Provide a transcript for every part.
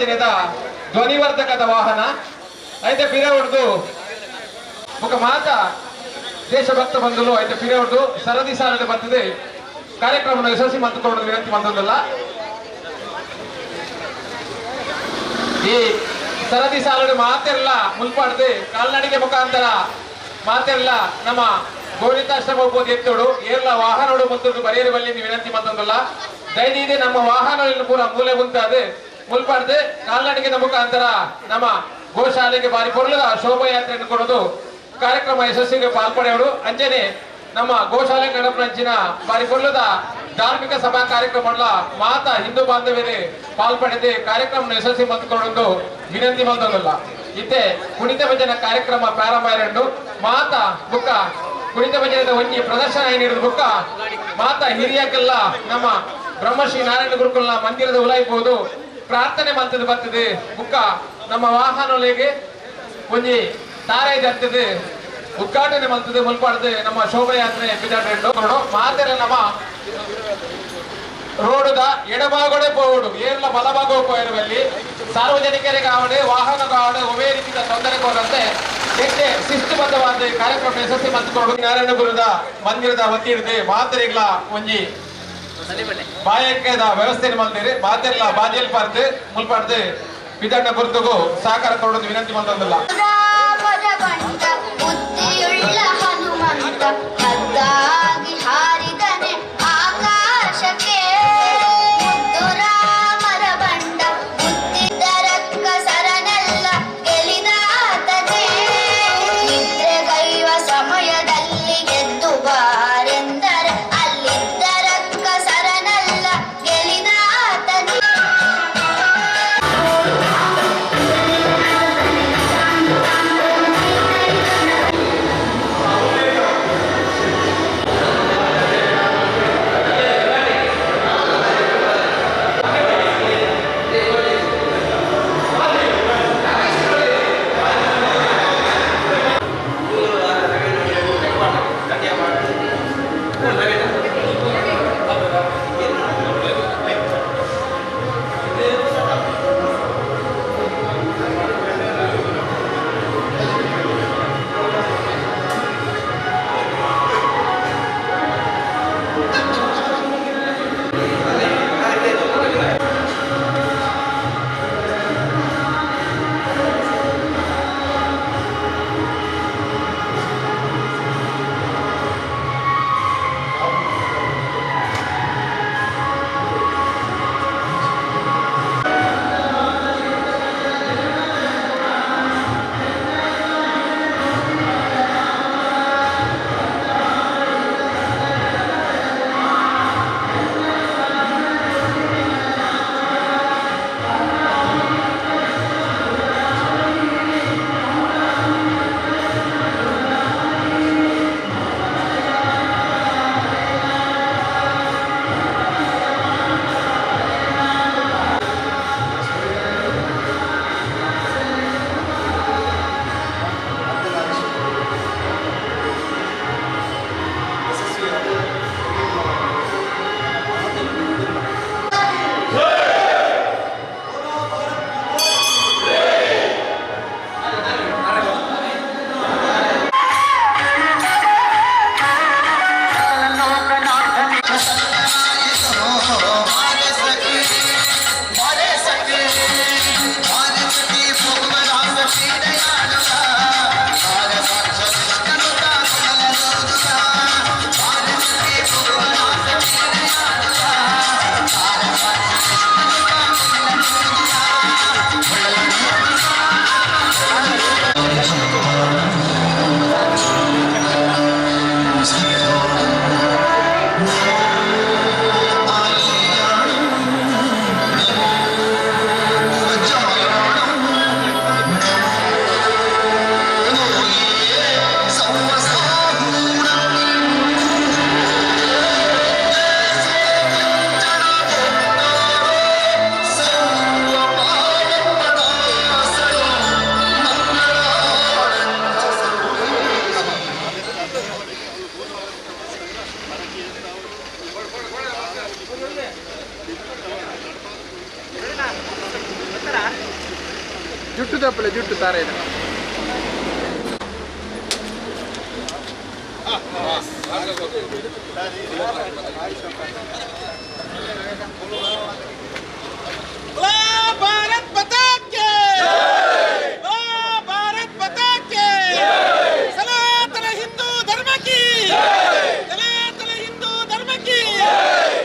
ಭಜನೆದ ಧ್ವನಿವರ್ಧಕದ ವಾಹನ అయితే ಪಿರವಡ್ದು ఒక ಮಾತ ದೇಶಭಕ್ತ ಬಂಧುಲು అయితే ಪಿರವಡ್ದು ಸರದಿ ಸಾಲದ ಬರ್ತದೆ ಕಾರ್ಯಕ್ರಮ ಯಶಸ್ವಿ ಮಾಡಿಕೊಂಡು ವಿನಂತಿ ಮಂದಲ್ಲ ಈ ಸರದಿ ಸಾಲದ ಮಾತೆಲ್ಲ ಮುಲ್ಪಾಡ್ದೆ ಕಾಲ್ನಡಿಗೆ ಮುಖಾಂತರ ಮಾತೆಲ್ಲ ನಮ್ಮ ಗೋವಿಂದಾಶ್ರಮ ಹೋಗ್ಬೋದು ಎತ್ತೋಡು ಏರ್ಲ ವಾಹನೋಡು ಮುಂದೊಂದು ಬರೆಯರು ಬಲ್ಲಿ ವಿನಂತಿ ಮಂದಲ್ಲ ದೈನಿದೆ ನಮ್ಮ ವಾಹನಗಳನ್ನು ಪೂರ ಮೂಲೆ ಮುಂತಾದೆ ಮುಲ್ಪಾಡ್ದೆ ಕಾಲ್ನಡಿಗೆದ ಮುಖಾಂತರ ನಮ್ಮ ಗೋಶಾಲೆಗೆ ಬಾರಿ ಪೊರ್ಲದ ಶೋಭಾಯಾತ್ರೆಯನ್ನು ಕೊಡೋದು ಕಾರ್ಯಕ್ರಮ ಯಶಸ್ವಿಗೆ ಪಾಲ್ಪಡೆಯೋಡು ಅಂಚನೆ ನಮ್ಮ ಗೋಶಾಲೆ ಗಣಪನಂಚಿನ ಬಾರಿ ಪೊರ್ಲದ ಧಾರ್ಮಿಕ ಸಭಾ ಕಾರ್ಯಕ್ರಮ ಮಾತ ಹಿಂದೂ ಬಾಂಧವ್ಯರೇ ಪಾಲ್ಪಡೆದೆ ಕಾರ್ಯಕ್ರಮ ಯಶಸ್ವಿ ಮಾಡಿಕೊಂಡು ವಿನಂತಿ ಮಂದಲ್ಲ ಇತ್ತೆ ಕುಣಿತ ಭಜನ ಕಾರ್ಯಕ್ರಮ ಪ್ರಾರಂಭ ಎರಡು ಮಾತ ಬುಕ್ಕ ಕುಣಿತ ಭಜನದ ಒಂಜಿ ಪ್ರದರ್ಶನ ಏನಿರೋದು ಬುಕ್ಕ ಮಾತ ಹಿರಿಯಕ್ಕೆಲ್ಲ ನಮ್ಮ ಬ್ರಹ್ಮಶ್ರೀ ನಾರಾಯಣ ಗುರುಕುಲ ಮಂದಿರದ ಉಲಾಯಿಬಹುದು ಪ್ರಾರ್ಥನೆ ಮಾಡ್ತದೆ ಬರ್ತದೆ ಬುಕ್ಕ ನಮ್ಮ ವಾಹನಗಳಿಗೆ ಒಂಜಿ ತಾರೆ ಜರ್ತದೆ ಉದ್ಘಾಟನೆ ಮಾಡ್ತದೆ ಮುಲ್ಪಾಡ್ದೆ ನಮ್ಮ ಶೋಭಾಯಾತ್ರೆ ಬಿದ್ದಾಡು ಮಾತೆಲ್ಲ ನಮ್ಮ ರೋಡುದ ಎಡಭಾಗಡೆ ಪೋಡು ಏರ್ಲ ಬಲಭಾಗ ಹೋಗುವಲ್ಲಿ ಸಾರ್ವಜನಿಕರಿಗೆ ಆವಡೆ ವಾಹನಗ ಆವಡೆ ಒವೇ ರೀತಿಯ ತೊಂದರೆ ಕೋರಂತೆ ಹೆಚ್ಚೆ ಶಿಸ್ತುಬದ್ಧವಾದ ಕಾರ್ಯಕ್ರಮ ಯಶಸ್ವಿ ಮಾಡಿಕೊಂಡು ನಾರಾಯಣ ಗುರುದ ಮಂದಿರದ ವತಿಯಿರದೆ ಮಾತರಿಗಳ ಒಂಜಿ ಬಾಯಕದ ವ್ಯವಸ್ಥೆ ಮಾಡ್ತೀರಿ ಮಾತೆಲ್ಲ ಬಾಜಿಯಲ್ ಪಾರ್ದು ಮುಲ್ಪಾಡ್ದು ವಿಧಣ್ಣ ಗುರುತುಗೂ ಸಹಕಾರ ಕೊಡೋದು ವಿನಂತಿ ಮಂದಲ್ಲ ಜುಟ್ಟು ತಪ್ಪಲೆ ಜುಟ್ಟು ತಾರೆ ಇದೆ भारत माता की भारत माता की सनातन हिंदू धर्म की सनातन हिंदू धर्म की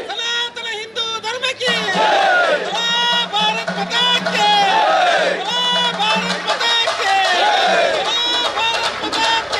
सनातन हिंदू धर्म की भारत माता की भारत माता की भारत माता की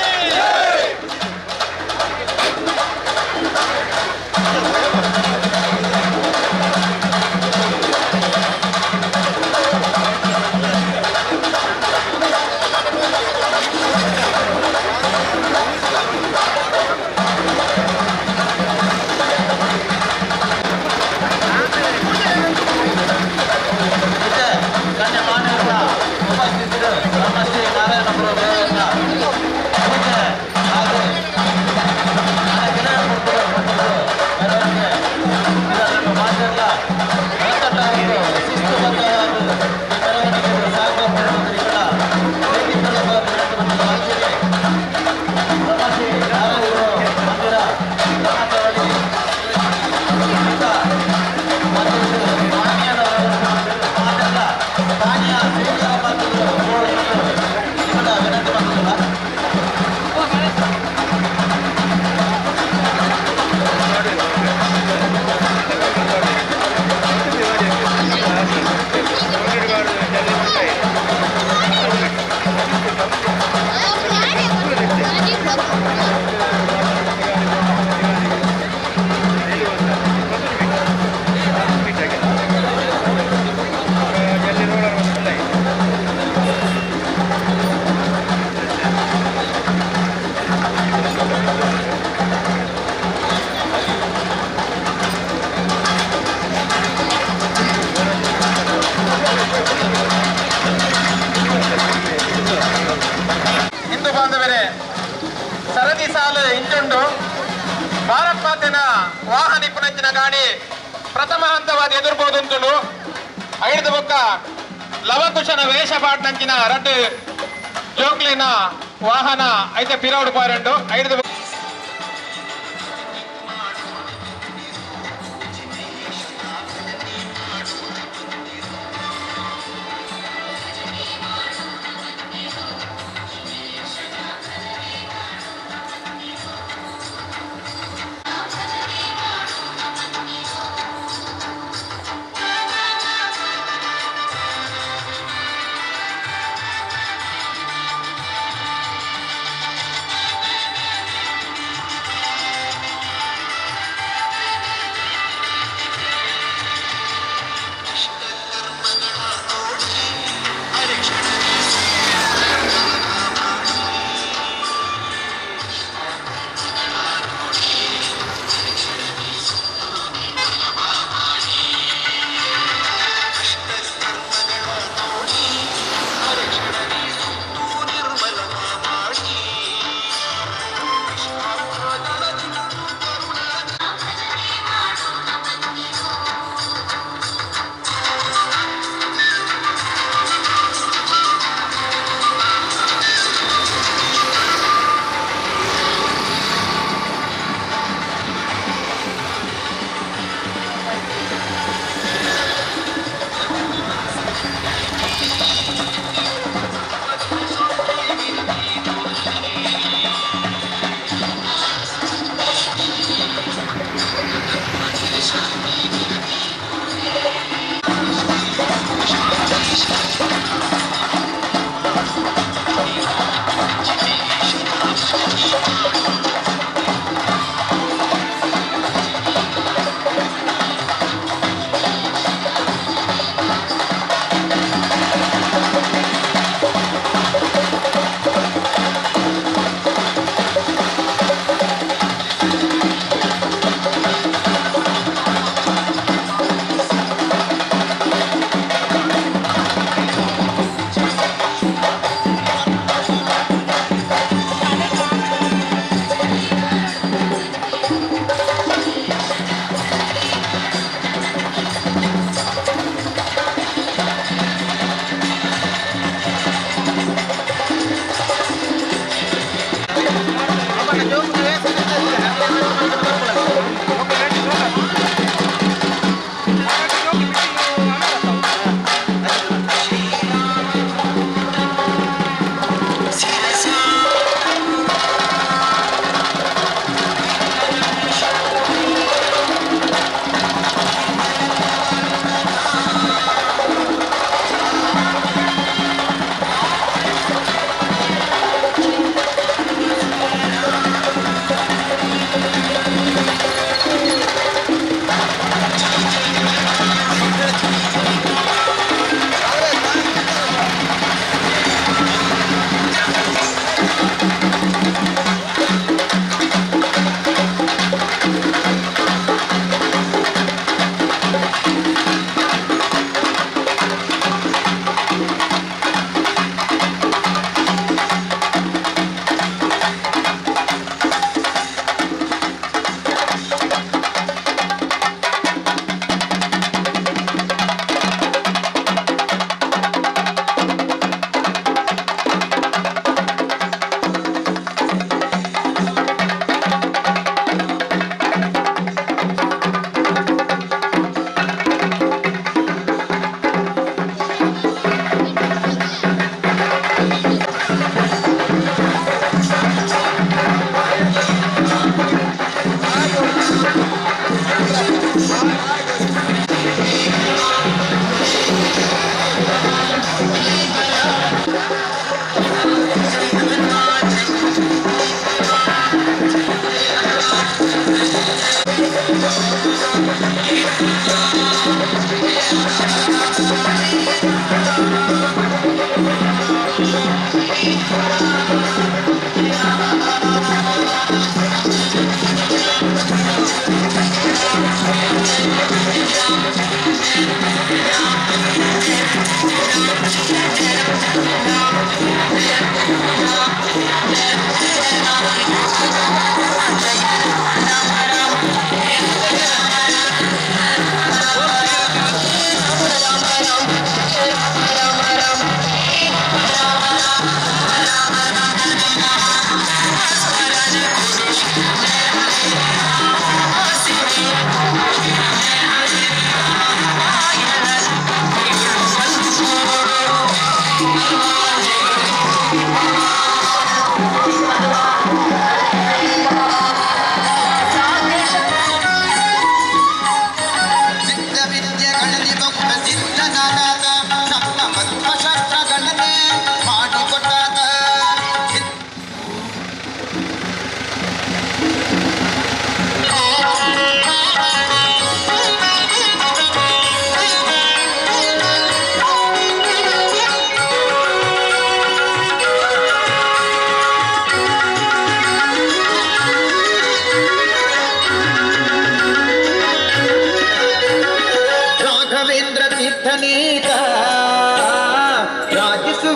ಹಿಂದೂ ಬಾಂಧವರೇ, ಸರದಿ ಸಾಲು ಇಂಜುಂಡು ಭಾರತ್ ಮಾತೆನ ವಾಹನ ನಿಪುಣಂಚಿನ ಗಾಡಿ ಪ್ರಥಮ ಹಂತವಾದ ಎದುರ್ಬೋದುಂಟು ಐದು ಬೊಕ್ಕ ಲವಕುಶನ ವೇಷ ಪಾಟ್ನಂಚಿನ ರಡ್ಡು ಜೋಕ್ಲಿನ ವಾಹನ ಐತೆ ಪಿರೌಡು ಪಾರಂಡು ಐದು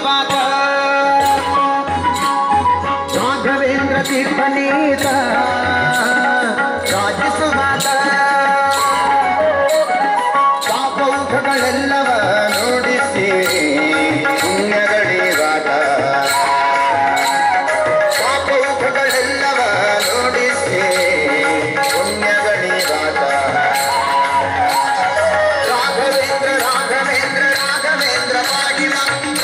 ರಾಜಿಸುವಾಗ ರಾಘವೇಂದ್ರ ತೀರ್ಥನೀತ ರಾಜಿಸುವಾಗ ಪಾಪೌಘಗಳೆಲ್ಲವ ನೋಡಿಸಿ ಪುಣ್ಯಗಳಿವಾಗ ಪಾಪೌಘಗಳೆಲ್ಲವ ನೋಡಿಸಿ ಪುಣ್ಯಗಳಿವಾಗ ರಾಘವೇಂದ್ರ ರಾಘವೇಂದ್ರ ರಾಘವೇಂದ್ರ ಪಾಗಿಮ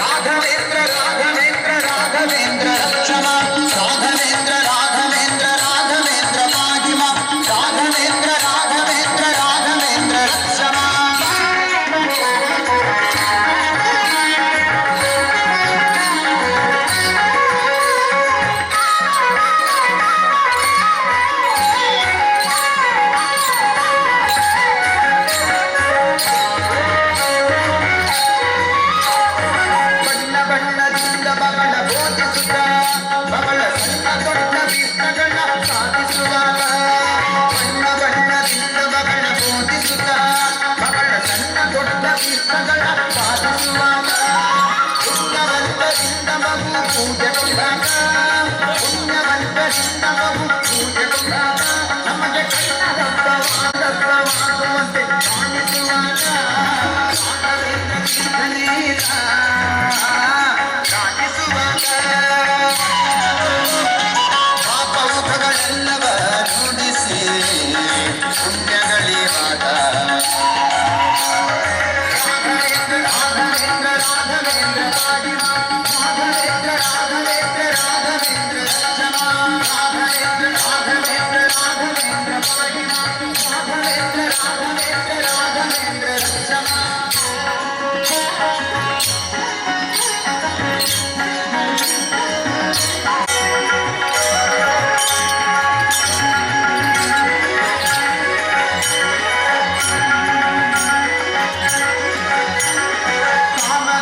ರಾಘವೇಂದ್ರ ರಾಘವೇಂದ್ರ ರಾಘವೇಂದ್ರ ರಕ್ಷಮ ರಾಘವೇಂದ್ರ ರಾಘವೇಂದ್ರ ರಾಘವೇಂದ್ರ ಪಾಗಿಮ ರಾಘವೇಂದ್ರ ರಾಘವೇಂದ್ರ ರಾಘವೇಂದ್ರ ರಕ್ಷಮ ಬಣ್ಣ ಬಣ್ಣದಿಂದ ಬಗಳ ಬೋಧಿಸುತ್ತ ಬಗಳ ಸಣ್ಣ ದೊಡ್ಡ ವಿಘ್ನಗಳ ಸಾಧಿಸುವಾಗ ಬಣ್ಣ ಬಣ್ಣದಿಂದ ಬಗಳ ಬೋಧಿಸುತ್ತ ಬಗಳ ಸಣ್ಣ ದೊಡ್ಡ ವಿಘ್ನಗಳ ಸಾಧಿಸುವಾಗ ಪುಣ್ಯವಂತರಿಂದ ಮಗು ಪೂಜೆಗೊಂಡಾಗ ಪುಣ್ಯವಂತರಿಂದ ಮಗು ಪೂಜೆಗೊಂಡಾಗ ನಮಗೆ ಕಷ್ಟವಾಗುವಂತೆ ಕಾಣಿಸುವಾಗ ಪಾಪೌಘಗಳೆಲ್ಲವ ನುಡಿಸಿ ಪುಣ್ಯಗಳಿವಾಗ ರಾಘವೇಂದ್ರ ರಾಘವೇಂದ್ರ ರಾಘವೇಂದ್ರ ಪಾಗಿಮ ರಾಘವೇಂದ್ರ ರಾಘವೇಂದ್ರ ರಾಘವೇಂದ್ರ ರಕ್ಷಮ ರಾಘವೇಂದ್ರ ರಾಘವೇಂದ್ರ ರಾಘವೇಂದ್ರ ಪಾಗಿಮ ರಾಘವೇಂದ್ರ ರಾಘವೇಂದ್ರ ರಾಘವೇಂದ್ರ ರಕ್ಷಮ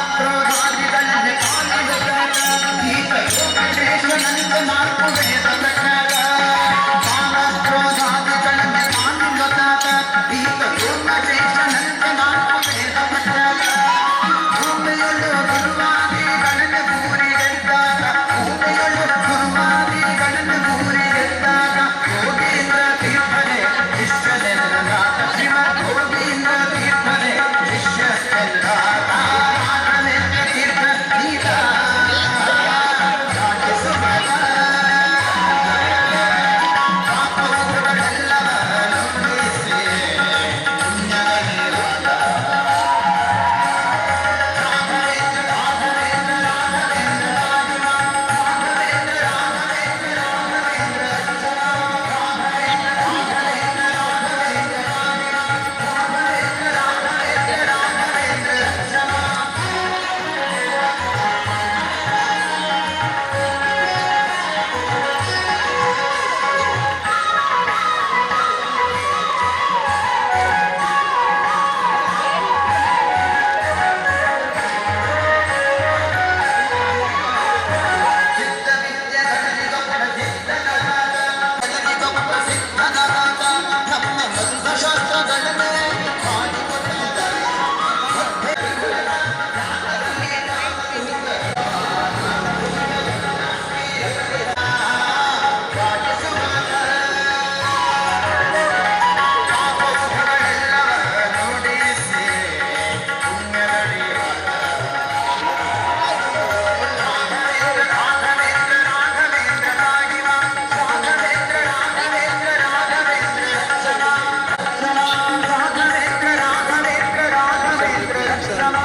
ಕಾಮಕ್ರೋಧಾದಿಗಳನ್ನೇ ಕಾಲಿಡುತ್ತಾಗ ಈತ ಯೋಗೇಶ್ವರನಿಗೆ ನಾಲ್ಕು ವೇದ ಪ್ರಜ್ಞಾಗ ಕಾಮಕ್ರೋಧಾದಿಗಳನ್ನೇ ಕಾಲಿಡುತ್ತಾಗ ಈತ ಯೋಗೇಶ್ವರನಿಗೆ ನಾಲ್ಕು ವೇದ ಪ್ರಜ್ಞಾಗ ಭೂಮಿಯೊಳು ಗುರುವಾದಿಗಳನ್ನು ಗೂರಿಗೆದ್ದಾಗ ಭೂಮಿಯೊಳು ಗುರುವಾದಿಗಳನ್ನು ಗೂರಿಗೆದ್ದಾಗ ಯೋಗೀಂದ್ರ ತೀರ್ಥನೆ ವಿಶ್ವದೆಲ್ಲರಾದ ಶ್ರೀಮದ್ ಯೋಗೀಂದ್ರ ತೀರ್ಥನೆ ವಿಶ್ವದೆಲ್ಲರಾದ ರಾಘವೇಂದ್ರ ತೀರ್ಥ ನೀತ ರಾಜಿಸುವಾಗ ಪಾಪೌಘಗಳೆಲ್ಲವ ನೋಡಿಸಿ ಪುಣ್ಯಗಳಿವಾಗ ರಾಘವೇಂದ್ರ ರಾಘವೇಂದ್ರ ರಾಘವೇಂದ್ರ ಪಾಗಿಮ ರಾಘವೇಂದ್ರ ರಾಘವೇಂದ್ರ ರಾಘವೇಂದ್ರ ರಕ್ಷಮ ರಾಘವೇಂದ್ರ ರಾಘವೇಂದ್ರ ರಾಘವೇಂದ್ರ ಪಾಗಿಮ ರಾಘವೇಂದ್ರ ರಾಘವೇಂದ್ರ ರಾಘವೇಂದ್ರ ರಕ್ಷಮ ಸಿದ್ಧ ವಿದ್ಯೆಗಳಿಗೊಬ್ಬ ಸಿದ್ಧನಾದ ಬದಲಿಗೊಬ್ಬ ಸಿದ್ಧನಾದ ನಮ್ಮ ಮಂತ್ರಶಾಸ್ತ್ರಗಳನ್ನೇ ಮಾಡಿಕೊಟ್ಟಿದ್ದಾರೆ ರಾಜಿಸುವಾಗ ಪಾಪೌಘಗಳೆಲ್ಲವ ನೋಡಿಸಿ ಪುಣ್ಯಗಳಿವಾಗ ರಾಘವೇಂದ್ರ ರಾಘವೇಂದ್ರ ರಾಘವೇಂದ್ರ ಪಾಗಿಮ ರಾಘವೇಂದ್ರ ರಾಘವೇಂದ್ರ ರಾಘವೇಂದ್ರ ರಕ್ಷಮ ರಾಘವೇಂದ್ರ ರಾಘವೇಂದ್ರ ರಾಘವೇಂದ್ರ ರಕ್ಷಮ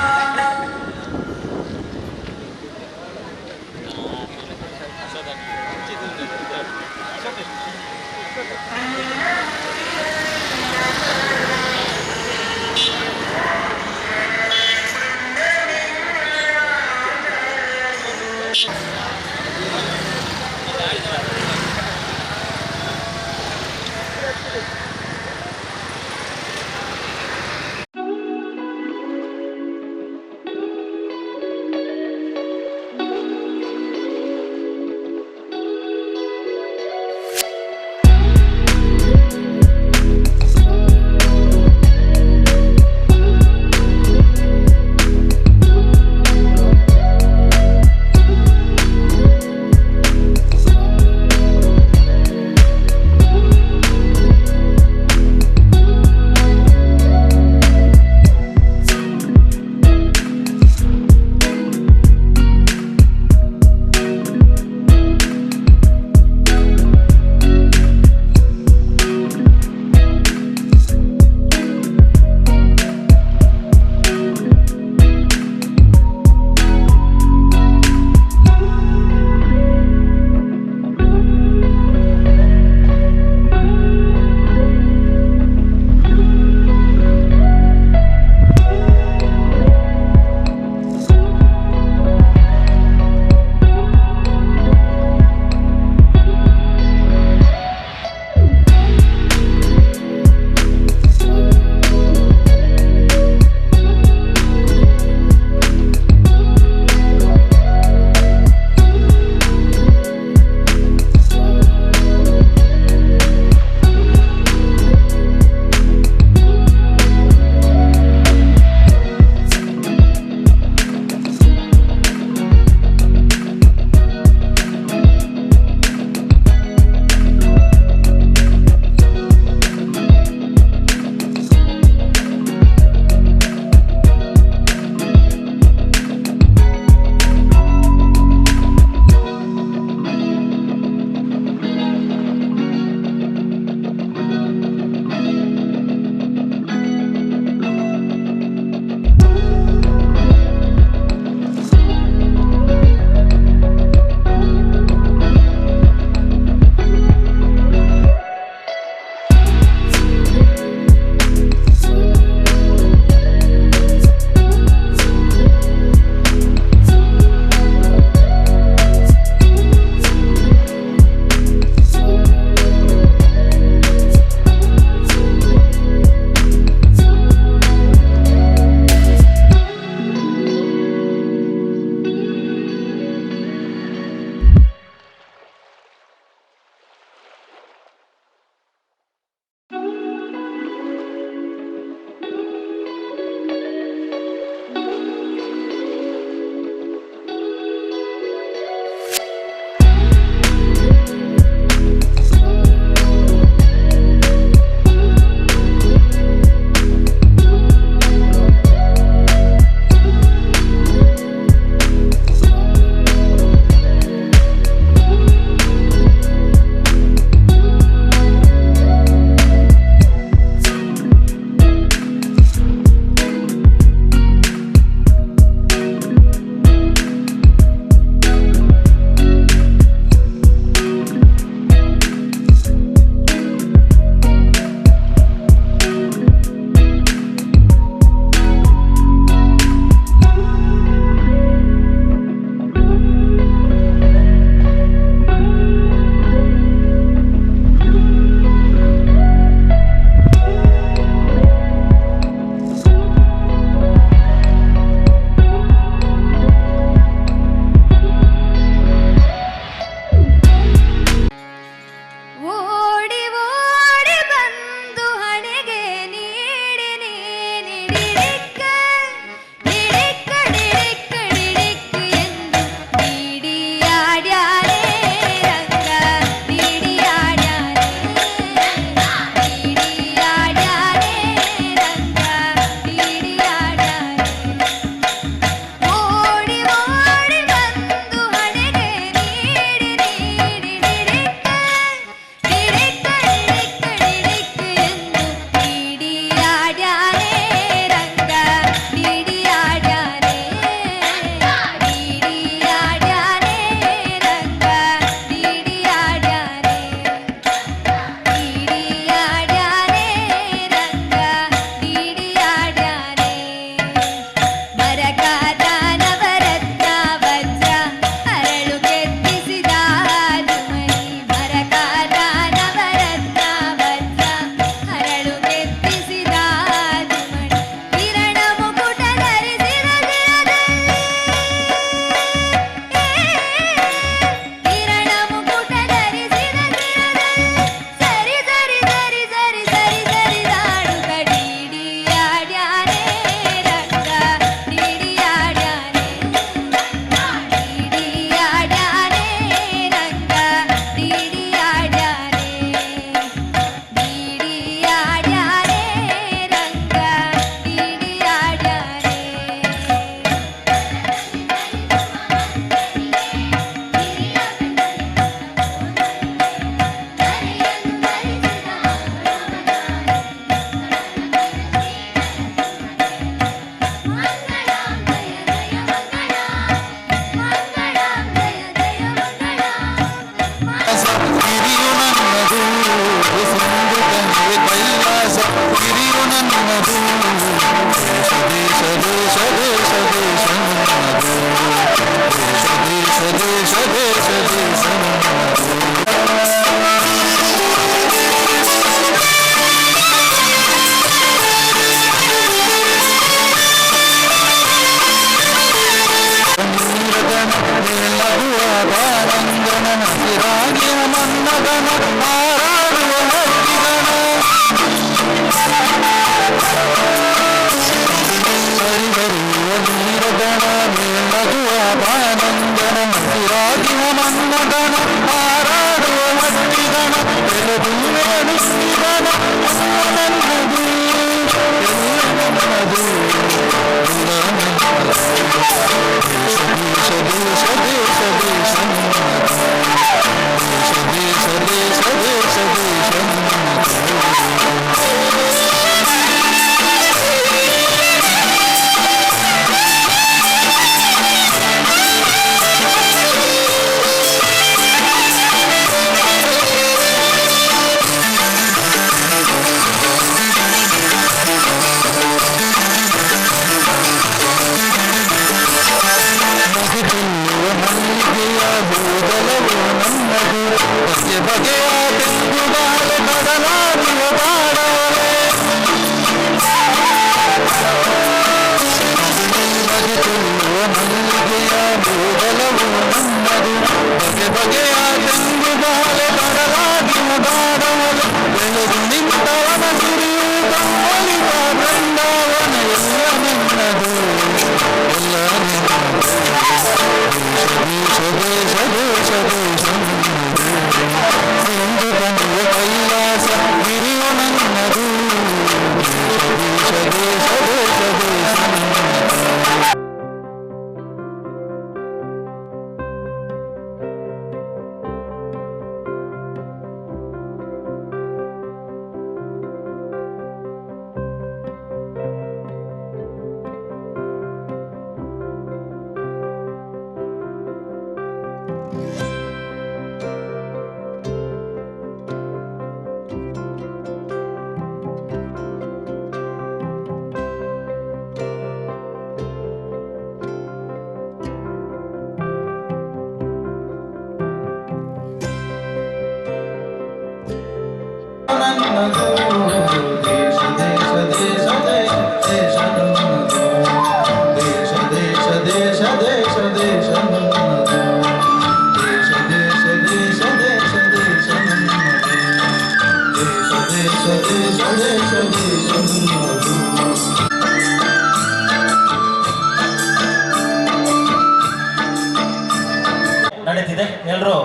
ನಡೀತಿದೆ ಎಲ್ಲರೂ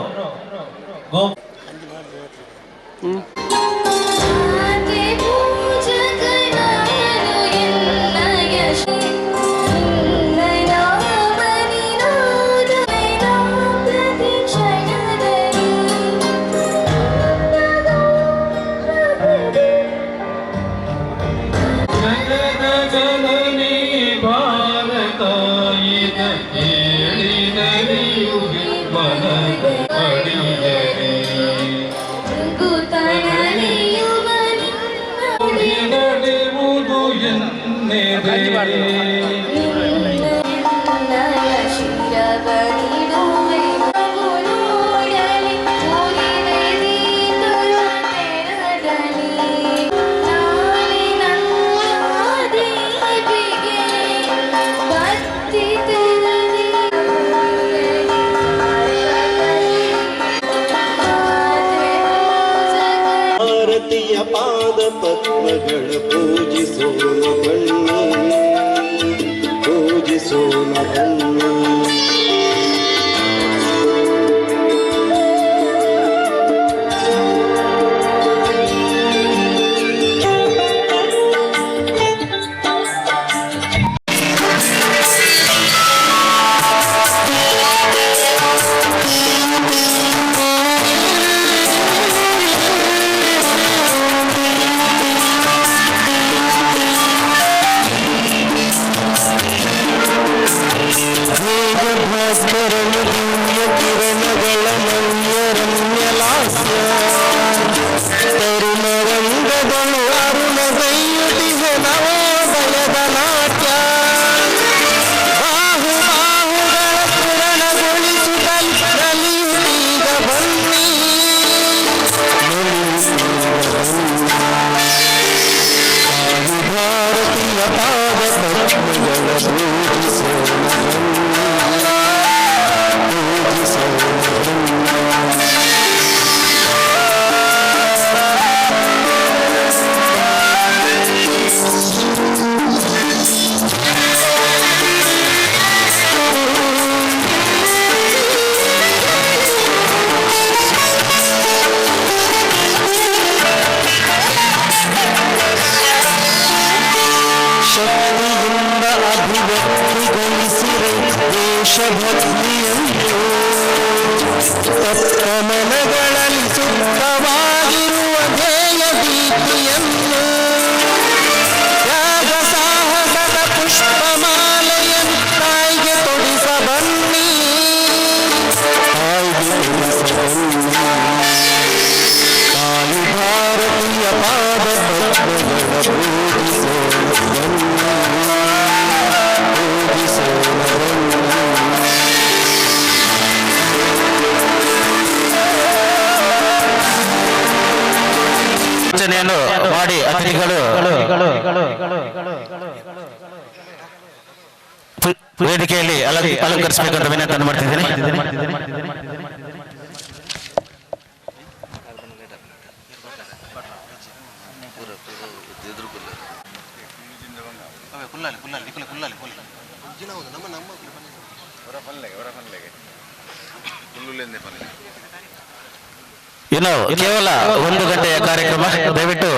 ಗೋ ಪಾದ ಪದ್ಮಗಳ ಪೂಜಿಸೋಣ ಬನ್ನಿ, ಪೂಜಿಸೋಣ ಬನ್ನಿ. ದೇಶಭಕ್ತಿಯನ್ನು ತಪ್ಪ ಮನಗಳಲ್ಲಿ ಸುಪ್ತವಾಗಿರುವ ಧ್ಯೇಯ ದೀಪ್ತಿಯನ್ನು ತ್ಯಾಗ ಸಾಹಸದ ಪುಷ್ಪಮಾಲೆಯನ್ನು ತಾಯಿಗೆ ತೊಡಿಸ ಬನ್ನಿ, ತಾಯಿಗೆ ತೊಡಿಸ ಬನ್ನಿ. ತಾಯಿ ಭಾರತೀಯ ಪಾದ ಪದ್ಮಗಳ ಬೋಧಿಸೋಣ ಬನ್ನಿ, ಬೋಧಿಸೋಣ ಬನ್ನಿ. ಸೂಚನೆಯನ್ನು ಮಾಡಿ ಅತಿಥಿಗಳು ವೇದಿಕೆಯಲ್ಲಿ ಅಲಂಕರಿಸಬೇಕಂತ ವಿನಂತಿಯನ್ನು ಮಾಡ್ತಿದ್ದೇನೆ. ಇನ್ನು ಕೇವಲ 1 ಗಂಟೆಯ ಕಾರ್ಯಕ್ರಮ. ದಯವಿಟ್ಟು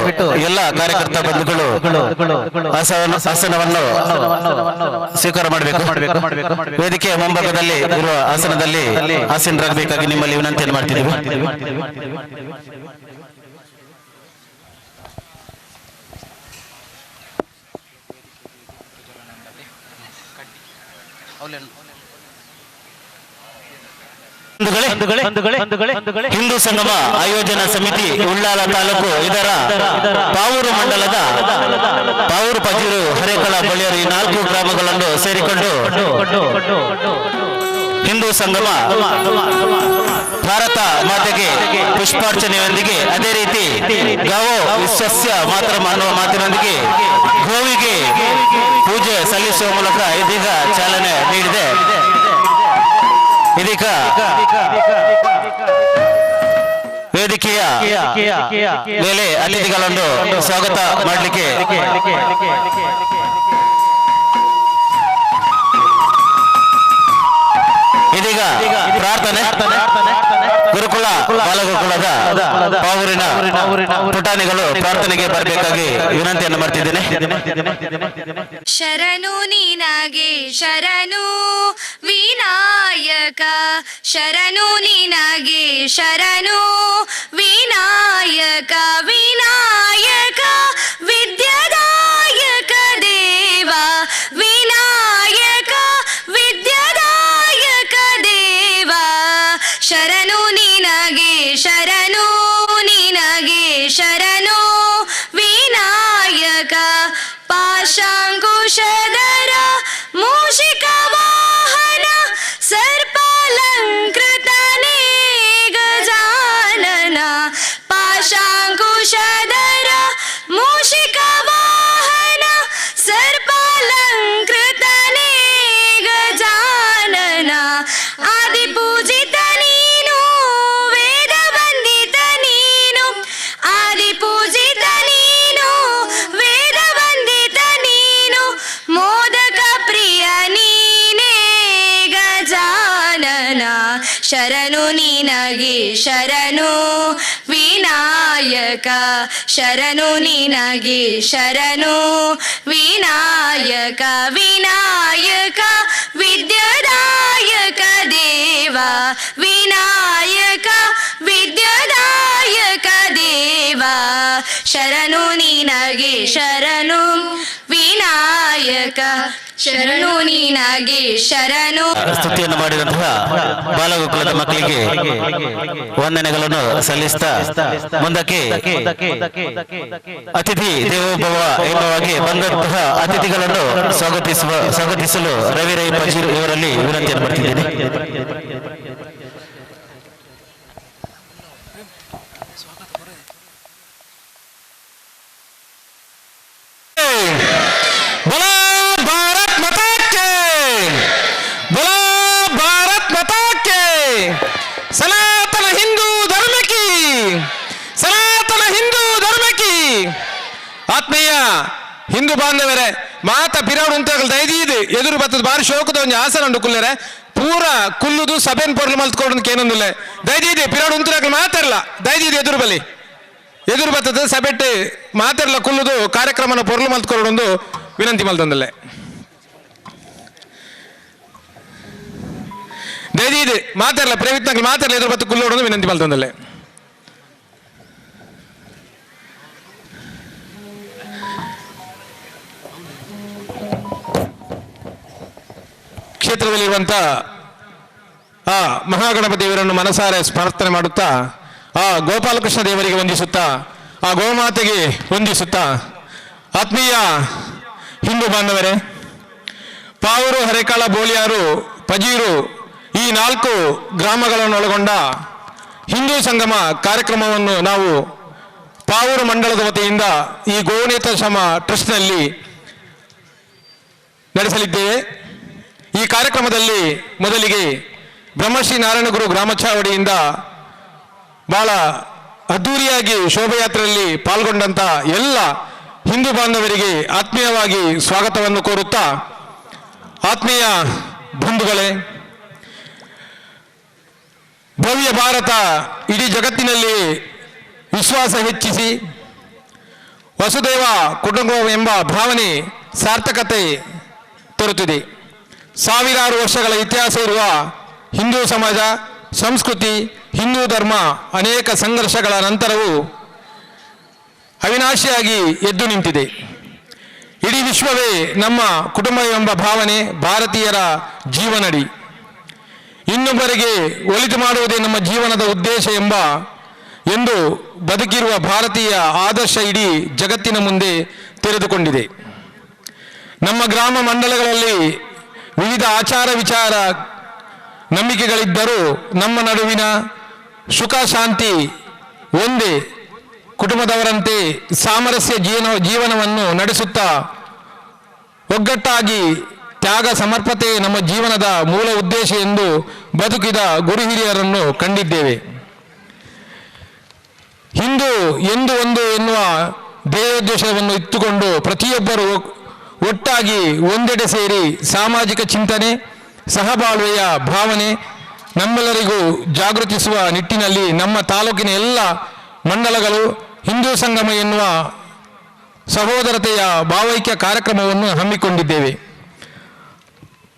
ಎಲ್ಲ ಕಾರ್ಯಕರ್ತ ಬಂಧುಗಳು ಆಸನವನ್ನು ಸ್ವೀಕಾರ ಮಾಡಬೇಕು. ವೇದಿಕೆಯ ಮುಂಭಾಗದಲ್ಲಿ ಇರುವ ಆಸನದಲ್ಲಿ ಆಸೀನರಾಗಬೇಕಾಗಿ ನಿಮ್ಮಲ್ಲಿ ವಿನಂತಿಯನ್ನು ಮಾಡ್ತಿದ್ದೀವಿ. ಹಿಂದೂ ಸಂಗಮ ಆಯೋಜನಾ ಸಮಿತಿ ಉಳ್ಳಾಲ ತಾಲೂಕು ಇದರ ಪಾವೂರು ಮಂಡಲದ ಪಾವೂರು ಪಜೀರು ಹರೇಕಳ ಬಳಿಯರು ಈ 4 ಗ್ರಾಮಗಳನ್ನು ಸೇರಿಕೊಂಡು ಹಿಂದೂ ಸಂಗಮ ಭಾರತ ಮಾತೆಗೆ ಪುಷ್ಪಾರ್ಚನೆಯೊಂದಿಗೆ ಅದೇ ರೀತಿ ಗಾವೋ ವಿಶ್ವಸ್ಯ ಮಾತ್ರ ಅನ್ನುವ ಮಾತಿನೊಂದಿಗೆ ಗೋವಿಗೆ ಪೂಜೆ ಸಲ್ಲಿಸುವ ಮೂಲಕ ಇದೀಗ ಚಾಲನೆ ನೀಡಿದೆ. ಇದೀಗ ವೇದಿಕೆಯ ಮೇಲೆ ಅತಿಥಿಗಳನ್ನು ಸ್ವಾಗತ ಮಾಡಲಿಕ್ಕೆ ಇದೀಗ ಪ್ರಾರ್ಥನೆ ಗುರುಕುಲ ಬಾಲಗುರುಕುಲದ ಪಾವೂರಿನ ಪುಟಾಣಿಗಳು ಪ್ರಾರ್ಥನೆಗೆ ಬರಬೇಕಾಗಿ ವಿನಂತಿಯನ್ನು ಮಾಡ್ತಿದ್ದೇನೆ. ಶರಣು ನಿನಗೆ ಶರಣು ವಿನಾಯಕ, ಶರಣು ನಿನಗೆ ಶರಣು ವಿನಾಯಕ, ವಿನಾಯಕ ವಿದ್ಯಾದಾಯಕ ದೇವ, ವಿನಾಯಕ ವಿದ್ಯಾದಾಯಕ ದೇವ, ಶರಣು ನಿನಗೆ ಶರಣು ನಿನಗೆ ಶರಣು ವಿನಾಯಕ, ಪಾಶಾಂಕುಶಧರ ಮೂಷಿಕ ವಾಹನ ಸರ್ಪಾಲಂಕೃತನೇ ಗಜಾನನ, ಪಾಶಾಂಕುಶಧರ ಮೂಷಿಕ ವಾಹನ ಸರ್ಪಾಲಂಕೃತನೇ ಗಜಾನನ, ಆದಿಪೂಜಿತ ನೀನು ವೇದ ವಂದಿತ ನೀನು, ಆದಿಪೂಜಿತ ನೀನು ವೇದ ವಂದಿತ ನೀನು, ಮೋದಕ ಪ್ರಿಯ ನೀನೇ ಗಜಾನನ, ಶರಣು ನಿನಗೆ ಶರಣು ವಿನಾಯಕ, ಶರಣು ನಿನಗೆ ಶರಣು ವಿನಾಯಕ, ವಿನಾಯಕ ವಿದ್ಯಾದಾಯಕ ದೇವ, ವಿನಾಯಕ ವಿದ್ಯಾದಾಯಕ ದೇವ, ಶರಣು ನಿನಗೆ ಶರಣು ವಿನಾಯಕ, ಶರಣು ನಿನಗೆ ಶರಣು. ಸ್ತುತಿಯನ್ನು ಮಾಡಿದಂತಹ ಬಾಲಗುರುಕುಲದ ಮಕ್ಕಳಿಗೆ ವಂದನೆಗಳನ್ನು ಸಲ್ಲಿಸ್ತಾ ಮುಂದಕ್ಕೆ ಅತಿಥಿ ದೇವೋಭವ ಎಂಬವಾಗಿ ಬಂದಂತಹ ಅತಿಥಿಗಳನ್ನು ಸ್ವಾಗತಿಸಲು ರವಿರೈ ಪಜೀರು ಇವರಲ್ಲಿ ವಿನಂತಿಯನ್ನು ಮಾಡ್ತಿದ್ದೇನೆ. ಸನಾತನ ಹಿಂದೂ ಧರ್ಮ ಕಿ, ಸನಾತನ ಹಿಂದೂ ಧರ್ಮ ಕಿ. ಆತ್ಮೀಯ ಹಿಂದೂ ಬಾಂಧವರೇ, ಮಾತ ಪಿರಾಡು ಅಂತ ದಯದೀದು ಎದುರು ಬತ್ತದ ಬಾರಿ ಶೋಕದ ಒಂದು ಆಸನ ಉಂಟು ಕುಲ್ಲರೆ ಪೂರ ಕುಲ್ಲುದು ಸಭೆನ್ ಪೊರ್ಲು ಮಲ್ತ್ಕೊಡೋದಕ್ಕೆ ಏನೊಂದಿಲ್ಲ ದಯದೀದೆ ಪಿರಾಡು ಉಂತಾಗಲು ಮಾತಾಡಲ್ಲ ದಯದೀದು ಎದುರು ಬಲಿ ಎದುರು ಬತ್ತದ ಸಭೆಟ್ಟು ಮಾತಾಡಲ್ಲ ಕುಲ್ಲುದು ಕಾರ್ಯಕ್ರಮನ ಪೊರ್ಲು ಮಲ್ತ್ಕೊಡೋದೊಂದು ವಿನಂತಿ ಮಲ್ತೊಂದಲ್ಲೇ. ಇದು ಮಾತಾಡಲ್ಲ ಪ್ರಯತ್ನ ಮಾತಾಡಲ್ಲ ಇದ್ರ ಬತ್ತು ಕುಲ್ಲೋಡೋದು ವಿನಂತಿ ಮಲ್ತಂದಲ್ಲೇ ಕ್ಷೇತ್ರದಲ್ಲಿರುವಂಥ ಆ ಮಹಾಗಣಪತಿ ದೇವರನ್ನು ಮನಸಾರೆ ಪ್ರಾರ್ಥನೆ ಮಾಡುತ್ತಾ ಆ ಗೋಪಾಲಕೃಷ್ಣ ದೇವರಿಗೆ ವಂದಿಸುತ್ತಾ ಆ ಗೋಮಾತೆಗೆ ವಂದಿಸುತ್ತಾ ಆತ್ಮೀಯ ಹಿಂದೂ ಬಾಂಧವರೇ, ಪಾವೂರು, ಹರೇಕಾಳ, ಬೋಳಿಯಾರು, ಪಜೀರು ಈ 4 ಗ್ರಾಮಗಳನ್ನು ಒಳಗೊಂಡ ಹಿಂದೂ ಸಂಗಮ ಕಾರ್ಯಕ್ರಮವನ್ನು ನಾವು ಪಾವೂರು ಮಂಡಳದ ವತಿಯಿಂದ ಈ ಗೋನೇತಾಶ್ರಮ ಟ್ರಸ್ಟ್ನಲ್ಲಿ ನಡೆಸಲಿದ್ದೇವೆ. ಈ ಕಾರ್ಯಕ್ರಮದಲ್ಲಿ ಮೊದಲಿಗೆ ಬ್ರಹ್ಮಶ್ರೀ ನಾರಾಯಣಗುರು ಗ್ರಾಮಚಾವಡಿಯಿಂದ ಬಹಳ ಅದ್ಧೂರಿಯಾಗಿ ಶೋಭಾಯಾತ್ರೆಯಲ್ಲಿ ಪಾಲ್ಗೊಂಡಂತ ಎಲ್ಲ ಹಿಂದೂ ಬಾಂಧವರಿಗೆ ಆತ್ಮೀಯವಾಗಿ ಸ್ವಾಗತವನ್ನು ಕೋರುತ್ತಾ, ಆತ್ಮೀಯ ಬಂಧುಗಳೇ, ಭವ್ಯ ಭಾರತ ಇಡೀ ಜಗತ್ತಿನಲ್ಲಿ ವಿಶ್ವಾಸ ಹೆಚ್ಚಿಸಿ ವಸುದೈವ ಕುಟುಂಬ ಎಂಬ ಭಾವನೆ ಸಾರ್ಥಕತೆ ತರುತ್ತಿದೆ. ಸಾವಿರಾರು ವರ್ಷಗಳ ಇತಿಹಾಸ ಇರುವ ಹಿಂದೂ ಸಮಾಜ, ಸಂಸ್ಕೃತಿ, ಹಿಂದೂ ಧರ್ಮ ಅನೇಕ ಸಂಘರ್ಷಗಳ ನಂತರವೂ ಅವಿನಾಶಿಯಾಗಿ ಎದ್ದು ನಿಂತಿದೆ. ಇಡೀ ವಿಶ್ವವೇ ನಮ್ಮ ಕುಟುಂಬ ಎಂಬ ಭಾವನೆ ಭಾರತೀಯರ ಜೀವನಡಿ. ಇನ್ನೊಬ್ಬರಿಗೆ ಒಳಿತು ಮಾಡುವುದೇ ನಮ್ಮ ಜೀವನದ ಉದ್ದೇಶ ಎಂದು ಬದುಕಿರುವ ಭಾರತೀಯ ಆದರ್ಶ ಇಡೀ ಜಗತ್ತಿನ ಮುಂದೆ ತೆರೆದುಕೊಂಡಿದೆ. ನಮ್ಮ ಗ್ರಾಮ ಮಂಡಲಗಳಲ್ಲಿ ವಿವಿಧ ಆಚಾರ ವಿಚಾರ ನಂಬಿಕೆಗಳಿದ್ದರೂ ನಮ್ಮ ನಡುವಿನ ಸುಖ ಶಾಂತಿ ಒಂದೇ. ಕುಟುಂಬದವರಂತೆ ಸಾಮರಸ್ಯ ಜೀವನವನ್ನು ನಡೆಸುತ್ತಾ ಒಗ್ಗಟ್ಟಾಗಿ ತ್ಯಾಗ ಸಮರ್ಪತೆ ನಮ್ಮ ಜೀವನದ ಮೂಲ ಉದ್ದೇಶ ಎಂದು ಬದುಕಿದ ಗುರು ಹಿರಿಯರನ್ನು ಕಂಡಿದ್ದೇವೆ. ಹಿಂದೂ ಎಂದು ಒಂದು ಎನ್ನುವ ಧ್ಯೇಯೋದ್ದೇಶವನ್ನು ಇಟ್ಟುಕೊಂಡು ಪ್ರತಿಯೊಬ್ಬರು ಒಟ್ಟಾಗಿ ಒಂದೆಡೆ ಸೇರಿ ಸಾಮಾಜಿಕ ಚಿಂತನೆ, ಸಹಬಾಳ್ವೆಯ ಭಾವನೆ ನಮ್ಮೆಲ್ಲರಿಗೂ ಜಾಗೃತಿಸುವ ನಿಟ್ಟಿನಲ್ಲಿ ನಮ್ಮ ತಾಲೂಕಿನ ಎಲ್ಲ ಮಂಡಲಗಳು ಹಿಂದೂ ಸಂಗಮ ಎನ್ನುವ ಸಹೋದರತೆಯ ಭಾವೈಕ್ಯ ಕಾರ್ಯಕ್ರಮವನ್ನು ಹಮ್ಮಿಕೊಂಡಿದ್ದೇವೆ.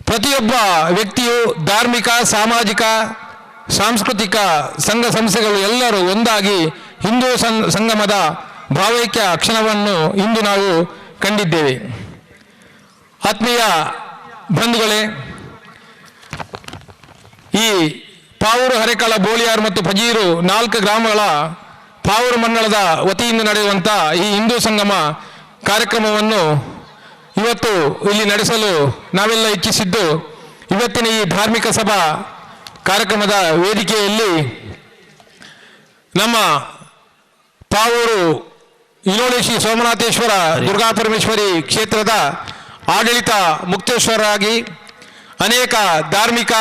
ಪ್ರತಿಯೊಬ್ಬ ವ್ಯಕ್ತಿಯು ಧಾರ್ಮಿಕ, ಸಾಮಾಜಿಕ, ಸಾಂಸ್ಕೃತಿಕ ಸಂಘ ಸಂಸ್ಥೆಗಳು ಎಲ್ಲರೂ ಒಂದಾಗಿ ಹಿಂದೂ ಸಂಗಮದ ಭಾವೈಕ್ಯ ಕ್ಷಣವನ್ನು ಇಂದು ನಾವು ಕಂಡಿದ್ದೇವೆ. ಆತ್ಮೀಯ ಬಂಧುಗಳೇ, ಈ ಪಾವೂರು, ಹರೇಕಾಳ, ಬೋಳಿಯಾರು ಮತ್ತು ಪಜೀರು 4 ಗ್ರಾಮಗಳ ಪಾವೂರು ಮಂಡಳದ ವತಿಯಿಂದ ನಡೆಯುವಂಥ ಈ ಹಿಂದೂ ಸಂಗಮ ಕಾರ್ಯಕ್ರಮವನ್ನು ಇವತ್ತು ಇಲ್ಲಿ ನಡೆಸಲು ನಾವೆಲ್ಲ ಇಚ್ಛಿಸಿದ್ದು, ಇವತ್ತಿನ ಈ ಧಾರ್ಮಿಕ ಸಭಾ ಕಾರ್ಯಕ್ರಮದ ವೇದಿಕೆಯಲ್ಲಿ ನಮ್ಮ ಪಾವೂರು ಇನೋಳಿ ಶ್ರೀ ಸೋಮನಾಥೇಶ್ವರ ದುರ್ಗಾಪರಮೇಶ್ವರಿ ಕ್ಷೇತ್ರದ ಆಡಳಿತ ಮುಕ್ತೇಶ್ವರರಾಗಿ ಅನೇಕ ಧಾರ್ಮಿಕ,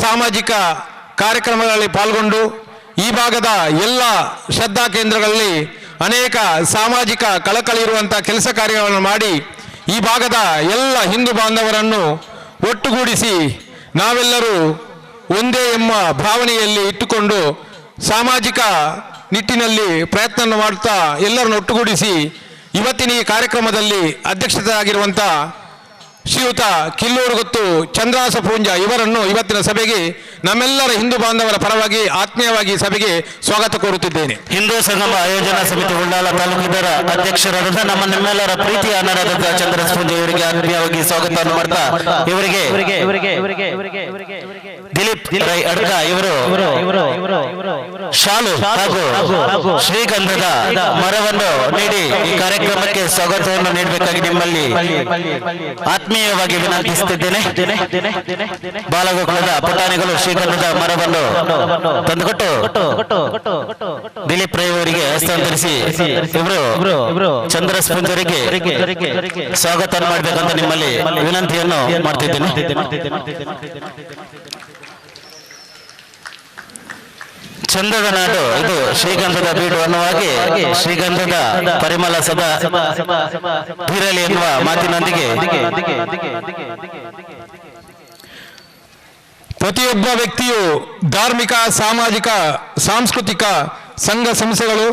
ಸಾಮಾಜಿಕ ಕಾರ್ಯಕ್ರಮಗಳಲ್ಲಿ ಪಾಲ್ಗೊಂಡು ಈ ಭಾಗದ ಎಲ್ಲ ಶ್ರದ್ಧಾ ಕೇಂದ್ರಗಳಲ್ಲಿ ಅನೇಕ ಸಾಮಾಜಿಕ ಕಳಕಳಿ ಇರುವಂಥ ಕೆಲಸ ಕಾರ್ಯಗಳನ್ನು ಮಾಡಿ ಈ ಭಾಗದ ಎಲ್ಲ ಹಿಂದೂ ಬಾಂಧವರನ್ನು ಒಟ್ಟುಗೂಡಿಸಿ ನಾವೆಲ್ಲರೂ ಒಂದೇ ಎಂಬ ಭಾವನೆಯಲ್ಲಿ ಇಟ್ಟುಕೊಂಡು ಸಾಮಾಜಿಕ ನಿಟ್ಟಿನಲ್ಲಿ ಪ್ರಯತ್ನ ಮಾಡುತ್ತಾ ಎಲ್ಲರನ್ನು ಒಟ್ಟುಗೂಡಿಸಿ ಇವತ್ತಿನ ಈ ಕಾರ್ಯಕ್ರಮದಲ್ಲಿ ಅಧ್ಯಕ್ಷತೆ ಆಗಿರುವಂಥ ಶ್ರೀಯುತ ಕಿಲ್ಲೂರು ಗೊತ್ತು ಚಂದ್ರಾಸ ಪೂಂಜ ಇವರನ್ನು ಇವತ್ತಿನ ಸಭೆಗೆ ನಮ್ಮೆಲ್ಲರ ಹಿಂದೂ ಬಾಂಧವರ ಪರವಾಗಿ ಆತ್ಮೀಯವಾಗಿ ಸಭೆಗೆ ಸ್ವಾಗತ ಕೋರುತ್ತಿದ್ದೇನೆ. ಹಿಂದೂ ಸಂಗಮ ಆಯೋಜನಾ ಸಮಿತಿ ಉಳ್ಳಾಲ ತಾಲೂಕಿದರ ಅಧ್ಯಕ್ಷರಾದ ನಮ್ಮೆಲ್ಲರ ಪ್ರೀತಿಯ ಅನಾರಾಧ ಚಂದ್ರಾಸ ಪೂಂಜ ಇವರಿಗೆ ಆತ್ಮೀಯವಾಗಿ ಸ್ವಾಗತವನ್ನು ಮಾಡ್ತಾ ದಿಲೀಪ್ ರೈ ಅಡ್ಕ ಇವರು ಶಾಲು ಹಾಗೂ ಶ್ರೀಗಂಧದ ಮರವನ್ನು ನೀಡಿ ಈ ಕಾರ್ಯಕ್ರಮಕ್ಕೆ ಸ್ವಾಗತವನ್ನು ನೀಡಬೇಕಾಗಿ ನಿಮ್ಮಲ್ಲಿ ಆತ್ಮೀಯವಾಗಿ ವಿನಂತಿಸುತ್ತಿದ್ದೇನೆ. ಬಾಲಗೋಕುಲದ ಪುಟಾಣಿಗಳು ಶ್ರೀಗಂಧದ ಮರವನ್ನು ತಂದುಕೊಟ್ಟು ದಿಲೀಪ್ ರೈ ಅವರಿಗೆ ಹಸ್ತಾಂತರಿಸಿ ಇವರು ಚಂದ್ರಸ್ಪಂಜರಿಗೆ ಸ್ವಾಗತ ಮಾಡಬೇಕಂತ ನಿಮ್ಮಲ್ಲಿ ವಿನಂತಿಯನ್ನು ಮಾಡ್ತಿದ್ದೇನೆ. ಚಂದದ ನಾಡು ಇದು ಶ್ರೀಗಂಧದ ಬೀಡು ಅನ್ನುವಾಗಿ ಶ್ರೀಗಂಧದ ಪರಿಮಳ ಸದಾ ಬೀರಲಿ ಎನ್ನುವ ಮಾತಿನೊಂದಿಗೆ ಪ್ರತಿಯೊಬ್ಬ ವ್ಯಕ್ತಿಯು ಧಾರ್ಮಿಕ, ಸಾಮಾಜಿಕ, ಸಾಂಸ್ಕೃತಿಕ ಸಂಘ ಸಂಸ್ಥೆಗಳು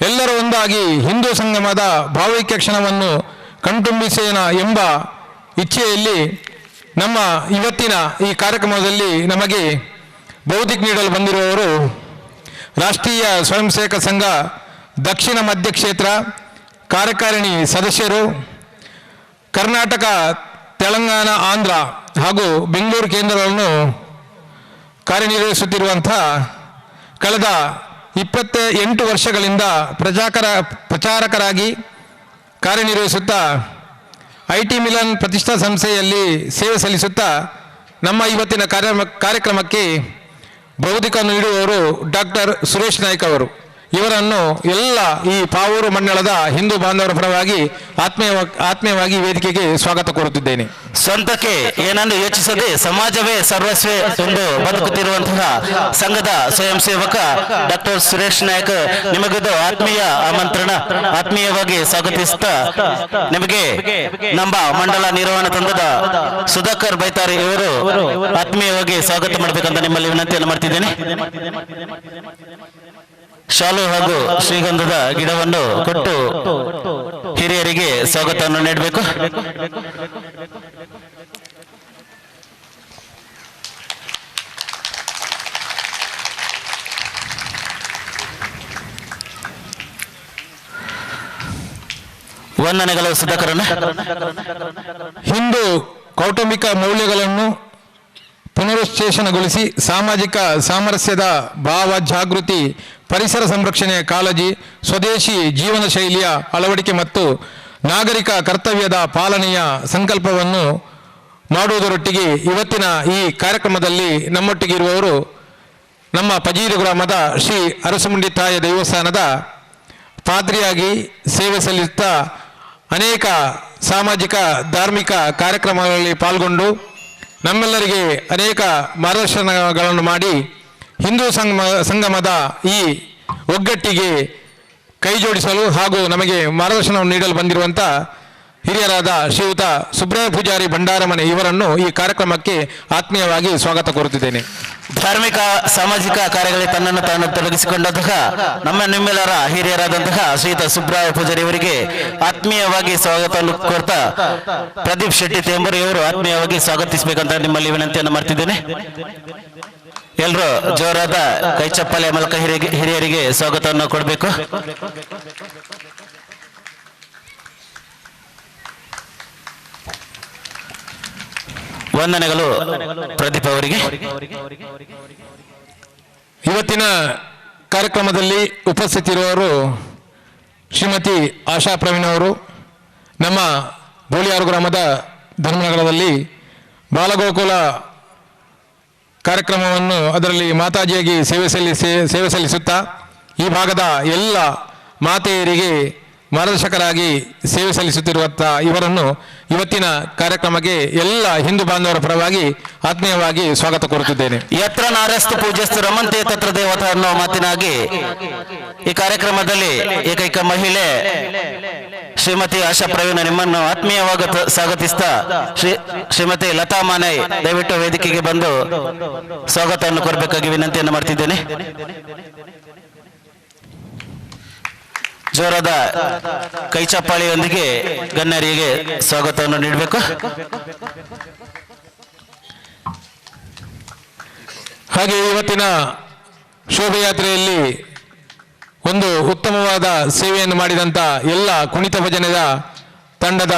ಎಲ್ಲರೂ ಒಂದಾಗಿ ಹಿಂದೂ ಸಂಗಮದ ಭಾವೈಕ್ಯ ಕ್ಷಣವನ್ನು ಕಣ್ತುಂಬಿಸೋಣ ಎಂಬ ಇಚ್ಛೆಯಲ್ಲಿ ನಮ್ಮ ಇವತ್ತಿನ ಈ ಕಾರ್ಯಕ್ರಮದಲ್ಲಿ ನಮಗೆ ಬೌದ್ಧಿಕ ನೀಡಲು ಬಂದಿರುವವರು ರಾಷ್ಟ್ರೀಯ ಸ್ವಯಂ ಸೇವಕ ಸಂಘ ದಕ್ಷಿಣ ಮಧ್ಯ ಕ್ಷೇತ್ರ ಕಾರ್ಯಕಾರಿಣಿ ಸದಸ್ಯರು, ಕರ್ನಾಟಕ, ತೆಲಂಗಾಣ, ಆಂಧ್ರ ಹಾಗೂ ಬೆಂಗಳೂರು ಕೇಂದ್ರಗಳನ್ನು ಕಾರ್ಯನಿರ್ವಹಿಸುತ್ತಿರುವಂಥ ಕಳೆದ 28 ವರ್ಷಗಳಿಂದ ಪ್ರಚಾರಕರಾಗಿ ಕಾರ್ಯನಿರ್ವಹಿಸುತ್ತಾ IT ಮಿಲನ್ ಪ್ರತಿಷ್ಠಾ ಸಂಸ್ಥೆಯಲ್ಲಿ ಸೇವೆ ಸಲ್ಲಿಸುತ್ತಾ ನಮ್ಮ ಇವತ್ತಿನ ಕಾರ್ಯಕ್ರಮಕ್ಕೆ ಬೌದ್ಧಿಕ ನೀಡುವವರು ಡಾಕ್ಟರ್ ಸುರೇಶ್ ನಾಯ್ಕ ಅವರು. ಇವರನ್ನು ಎಲ್ಲ ಈ ಪಾವೂರು ಮಂಡಲದ ಹಿಂದೂ ಬಾಂಧವರ ಪರವಾಗಿ ಆತ್ಮೀಯವಾಗಿ ವೇದಿಕೆಗೆ ಸ್ವಾಗತ ಕೋರುತ್ತಿದ್ದೇನೆ. ಸ್ವಂತಕ್ಕೆ ಏನನ್ನು ಯೋಚಿಸದೆ ಸಮಾಜವೇ ಸರ್ವಸ್ವೇ ಎಂದು ಬದುಕುತ್ತಿರುವಂತಹ ಸಂಘದ ಸ್ವಯಂ ಸೇವಕ ಡಾಕ್ಟರ್ ಸುರೇಶ್ ನಾಯಕ್, ನಿಮಗಿದು ಆತ್ಮೀಯ ಆಮಂತ್ರಣ. ಆತ್ಮೀಯವಾಗಿ ಸ್ವಾಗತಿಸುತ್ತಾ ನಿಮಗೆ ನಮ್ಮ ಮಂಡಲ ನಿರ್ವಹಣಾ ತಂಡದ ಸುಧಾಕರ್ ಬೈತಾರಿ ಇವರು ಆತ್ಮೀಯವಾಗಿ ಸ್ವಾಗತ ಮಾಡಬೇಕಂತ ನಿಮ್ಮಲ್ಲಿ ವಿನಂತಿಯನ್ನು ಮಾಡ್ತಿದ್ದೇನೆ. ಶಾಲು ಹಾಗೂ ಶ್ರೀಗಂಧದ ಗಿಡವನ್ನು ಕೊಟ್ಟು ಹಿರಿಯರಿಗೆ ಸ್ವಾಗತವನ್ನು ನೀಡಬೇಕು. ವಂದನೆಗಳು ಸುಧಾಕರಣ್ಣ. ಹಿಂದೂ ಕೌಟುಂಬಿಕ ಮೌಲ್ಯಗಳನ್ನು ಪುನರುಚ್ಚೇತನಗೊಳಿಸಿ ಸಾಮಾಜಿಕ ಸಾಮರಸ್ಯದ ಭಾವ ಜಾಗೃತಿ, ಪರಿಸರ ಸಂರಕ್ಷಣೆಯ ಕಾಳಜಿ, ಸ್ವದೇಶಿ ಜೀವನ ಶೈಲಿಯ ಅಳವಡಿಕೆ ಮತ್ತು ನಾಗರಿಕ ಕರ್ತವ್ಯದ ಪಾಲನೆಯ ಸಂಕಲ್ಪವನ್ನು ಮಾಡುವುದರೊಟ್ಟಿಗೆ ಇವತ್ತಿನ ಈ ಕಾರ್ಯಕ್ರಮದಲ್ಲಿ ನಮ್ಮೊಟ್ಟಿಗೆ ಇರುವವರು ನಮ್ಮ ಪಜೀರು ಗ್ರಾಮದ ಶ್ರೀ ಅರಸಮುಂಡಿ ತಾಯ ದೇವಸ್ಥಾನದ ಪಾದ್ರಿಯಾಗಿ ಸೇವೆ ಸಲ್ಲಿಸುತ್ತಾ ಅನೇಕ ಸಾಮಾಜಿಕ ಧಾರ್ಮಿಕ ಕಾರ್ಯಕ್ರಮಗಳಲ್ಲಿ ಪಾಲ್ಗೊಂಡು ನಮ್ಮೆಲ್ಲರಿಗೆ ಅನೇಕ ಮಾರ್ಗದರ್ಶನಗಳನ್ನು ಮಾಡಿ ಹಿಂದೂ ಸಂಗಮದ ಈ ಒಗ್ಗಟ್ಟಿಗೆ ಕೈ ಜೋಡಿಸಲು ಹಾಗೂ ನಮಗೆ ಮಾರ್ಗದರ್ಶನವನ್ನು ನೀಡಲು ಬಂದಿರುವಂಥ ಹಿರಿಯರಾದ ಶ್ರೀಯುತ ಸುಬ್ರಹ್ಮಣ್ಯ ಪೂಜಾರಿ ಭಂಡಾರಮನೆ ಇವರನ್ನು ಈ ಕಾರ್ಯಕ್ರಮಕ್ಕೆ ಆತ್ಮೀಯವಾಗಿ ಸ್ವಾಗತ ಕೋರುತ್ತಿದ್ದೇನೆ. ಧಾರ್ಮಿಕ ಸಾಮಾಜಿಕ ಕಾರ್ಯಗಳಲ್ಲಿ ತನ್ನನ್ನು ತಾನು ತೊಡಗಿಸಿಕೊಂಡಂತಹ ನಿಮ್ಮೆಲ್ಲರ ಹಿರಿಯರಾದಂತಹ ಶ್ರೀಯುತ ಸುಬ್ರಹ್ಮಣ್ಯ ಪೂಜಾರಿ ಇವರಿಗೆ ಆತ್ಮೀಯವಾಗಿ ಸ್ವಾಗತವನ್ನು ಕೋರ್ತಾ ಪ್ರದೀಪ್ ಶೆಟ್ಟಿ ತೇಂಬೂರು ಇವರು ಆತ್ಮೀಯವಾಗಿ ಸ್ವಾಗತಿಸಬೇಕಂತ ನಿಮ್ಮಲ್ಲಿ ವಿನಂತಿಯನ್ನು ಮಾಡ್ತಿದ್ದೇನೆ. ಎಲ್ಲರೂ ಜೋರಾದ ಕೈಚಪ್ಪಲೆ ಮೂಲಕ ಹಿರಿಯರಿಗೆ ಸ್ವಾಗತವನ್ನು ಕೊಡಬೇಕು. ವಂದನೆಗಳು ಪ್ರದೀಪ್ ಅವರಿಗೆ. ಇವತ್ತಿನ ಕಾರ್ಯಕ್ರಮದಲ್ಲಿ ಉಪಸ್ಥಿತಿರುವವರು ಶ್ರೀಮತಿ ಆಶಾ ಪ್ರವೀಣ್ ಅವರು, ನಮ್ಮ ಬೋಳಿಯಾರು ಗ್ರಾಮದ ಧರ್ಮನಗರದಲ್ಲಿ ಬಾಲಗೋಕುಲ ಕಾರ್ಯಕ್ರಮವನ್ನು ಅದರಲ್ಲಿ ಮಾತಾಜಿಯಾಗಿ ಸೇವೆ ಸಲ್ಲಿಸುತ್ತಾ ಈ ಭಾಗದ ಎಲ್ಲ ಮಾತೆಯರಿಗೆ ಮಾರ್ಗದರ್ಶಕರಾಗಿ ಸೇವೆ ಸಲ್ಲಿಸುತ್ತಿರುವಂಥ ಇವರನ್ನು ಇವತ್ತಿನ ಕಾರ್ಯಕ್ರಮಕ್ಕೆ ಎಲ್ಲ ಹಿಂದೂ ಬಾಂಧವರ ಪರವಾಗಿ ಆತ್ಮೀಯವಾಗಿ ಸ್ವಾಗತ ಕೋರುತ್ತಿದ್ದೇನೆ. ಯತ್ರ ನಾರಸ್ತು ಪೂಜಸ್ತು ರಮಂತೆ ತತ್ರ ದೇವತ ಅನ್ನೋ ಮಾತಿನಾಗಿ ಈ ಕಾರ್ಯಕ್ರಮದಲ್ಲಿ ಏಕೈಕ ಮಹಿಳೆ ಶ್ರೀಮತಿ ಆಶಾ ಪ್ರವೀಣ ನಿಮ್ಮನ್ನು ಆತ್ಮೀಯವಾಗಿ ಸ್ವಾಗತಿಸ್ತಾ ಶ್ರೀಮತಿ ಲತಾ ಮಾನಯ್ ದಯವಿಟ್ಟು ವೇದಿಕೆಗೆ ಬಂದು ಸ್ವಾಗತವನ್ನು ಕೊಡಬೇಕಾಗಿ ವಿನಂತಿಯನ್ನು ಮಾಡ್ತಿದ್ದೇನೆ. ಜೋರಾದ ಕೈಚಪ್ಪಾಳಿಯೊಂದಿಗೆ ಗಣ್ಯರಿಗೆ ಸ್ವಾಗತವನ್ನು ನೀಡಬೇಕು. ಹಾಗೆ ಇವತ್ತಿನ ಶೋಭಯಾತ್ರೆಯಲ್ಲಿ ಒಂದು ಉತ್ತಮವಾದ ಸೇವೆಯನ್ನು ಮಾಡಿದಂಥ ಎಲ್ಲ ಕುಣಿತ ಭಜನೆಯ ತಂಡದ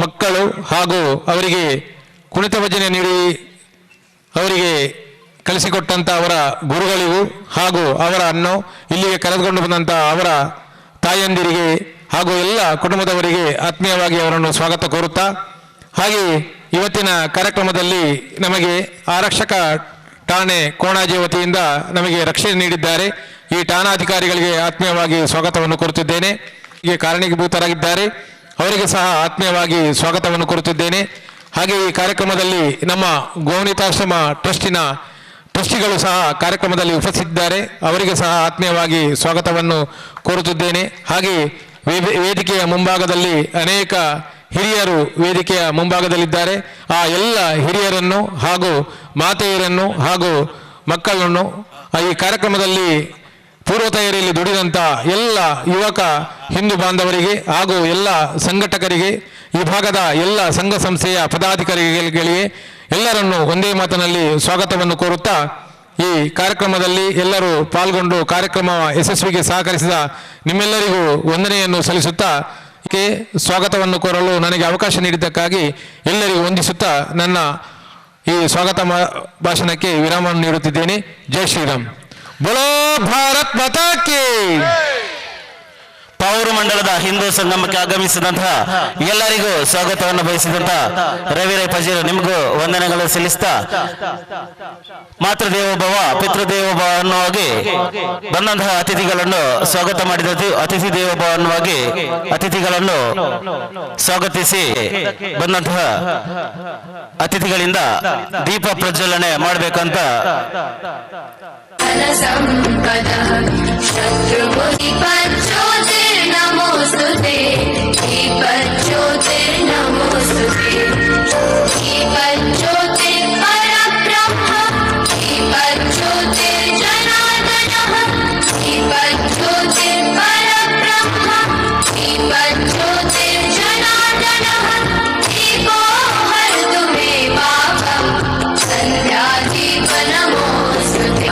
ಮಕ್ಕಳು ಹಾಗೂ ಅವರಿಗೆ ಕುಣಿತ ಭಜನೆ ನೀಡಿ ಅವರಿಗೆ ಕಲಿಸಿಕೊಟ್ಟಂಥ ಅವರ ಗುರುಗಳಿಗೂ ಹಾಗೂ ಅವರನ್ನು ಇಲ್ಲಿಗೆ ಕರೆದುಕೊಂಡು ಬಂದಂಥ ಅವರ ತಾಯಂದಿರಿಗೆ ಹಾಗೂ ಎಲ್ಲ ಕುಟುಂಬದವರಿಗೆ ಆತ್ಮೀಯವಾಗಿ ಅವರನ್ನು ಸ್ವಾಗತ ಕೋರುತ್ತಾ, ಹಾಗೆ ಇವತ್ತಿನ ಕಾರ್ಯಕ್ರಮದಲ್ಲಿ ನಮಗೆ ಆರಕ್ಷಕ ಠಾಣೆ ಕೋಣಾಜಿ ವತಿಯಿಂದ ನಮಗೆ ರಕ್ಷಣೆ ನೀಡಿದ್ದಾರೆ. ಈ ಠಾಣಾಧಿಕಾರಿಗಳಿಗೆ ಆತ್ಮೀಯವಾಗಿ ಸ್ವಾಗತವನ್ನು ಕೋರುತ್ತಿದ್ದೇನೆ. ಹೀಗೆ ಕಾರಣೀಭೂತರಾಗಿದ್ದಾರೆ, ಅವರಿಗೆ ಸಹ ಆತ್ಮೀಯವಾಗಿ ಸ್ವಾಗತವನ್ನು ಕೋರುತ್ತಿದ್ದೇನೆ. ಹಾಗೆ ಈ ಕಾರ್ಯಕ್ರಮದಲ್ಲಿ ನಮ್ಮ ಗೋವನಿತಾಶ್ರಮ ಟ್ರಸ್ಟಿನ ಟ್ರಸ್ಟಿಗಳು ಸಹ ಕಾರ್ಯಕ್ರಮದಲ್ಲಿ ಉಪಸ್ಥಿತಿದ್ದಾರೆ, ಅವರಿಗೆ ಸಹ ಆತ್ಮೀಯವಾಗಿ ಸ್ವಾಗತವನ್ನು ಕೋರುತ್ತಿದ್ದೇನೆ. ಹಾಗೆ ವೇದಿಕೆಯ ಮುಂಭಾಗದಲ್ಲಿ ಅನೇಕ ಹಿರಿಯರು ವೇದಿಕೆಯ ಮುಂಭಾಗದಲ್ಲಿದ್ದಾರೆ. ಆ ಎಲ್ಲ ಹಿರಿಯರನ್ನು ಹಾಗೂ ಮಾತೆಯರನ್ನು ಹಾಗೂ ಮಕ್ಕಳನ್ನು ಈ ಕಾರ್ಯಕ್ರಮದಲ್ಲಿ ಪೂರ್ವ ತಯಾರಿಯಲ್ಲಿ ದುಡಿದಂಥ ಎಲ್ಲ ಯುವಕ ಹಿಂದೂ ಬಾಂಧವರಿಗೆ ಹಾಗೂ ಎಲ್ಲ ಸಂಘಟಕರಿಗೆ, ಈ ಭಾಗದ ಎಲ್ಲ ಸಂಘ ಸಂಸ್ಥೆಯ ಪದಾಧಿಕಾರಿಗಳಿಗೆ ಎಲ್ಲರನ್ನು ಒಂದೇ ಮಾತಿನಲ್ಲಿ ಸ್ವಾಗತವನ್ನು ಕೋರುತ್ತಾ, ಈ ಕಾರ್ಯಕ್ರಮದಲ್ಲಿ ಎಲ್ಲರೂ ಪಾಲ್ಗೊಂಡು ಕಾರ್ಯಕ್ರಮ ಯಶಸ್ವಿಗೆ ಸಹಕರಿಸಿದ ನಿಮ್ಮೆಲ್ಲರಿಗೂ ವಂದನೆಯನ್ನು ಸಲ್ಲಿಸುತ್ತಾ ಸ್ವಾಗತವನ್ನು ಕೋರಲು ನನಗೆ ಅವಕಾಶ ನೀಡಿದ್ದಕ್ಕಾಗಿ ಎಲ್ಲರಿಗೂ ವಂದಿಸುತ್ತಾ ನನ್ನ ಈ ಸ್ವಾಗತ ಭಾಷಣಕ್ಕೆ ವಿರಾಮವನ್ನು ನೀಡುತ್ತಿದ್ದೇನೆ. ಜೈ ಶ್ರೀರಾಮ್. ಬೋಲೋ ಭಾರತ್ ಮಾತಾ ಕಿ. ಪಾವೂರು ಮಂಡಲದ ಹಿಂದೂ ಸಂಗಮಕ್ಕೆ ಆಗಮಿಸಿದಂತಹ ಎಲ್ಲರಿಗೂ ಸ್ವಾಗತವನ್ನು ಬಯಸಿದಂತಹ ರವಿರೈ ಪಜೀರ್ ನಿಮಗೂ ವಂದನೆಗಳು ಸಲ್ಲಿಸ್ತಾ ಮಾತೃದೇವೋಭವ ಪಿತೃದೇವೋಭವ ಅನ್ನುವಾಗಿ ಬಂದಂತಹ ಅತಿಥಿಗಳನ್ನು ಸ್ವಾಗತ ಮಾಡಿದ ಅತಿಥಿ ದೇವೋಭವ ಅನ್ನುವಾಗಿ ಅತಿಥಿಗಳನ್ನು ಸ್ವಾಗತಿಸಿ ಬಂದಂತಹ ಅತಿಥಿಗಳಿಂದ ದೀಪ ಪ್ರಜ್ವಲನೆ ಮಾಡಬೇಕಂತ संपदः शत्रुबुद्धिपज्योतिर्नमोऽस्तुते दीपज्योतिर्नमोऽस्तुते दीपज्योतिर्परब्रह्म दीपज्योतिर्जनार्दनः दीपज्योतिर्परब्रह्म दीपज्योतिर्जनार्दनः दीपो हरतु मे पापं सन्ध्यादीपनमोऽस्तुते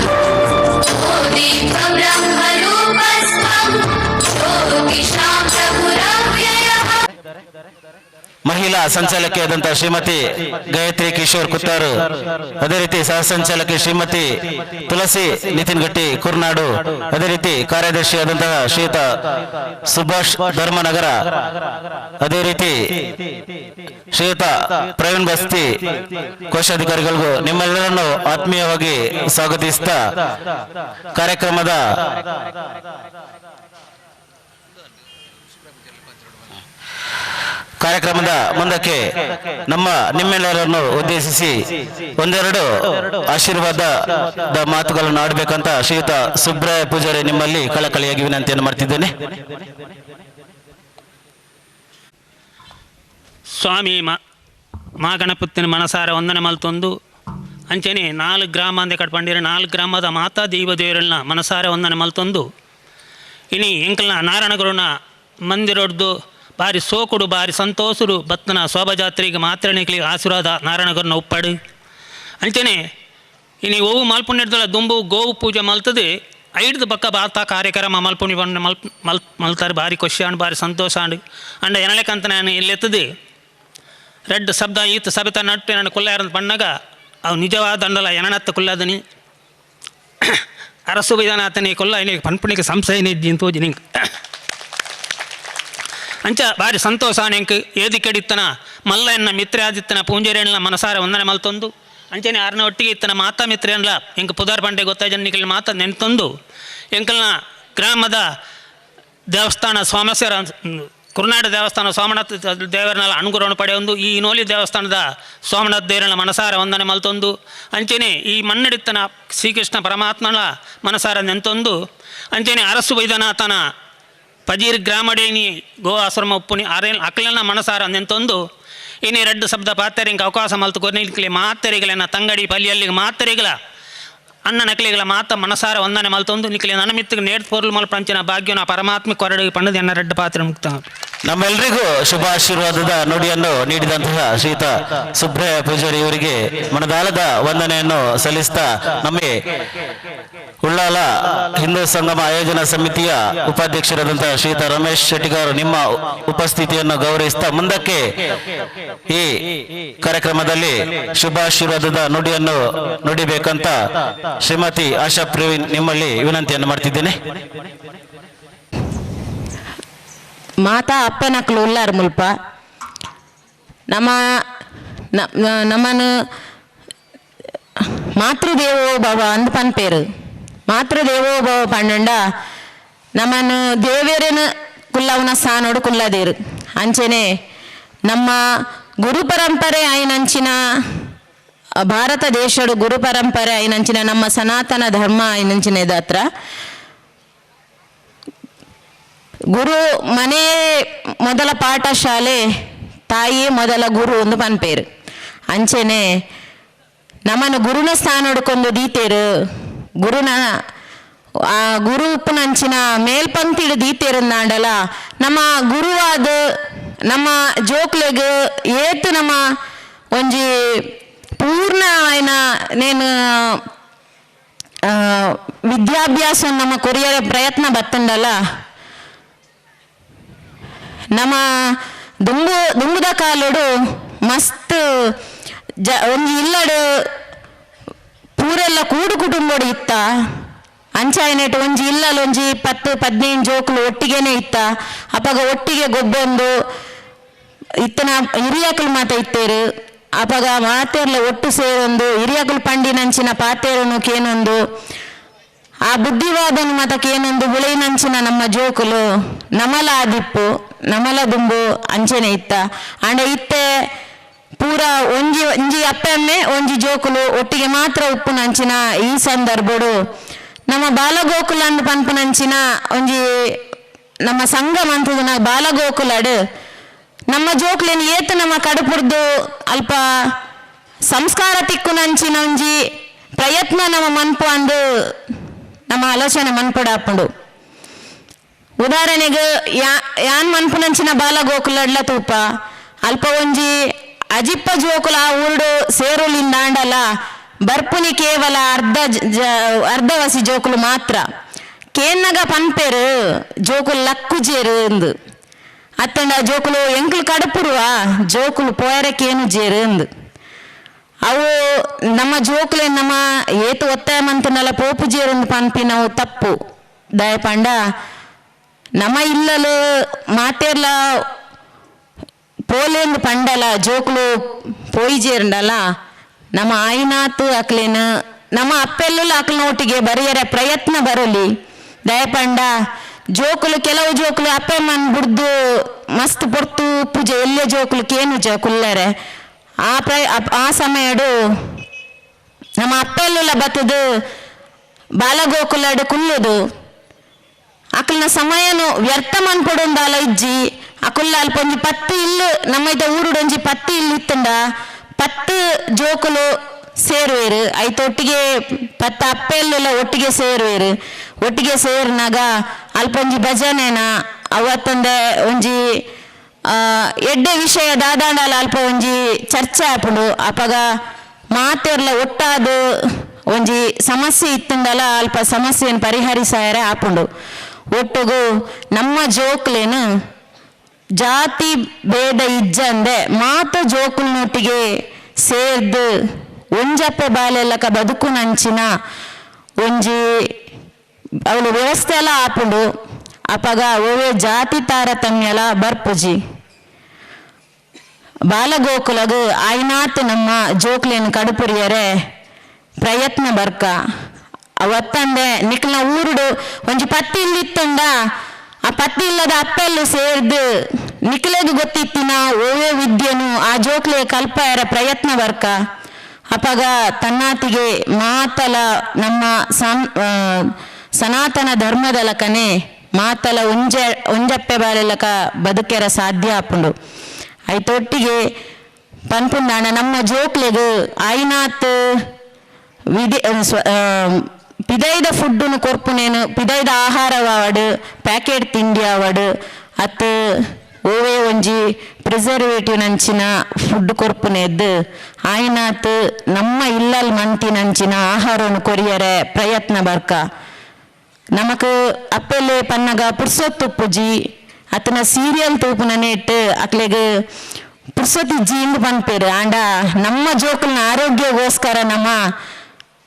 ಮಹಿಳಾ ಸಂಚಾಲಕಿಯಾದಂತಹ ಶ್ರೀಮತಿ ಗಾಯತ್ರಿ ಕಿಶೋರ್ ಕುತ್ತಾರು, ಅದೇ ರೀತಿ ಸಹ ಸಂಚಾಲಕಿ ಶ್ರೀಮತಿ ತುಳಸಿ ನಿತಿನ್ ಗಟ್ಟಿ ಕುರ್ನಾಡು, ಅದೇ ರೀತಿ ಕಾರ್ಯದರ್ಶಿಯಾದಂತಹ ಶ್ರೀಯುತ ಸುಭಾಷ್ ಧರ್ಮನಗರ, ಅದೇ ರೀತಿ ಶ್ರೀಯುತ ಪ್ರವೀಣ್ ಬಸ್ತಿ ಕೋಶಾಧಿಕಾರಿಗಳಿಗೂ ನಿಮ್ಮೆಲ್ಲರನ್ನು ಆತ್ಮೀಯವಾಗಿ ಸ್ವಾಗತಿಸ್ತಾ ಕಾರ್ಯಕ್ರಮದ ಮುಂದಕ್ಕೆ ನಿಮ್ಮೆಲ್ಲರನ್ನು ಉದ್ದೇಶಿಸಿ ಒಂದೆರಡು ಆಶೀರ್ವಾದದ ಮಾತುಗಳನ್ನು ಆಡಬೇಕಂತ ಶ್ರೀಯುತ ಸುಬ್ರಾಯ ಪೂಜಾರಿ ನಿಮ್ಮಲ್ಲಿ ಕಳಕಳಿಯಾಗಿ ವಿನಂತಿಯನ್ನು ಮಾಡ್ತಿದ್ದೇನೆ. ಸ್ವಾಮಿ ಮಾ ಗಣಪತಿನ ಮನಸಾರ ವಂದನೆ ಮಲ್ತೊಂದು ಅಂಚನೆ 4 ಗ್ರಾಮ ಅಂದೆ ಕಟ್ಪಂಡಿರ 4 ಗ್ರಾಮದ ಮಾತಾ ದೇವದೇವರನ್ನ ಮನಸಾರ ವಂದನೆ ಮಲ್ತೊಂದು ಇನಿ ಎಂಕಲ್ನ ನಾರಾಯಣಗುರುನ ಮಂದಿರೊಡ್ದು ಬಾರಿ ಸೋಕುಡು ಬಾರಿ ಸಂತೋಷರು ಬತ್ತನ ಶೋಭಾಜಾತ್ರೆಗೆ ಮಾತ್ರಣಿಗಳಿಗೆ ಆಶೀರ್ವಾದ ನಾರಾಯಣಗುರುನ ಉಪ್ಪಡು ಅಂಚನೆ ಇನಿ ಓವು ಮಲ್ಪುಣ್ಯದೊಳ ದುಂಬು ಗೋವು ಪೂಜೆ ಮಲ್ತದೆ 5 ಪಕ್ಕ ಬಾತ ಕಾರ್ಯಕ್ರಮ ಮಲ್ಪುಣಿ ಮಲ್ತಾರೆ ಬಾರಿ ಖುಷಿ ಅಂಡ್ ಬಾರಿ ಸಂತೋಷ ಅಂಡ್ ಅಂಡ ಎನಲೆಕ್ಕಂತ ನಾನು ಇಲ್ಲೆತ್ತದೆ ರೆಡ್ ಶಬ್ದ ಈತ ಸಬಿತ ನಟ್ಟು ನಾನು ಕೊಲ್ಲಾರಂತ ಬಣ್ಣಗ ಅವು ನಿಜವಾದ ದಂಡಲ ಎನನತ್ತ ಕೊಲ್ಲದನಿ ಅರಸು ವಿಧಾನಾತನಿ ಕೊಲ್ಲ ಇನಿಗೆ ಪನ್ಪುಣಿಗೆ ಸಂಶಯ ಇದ್ದಿ ಅಂತ ಹೋಜಿ ನಿಂಗೆ ಅಂಚ ಬಾರಿ ಸಂತೋಷ ನೆಂಕ್ ಏದಿ ಕೆಡಿತ್ತನ ಮಲ್ಲ ಎನ್ನ ಮಿತ್ರಾದಿತ್ತನ ಪೂಂಜರೇಣ್ಣ ಮನಸಾರ ವಂದನೆ ಮಲ್ತೊಂದು ಅಂಚನೆ ಆರನ ಒಟ್ಟಿಗೆ ಇತ್ತನ ಮಾತಾ ಮಿತ್ರೇಣ್ಲ ಎಂಕ ಪುದಾರ್ ಪಂಡೆ ಗೊತ್ತಾಜನ್ನಿಕಲ್ ಮಾತ ನೆನ್ತೊಂದು ಎಂಕಲ್ನ ಗ್ರಾಮದ ದೇವಸ್ಥಾನ ಸೋಮೇಶ್ವರ ಕುರುನಾಡ ದೇವಸ್ಥಾನ ಸೋಮನಾಥ ದೇವರನ್ನೆಲ್ಲ ಅನುಗ್ರಹವನ್ನು ಪಡೆಯೊಂದು ಈ ನೋಲಿ ದೇವಸ್ಥಾನದ ಸೋಮನಾಥ ದೇವರನ್ನ ಮನಸಾರ ವಂದನೆ ಮಲ್ತೊಂದು ಅಂಚನೆ ಈ ಮನ್ನಡಿತ್ತನ ಶ್ರೀಕೃಷ್ಣ ಪರಮಾತ್ಮನ ಮನಸಾರ ನೆಂತೊಂದು ಅಂಚನೆ ಅರಸು ವೈದ್ಯನಾಥನ ಪಜೀರ್ ಗ್ರಾಮಡೇನಿ ಗೋ ಆಶ್ರಮ ಉಪ್ಪುನಿ ಅಕಲನ ಮನಸಾರ ನೆಂತೊಂದು ಇನಿ 2 ಶಬ್ದ ಪಾತ್ರೆಗೆ ಅವಕಾಶ ಮಲ್ತು ಕೊನೆಗೆ ಮಾತ್ರೆಗಳನ್ನ ತಂಗಡಿ ಪಲ್ಲಿಯಲ್ಲಿಗೆ ಮಾತ್ರೆಗಳ ಅನ್ನ ನಕಲಿಗಳ ಮಾತ ಮನಸಾರ ವಂದನೆ ಮಲ್ತೊಂದು ನಿಖಲೆ ನನ್ನ ಮಿತ್ತಿಗೆ ನೇಡ್ ಪೋರ್ಲು ಮಲ್ಪಂಚಿನ ಭಾಗ್ಯನ ಪರಮಾತ್ಮ ಕೊರಡಿಗೆ ಪಂಡದ ಎನ್ನ 2 ಪಾತ್ರೆ ಮುಕ್ತ. ನಮ್ಮೆಲ್ಲರಿಗೂ ಶುಭಾಶೀರ್ವಾದದ ನುಡಿಯನ್ನು ನೀಡಿದಂತಹ ಶ್ರೀಯುತ ಸುಬ್ರಾಯ ಪೂಜಾರಿ ಇವರಿಗೆ ಮನದಾಳದ ವಂದನೆಯನ್ನು ಸಲ್ಲಿಸ್ತಾ ನಮಗೆ ಉಳ್ಳಾಲ ಹಿಂದೂ ಸಂಗಮ ಆಯೋಜನಾ ಸಮಿತಿಯ ಉಪಾಧ್ಯಕ್ಷರಾದಂತಹ ಶ್ರೀಯುತ ರಮೇಶ್ ಶೆಟ್ಟಿಗಾರ್ ನಿಮ್ಮ ಉಪಸ್ಥಿತಿಯನ್ನು ಗೌರವಿಸ್ತಾ ಮುಂದಕ್ಕೆ ಈ ಕಾರ್ಯಕ್ರಮದಲ್ಲಿ ಶುಭಾಶೀರ್ವಾದದ ನುಡಿಯನ್ನು ನುಡಿಬೇಕಂತ ಶ್ರೀಮತಿ ಆಶಾ ಪ್ರವೀಣ್ ನಿಮ್ಮಲ್ಲಿ ವಿನಂತಿಯನ್ನು ಮಾಡ್ತಿದ್ದೇನೆ. ಮಾತಾ ಅಪ್ಪನಕ್ಲು ಉಲ್ಲಾರು ಮುಲ್ಪ ನಮ್ಮನ್ನು ಮಾತೃದೇವೋಭವ ಅಂದ್ ಪನ್ಪೇರು ಮಾತೃದೇವೋಭವ ಪಂಡ ನಮ್ಮನ್ನು ದೇವೇರನ ಕುಲ್ಲವನ ಸಾನೋಡು ಕುಲ್ಲದೇರು ಅಂಚೆನೆ ನಮ್ಮ ಗುರು ಪರಂಪರೆ ಆಯ್ನಂಚಿನ ಭಾರತ ದೇಶಡು ಗುರು ಪರಂಪರೆ ಆಯ್ನಂಚಿನ ನಮ್ಮ ಸನಾತನ ಧರ್ಮ ಆಯ್ನಂಚಿನ ಹತ್ರ ಗುರು ಮನೆ ಮೊದಲ ಪಾಠಶಾಲೆ ತಾಯಿಯೇ ಮೊದಲ ಗುರು ಒಂದು ಪನ್ಪೇರು ಅಂಚೆನೆ ನಮ್ಮನ್ನು ಗುರುನ ಸ್ಥಾನ ಹುಡ್ಕೊಂಡು ದೀತೇರು ಗುರುನ ಆ ಗುರು ಉಪ್ಪುನಂಚಿನ ಮೇಲ್ಪಂಕ್ತಿಡು ದೀತೇರಂದಾಂಡಲ ನಮ್ಮ ಗುರುವಾದ ನಮ್ಮ ಜೋಕ್ಲೆಗ್ ಏತು ನಮ್ಮ ಒಂಜಿ ಪೂರ್ಣ ಆಯ್ನ ನೇನು ವಿದ್ಯಾಭ್ಯಾಸ ನಮ್ಮ ಕೊರಿಯರ ಪ್ರಯತ್ನ ಬತ್ತಂಡಲ್ಲ ನಮ್ಮ ದುಂಬುದ ಕಾಲಡು ಮಸ್ತ್ ಒಂಜಿ ಇಲ್ಲಡು ಪೂರೆಲ್ಲ ಕೂಡು ಕುಟುಂಬೋಡು ಇತ್ತ ಅಂಚಾಯನೇಟು ಒಂಜಿ ಇಲ್ಲಲು ಒಂಜಿ 10-15 ಜೋಕುಲು ಒಟ್ಟಿಗೆನೆ ಇತ್ತ ಅಪಗ ಒಟ್ಟಿಗೆ ಗೊಬ್ಬೊಂದು ಇತ್ತನ ಹಿರಿಯಕಲು ಮಾತ ಇತ್ತೇರು ಅಪಗ ಮಾತೆರ್ಲ ಒಟ್ಟು ಸೇರೊಂದು ಹಿರಿಯಕಲು ಪಂಡಿನಂಚಿನ ಪಾತೇರನು ಕೇನೊಂದು ಆ ಬುದ್ಧಿವಾದನು ಮತಕ್ಕೇನೊಂದು ಬುಳೈನಂಚಿನ ನಮ್ಮ ಜೋಕುಲು ನಮಲ ಆದಿಪ್ಪು ನಮಲ ದುಂಬು ಅಂಚೆನೆ ಇತ್ತ ಅಂಡ ಇತ್ತೆ ಪೂರ ಒಂಜಿ ಅಪ್ಪೆಮ್ಮೆ ಒಂಜಿ ಜೋಕುಲು ಒಟ್ಟಿಗೆ ಮಾತ್ರ ಉಪ್ಪುನಂಚಿನ ಈ ಸಂದರ್ಭಡು ನಮ್ಮ ಬಾಲಗೋಕುಲ ಅಂದು ಪನ್ಪುನಂಚಿನ ಒಂಜಿ ನಮ್ಮ ಸಂಘ ಮಂತದ ಬಾಲಗೋಕುಲಡು ನಮ್ಮ ಜೋಕುಲೇನು ಏತು ನಮ್ಮ ಕಡುಪುರ್ದು ಅಲ್ಪ ಸಂಸ್ಕಾರ ತಿಕ್ಕುನಂಚಿನ ಒಂಜಿ ಪ್ರಯತ್ನ ನಮ್ಮ ಮನ್ಪು ಅಂದು ನಮ್ಮ ಆಲೋಚನೆ ಮನ್ಪುಡಾಪುಂಡು ಉದಾಹರಣೆಗೆ ಯಾನ್ ಮನ್ಪುನಂಚಿನ ಬಾಲಗೋಕುಲಡ್ಲ ತೂಪ ಅಲ್ಪ ಒಂಜಿ ಅಜಿಪ್ಪ ಜೋಕುಲ ಆ ಊರುಡು ಸೇರುಲಿಂದ ಆಂಡಲ ಬರ್ಪುನಿ ಕೇವಲ ಅರ್ಧವಸಿ ಜೋಕುಲು ಮಾತ್ರ ಕೇನ್ನಗ ಪನ್ಪೇರು ಜೋಕುಲು ಲಕ್ಕುಜೇರು ಎಂದು ಅತ್ತಂಡ ಜೋಕುಲು ಎಂಕುಲು ಕಡುಪುರುವ ಜೋಕುಲು ಪೋಯರಕ್ಕೇನು ಜೇರು ಎಂದು ಅವು ನಮ್ಮ ಜೋಕುಲೆ ನಮ್ಮ ಏತು ಒತ್ತಾಯ ಮಂತನಲ್ಲ ಪೋಪು ಜೇರು ಪನ್ಪಿ ನಾವು ತಪ್ಪು ದಯಪಂಡ ನಮ್ಮ ಇಲ್ಲಲು ಮಾತೇರ್ಲ ಪೋಲೆಂದು ಪಂಡಲ ಜೋಕುಲು ಪೋಯಿ ಜೇರುಂಡಲ್ಲ ನಮ್ಮ ಆಯ್ನಾತು ಅಕ್ಲೇನು ನಮ್ಮ ಅಪ್ಪೆಲ್ಲೂ ಅಕ್ಲನ ಒಟ್ಟಿಗೆ ಬರೆಯರೆ ಪ್ರಯತ್ನ ಬರಲಿ ದಯಪಂಡ ಜೋಕುಲು ಕೆಲವು ಜೋಕುಲು ಅಪ್ಪೆಮ್ಮನ್ ಬಿಡ್ದು ಮಸ್ತ್ ಪೊರ್ತು ಪೂಜೆ ಎಲ್ಲೇ ಜೋಕುಲು ಕೇನು ಕುಲ್ಲರೆ ಆ ಸಮಯಡು ನಮ್ಮ ಅಪ್ಪೆಲ್ಲೂ ಬತ್ತದು ಬಾಲಗೋಕುಲಡು ಕುಲ್ಲುದು ಅಕ್ಲನ ಸಮಯನು ವ್ಯರ್ಥ ಮನ್ಪೊಡೊಂದಾಲ ಇಜ್ಜಿ ಅಕುಲ್ಲ ಅಲ್ಪ ಒಂಜಿ 10 ಇಲ್ಲು ನಮ್ಮ ಇತ ಊರುಡು ಒಂಜಿ 10 ಇಲ್ಲು ಇತ್ತಂಡ 10 ಜೋಕುಲು ಸೇರುವೇರು ಐತೊಟ್ಟಿಗೆ 10 ಅಪ್ಪೆಲ್ಲ ಒಟ್ಟಿಗೆ ಸೇರುವೇರು ಒಟ್ಟಿಗೆ ಸೇರಿನಾಗ ಅಲ್ಪ ಒಂಜಿ ಭಜನೆನ ಅವತ್ತೊಂದೆ ಒಂಜಿ ಎಡ್ಡೆ ವಿಷಯ ದಾದಾಂಡಲ ಅಲ್ಪ ಒಂಜಿ ಚರ್ಚೆ ಆಪುಂಡು ಅಪಗ ಮಾತೆರ್ಲ ಒಟ್ಟಾದು ಒಂಜಿ ಸಮಸ್ಯೆ ಇತ್ತಂಡಲ ಅಲ್ಪ ಸಮಸ್ಯೆಯನ್ನು ಪರಿಹರಿಸಾಯರೆ ಆಪುಂಡು ಒಟ್ಟುಗು ನಮ್ಮ ಜೋಕ್ಲೇನು ಜಾತಿ ಭೇದ ಇಜ್ಜಂದೆ ಮಾತ ಜೋಕುಲ್ನೊಟ್ಟಿಗೆ ಸೇರ್ದು ಒಂಜಪ್ಪೆ ಬಾಲೆಲ್ಲಕ ಬದುಕುನಂಚಿನ ಒಂಜಿ ಅವಳು ವ್ಯವಸ್ಥೆ ಎಲ್ಲ ಆಪುಂಡು ಅಪಗ ಓವೇ ಜಾತಿ ತಾರತಮ್ಯಲ ಬರ್ಪುಜಿ ಬಾಲಗೋಕುಲಗು ಆಯ್ನಾತ್ ನಮ್ಮ ಜೋಕ್ಲೇನು ಕಡುಪುರಿಯರೆ ಪ್ರಯತ್ನ ಬರ್ಕ ಅವತ್ತಂದೆ ನಿಕ್ಲ ಊರುಡು ಒಂಜಿ 10 ಇಲ್ಲಿತ್ತಂಡ ಆ 10 ಇಲ್ಲದ ಅಪ್ಪೆಲ್ಲು ಸೇರ್ದು ನಿಕ್ಲೆಗೂ ಗೊತ್ತಿತ್ತಿನ ಓವೇ ವಿದ್ಯೆನು ಆ ಜೋಕ್ಲೆ ಕಲ್ಪಾಯರ ಪ್ರಯತ್ನ ಬರ್ಕ ಅಪಗ ತನ್ನಾತಿಗೆ ಮಾತಲ ನಮ್ಮ ಸನಾತನ ಧರ್ಮದ ಲಕನೆ ಮಾತಲ ಒಂಜಪ್ಪೆ ಬಾಲೆಲಕ ಬದುಕೆರ ಸಾಧ್ಯ ಆಪುಂಡು ಐತೊಟ್ಟಿಗೆ ಪನ್ಪುಂಡಾಣ ನಮ್ಮ ಜೋಕ್ಲೆಗು ಆಯ್ನಾತ್ ಪಿದೈದ ಫುಡ್ಡುನು ಕೊರ್ಪುನೇನು ಪಿದೈದ ಆಹಾರವಾವಡು ಪ್ಯಾಕೆಟ್ ತಿಂಡಿ ಆವಡು ಅತ್ತು ಓವೇ ಒಂಜಿ ಪ್ರಿಸರ್ವೇಟಿವ್ ನಂಚಿನ ಫುಡ್ ಕೊರ್ಪುನೆದ್ದು ಆಯ್ನಾತ್ ನಮ್ಮ ಇಲ್ಲಲ್ ಮಂತಿನಂಚಿನ ಆಹಾರವನ್ನು ಕೊರಿಯರೆ ಪ್ರಯತ್ನ ಬರ್ಕ ನಮಕ್ ಅಪ್ಪೆಲೆ ಪನ್ನಗ ಪುರ್ಸೊತ್ತುಪ್ಪುಜಿ ಅತನ ಸೀರಿಯಲ್ ತೂಪುನ ನೆಟ್ಟು ಅಕ್ಲೆಗ್ ಪುರ್ಸೊತ್ತಿಜ್ಜಿ ಇಂದು ಪನ್ಪೇರು ಆಂಡ ನಮ್ಮ ಜೋಕುಲ್ನ ಆರೋಗ್ಯಗೋಸ್ಕರ ನಮ್ಮ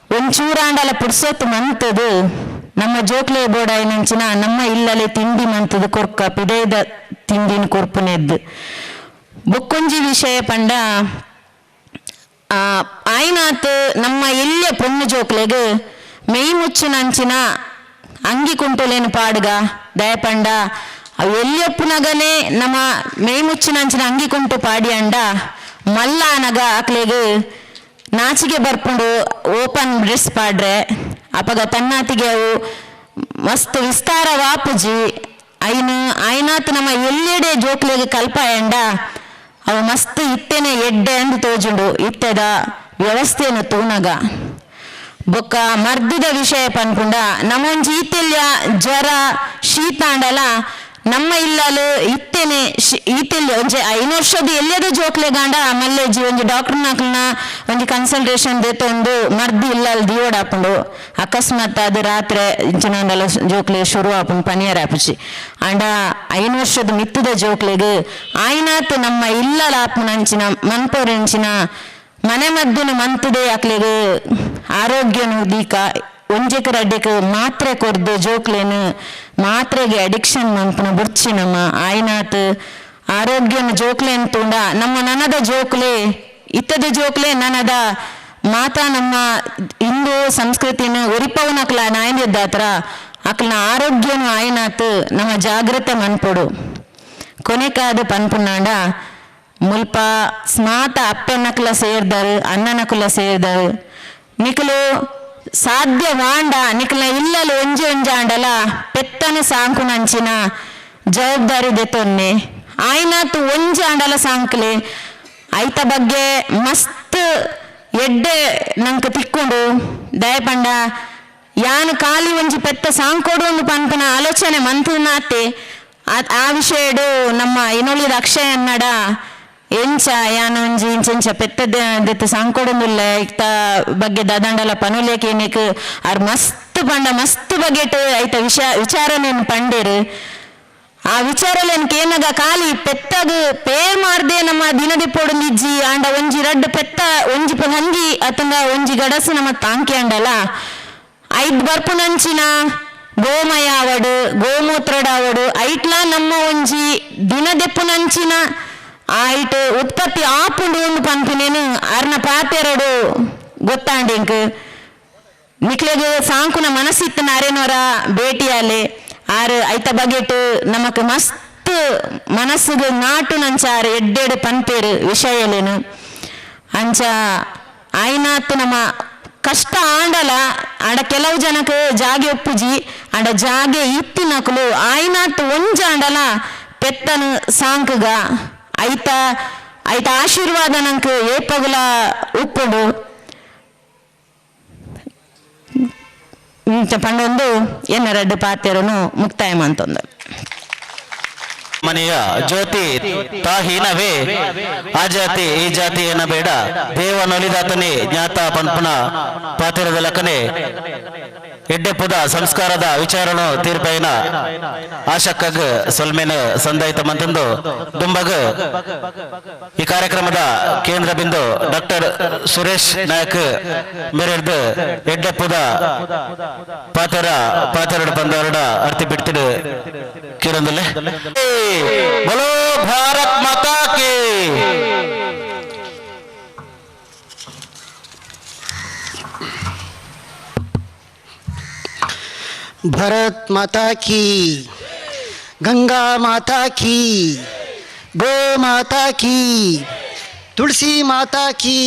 ಒಂಚೂರಾಂಡಲ ಪುರ್ಸೊತ್ತು ಮಂತದು ನಮ್ಮ ಜೋಕ್ಲೆ ಬೋಡಾಯಿನಂಚಿನ ನಮ್ಮ ಇಲ್ಲಲೆ ತಿಂಡಿ ಮಂತದು ಕೊರ್ಕ ಪಿದೈದ ತಿಂಡಿನ ಕೊರ್ಪುನೆದ್ದು ಬೊಕ್ಕೊಂಜಿ ವಿಷಯ ಪಂಡ ಆಯ್ನಾತ್ ನಮ್ಮ ಎಲ್ಲೆ ಪೊಣ್ಣು ಜೋಕ್ಲೆಗ್ ಮೇಯ್ ಮುಚ್ಚುನಂಚಿನ ಅಂಗಿ ಕುಂಟುಲೇನು ಪಾಡ್ಗ ದಯಪಂಡ ಅವು ಎಲ್ಲಿಯಪ್ಪುನಗನೆ ನಮ್ಮ ಮೇಯ್ ಮುಚ್ಚುನಂಚಿನ ಅಂಗಿ ಕುಂಟು ಪಾಡಿ ಅಂಡ ಮಲ್ಲ ಅನಗ ಅಕ್ಲೆಗ್ ನಾಚಿಗೆ ಬರ್ಪುಂಡು ಓಪನ್ ಡ್ರೆಸ್ ಪಾಡ್ರೆ ಅಪಗ ತನ್ನಾತಿಗೆ ಅವು ಮಸ್ತ್ ವಿಸ್ತಾರ ವಾಪುಜಿ ಆಯ್ನಾತ್ ನಮ್ಮ ಎಲ್ಲೆಡೆ ಜೋಕ್ಲೆಗ್ ಕಲ್ಪಾಯಂಡ ಅವು ಮಸ್ತ್ ಇತ್ತೆನೆ ಎಡ್ಡೆ ಅಂದು ತೋಜುಂಡು ಇತ್ತೆದ ವ್ಯವಸ್ಥೆಯನ್ನು ತೂನಗ ಬೊಕ್ಕ ಮರ್ದದ ವಿಷಯ ಪನ್ಪುಂಡ ನಮ್ಮೊಂಜಿ ಈತೆಲ್ಯ ಜ್ವರ ಶೀತ ಅಂಡಲ ನಮ್ಮ ಇಲ್ಲಲು ಇತ್ತೇನೆ ಈತೆಲ್ಲಿ ಒಂಜಿ 5 ವರ್ಷದ ಎಲ್ಲೇದು ಜೋಕ್ಲೆ ಗಾಂಡ ಮಲ್ಲೆಜ್ಜಿ ಒಂಜಿ ಡಾಕ್ಟರ್ ನಾಕ್ಲನ ಒಂಜಿ ಕನ್ಸಲ್ಟೇಷನ್ ದೇತೊಂದು ಮರ್ದಿ ಇಲ್ಲಲ್ ದಿಯೋಡ್ ಆಪುಂಡು ಅಕಸ್ಮಾತ್ ಅದು ರಾತ್ರಿ ಇಂಚಿನಂಡಲ ಜೋಕ್ಲೆ ಶುರು ಆಪುಂಡು ಪನಿಯರ್ ಆಪುಜಿ ಅಂಡ 5 ವರ್ಷದ ಮಿತ್ತದ ಜೋಕ್ಲೆಗ್ ಆಯ್ನಾತ್ ನಮ್ಮ ಇಲ್ಲಲ ಆಪುನಂಚಿನ ಮನ್ಪೋರೆಂಚಿನ ಮನೆ ಮದ್ದಿನ ಮಂತದೆ ಅಕ್ಲೆಗ್ ಆರೋಗ್ಯನು ದೀಕ ಒಂಜೆಕರ ಅಡ್ಡೆಕ್ ಮಾತ್ರೆ ಕೊರ್ದು ಜೋಕ್ಲೇನು ಮಾತ್ರೆಗೆ ಅಡಿಕ್ಷನ್ ಮನ್ಪುನ ಬುರ್ಚಿ ನಮ್ಮ ಆಯ್ನಾತ್ ಆರೋಗ್ಯನ ಜೋಕ್ಲೇನ್ ತುಂಡ ನಮ್ಮ ನನದ ಜೋಕ್ಲೆ ಇತ್ತದ ಜೋಕ್ಲೆ ನನದ ಮಾತಾ ನಮ್ಮ ಹಿಂದೂ ಸಂಸ್ಕೃತಿನ ಉರಿಪವನಕ್ಲ ನಾಯಂದಿದ್ದಾತ್ರ ಅಕ್ಲನ ಆರೋಗ್ಯನು ಆಯ್ನಾತ್ ನಮ್ಮ ಜಾಗ್ರತೆ ಮನ್ಪೊಡು ಕೊನೆಕಾದ ಪನ್ಪುನಾಂಡ ಮುಲ್ಪ ಸ್ಮಾತ ಅಪ್ಪೆನಕ್ಲ ಸೇರ್ದಾರು ಅಣ್ಣನಕುಲ ಸೇರ್ದಾರು ನಿಕಲು ಸಾಧ್ಯ ವಾಂಡ ನಿಕಲ ಇಲ್ಲಲು ಒಂಜಿ ಆಂಡಲ ಪೆತ್ತನೆ ಸಾಂಕುನಂಚಿನ ಜವಾಬ್ದಾರಿ ದೆತೊನ್ನೆ ಆಯ್ನಾತು ಒಂಜಿ ಆಂಡಲ ಸಾಂಕ್ಲೆ ಐತ ಬಗ್ಗೆ ಮಸ್ತ್ ಎಡ್ಡೆ ನಂಗೆ ತಿಕ್ಕೊಂಡು ದಯಪಂಡ ಯಾನು ಖಾಲಿ ಒಂಜಿ ಪೆತ್ತ ಸಾಂಕೊಡು ಒಂದು ಪಂಪನ ಆಲೋಚನೆ ಮಂತನಾತೆ ಆ ವಿಷಯಡು ನಮ್ಮ ಇನೊಳಿದ ಅಕ್ಷಯ ಅನ್ನಡ ಎಂಚ ಯಾನ ಒಂಜಿ ಇಂಚೆಂಚ ಪೆತ್ತದ ಸಾಂಕೊಡೊಂದುಲ್ಲ ಇತ್ತ ಬಗ್ಗೆ ದಾದಂಡಲ ಪನುಲೇಕೇನಿಕ್ ಆರ್ ಮಸ್ತ್ ಪಂಡ ಮಸ್ತ್ ಬಗೆಟ್ ಐತ ವಿಚಾರನೇನು ಪಂಡೇರು ಆ ವಿಚಾರಲೇನ್ಕ್ ಏನಗ ಖಾಲಿ ಪೆತ್ತಗ್ ಪೇರ್ ಮಾಡ್ದೆ ನಮ್ಮ ದಿನದಿಪ್ಪೊಡೊಂದಿಜ್ಜಿ ಆಂಡ ಒಂಜಿ ರಡ್ಡ್ ಪೆತ್ತ ಒಂಜಿ ಹಂಗಿ ಅತಂಗ ಒಂಜಿ ಗಡಸು ನಮ್ಮ ತಾಂಕಿ ಅಂಡಲ 5 ಬರ್ಪುನಂಚಿನ ಗೋಮಯ ಆವಡು ಗೋಮೂತ್ರಡಾವಡು ಐಟ್ಲ ನಮ್ಮ ಒಂಜಿ ದಿನದೆಪ್ಪುನಂಚಿನ ಆಯ್ತು ಉತ್ಪತ್ತಿ ಆಪುಂಡು ಒಂದು ಪಂಪಿನೇನು ಅರ್ನ ಪಾತೆರಡು ಗೊತ್ತಾಂಡಿಂಕ್ ನಿಕ್ಲೆಗೆ ಸಾಂಕುನ ಮನಸ್ಸಿತ್ತನ ಅರೆನವರ ಭೇಟಿಯಾಲೆ ಆರು ಐತ ಬಗೆಟ್ ನಮಕ್ ಮಸ್ತ್ ಮನಸ್ಸಿಗೆ ನಾಟು ನಂಚ ಆರು ಎಡ್ಡೆಡು ಪಂಪೇರು ವಿಷಯಲೇನು ಅಂಚ ಆಯ್ನಾತ್ ನಮ್ಮ ಕಷ್ಟ ಆಂಡಲ ಆಡ ಕೆಲವು ಜನಕ್ಕೆ ಜಾಗೆ ಒಪ್ಪುಜಿ ಆಡ ಜಾಗೆ ಇತ್ತಿನಕಲು ಆಯ್ನಾತ್ ಒಂಜಾಂಡಲ ಪೆತ್ತನು ಸಾಂಕ್ಗ ಐತ ಆಶೀರ್ವಾದ ನಂಗೆ ಏಪಗುಲ ಉಪ್ಪುಡು ಪಂಡೊಂದು ಎನ್ನ ರಡ್ಡು ಪಾತೆರನು ಮುಕ್ತಾಯ ಮಂತೊಂದು ಮನೆಯ ಜ್ಯೋತಿ ತಾಹೀನವೇ ಆ ಜಾತಿ ಈ ಜಾತಿ ಏನ ಬೇಡ ದೇವನೊಲಿದಾತನೇ ಜ್ಞಾತ ಪನ್ಪುನ ಪಾತಿರದ ಲಕ್ಕನೆ ಎಡ್ಡೆಪ್ಪುದ ಸಂಸ್ಕಾರದ ವಿಚಾರನು ತೀರ್ಪೈನ ಆಶಕ್ಕಗ್ ಸೊಲ್ಮೇನ ಸಂದಾಯಿತ ಮಂತಂದು ದುಂಬಗ್ ಈ ಕಾರ್ಯಕ್ರಮದ ಕೇಂದ್ರ ಬಿಂದು ಡಾಕ್ಟರ್ ಸುರೇಶ್ ನಾಯಕ್ ಮೇರೆರ್ದು ಎಡ್ಡೆಪ್ಪುದ ಪಾತೆರಡು ಬಂದವರಡ ಅರ್ತಿ ಬಿಡ್ತಿಡು ಕಿರಂದಲ್ಲೇ बोलो भारत माता की भारत माता की गंगा माता की गो माता की तुलसी माता की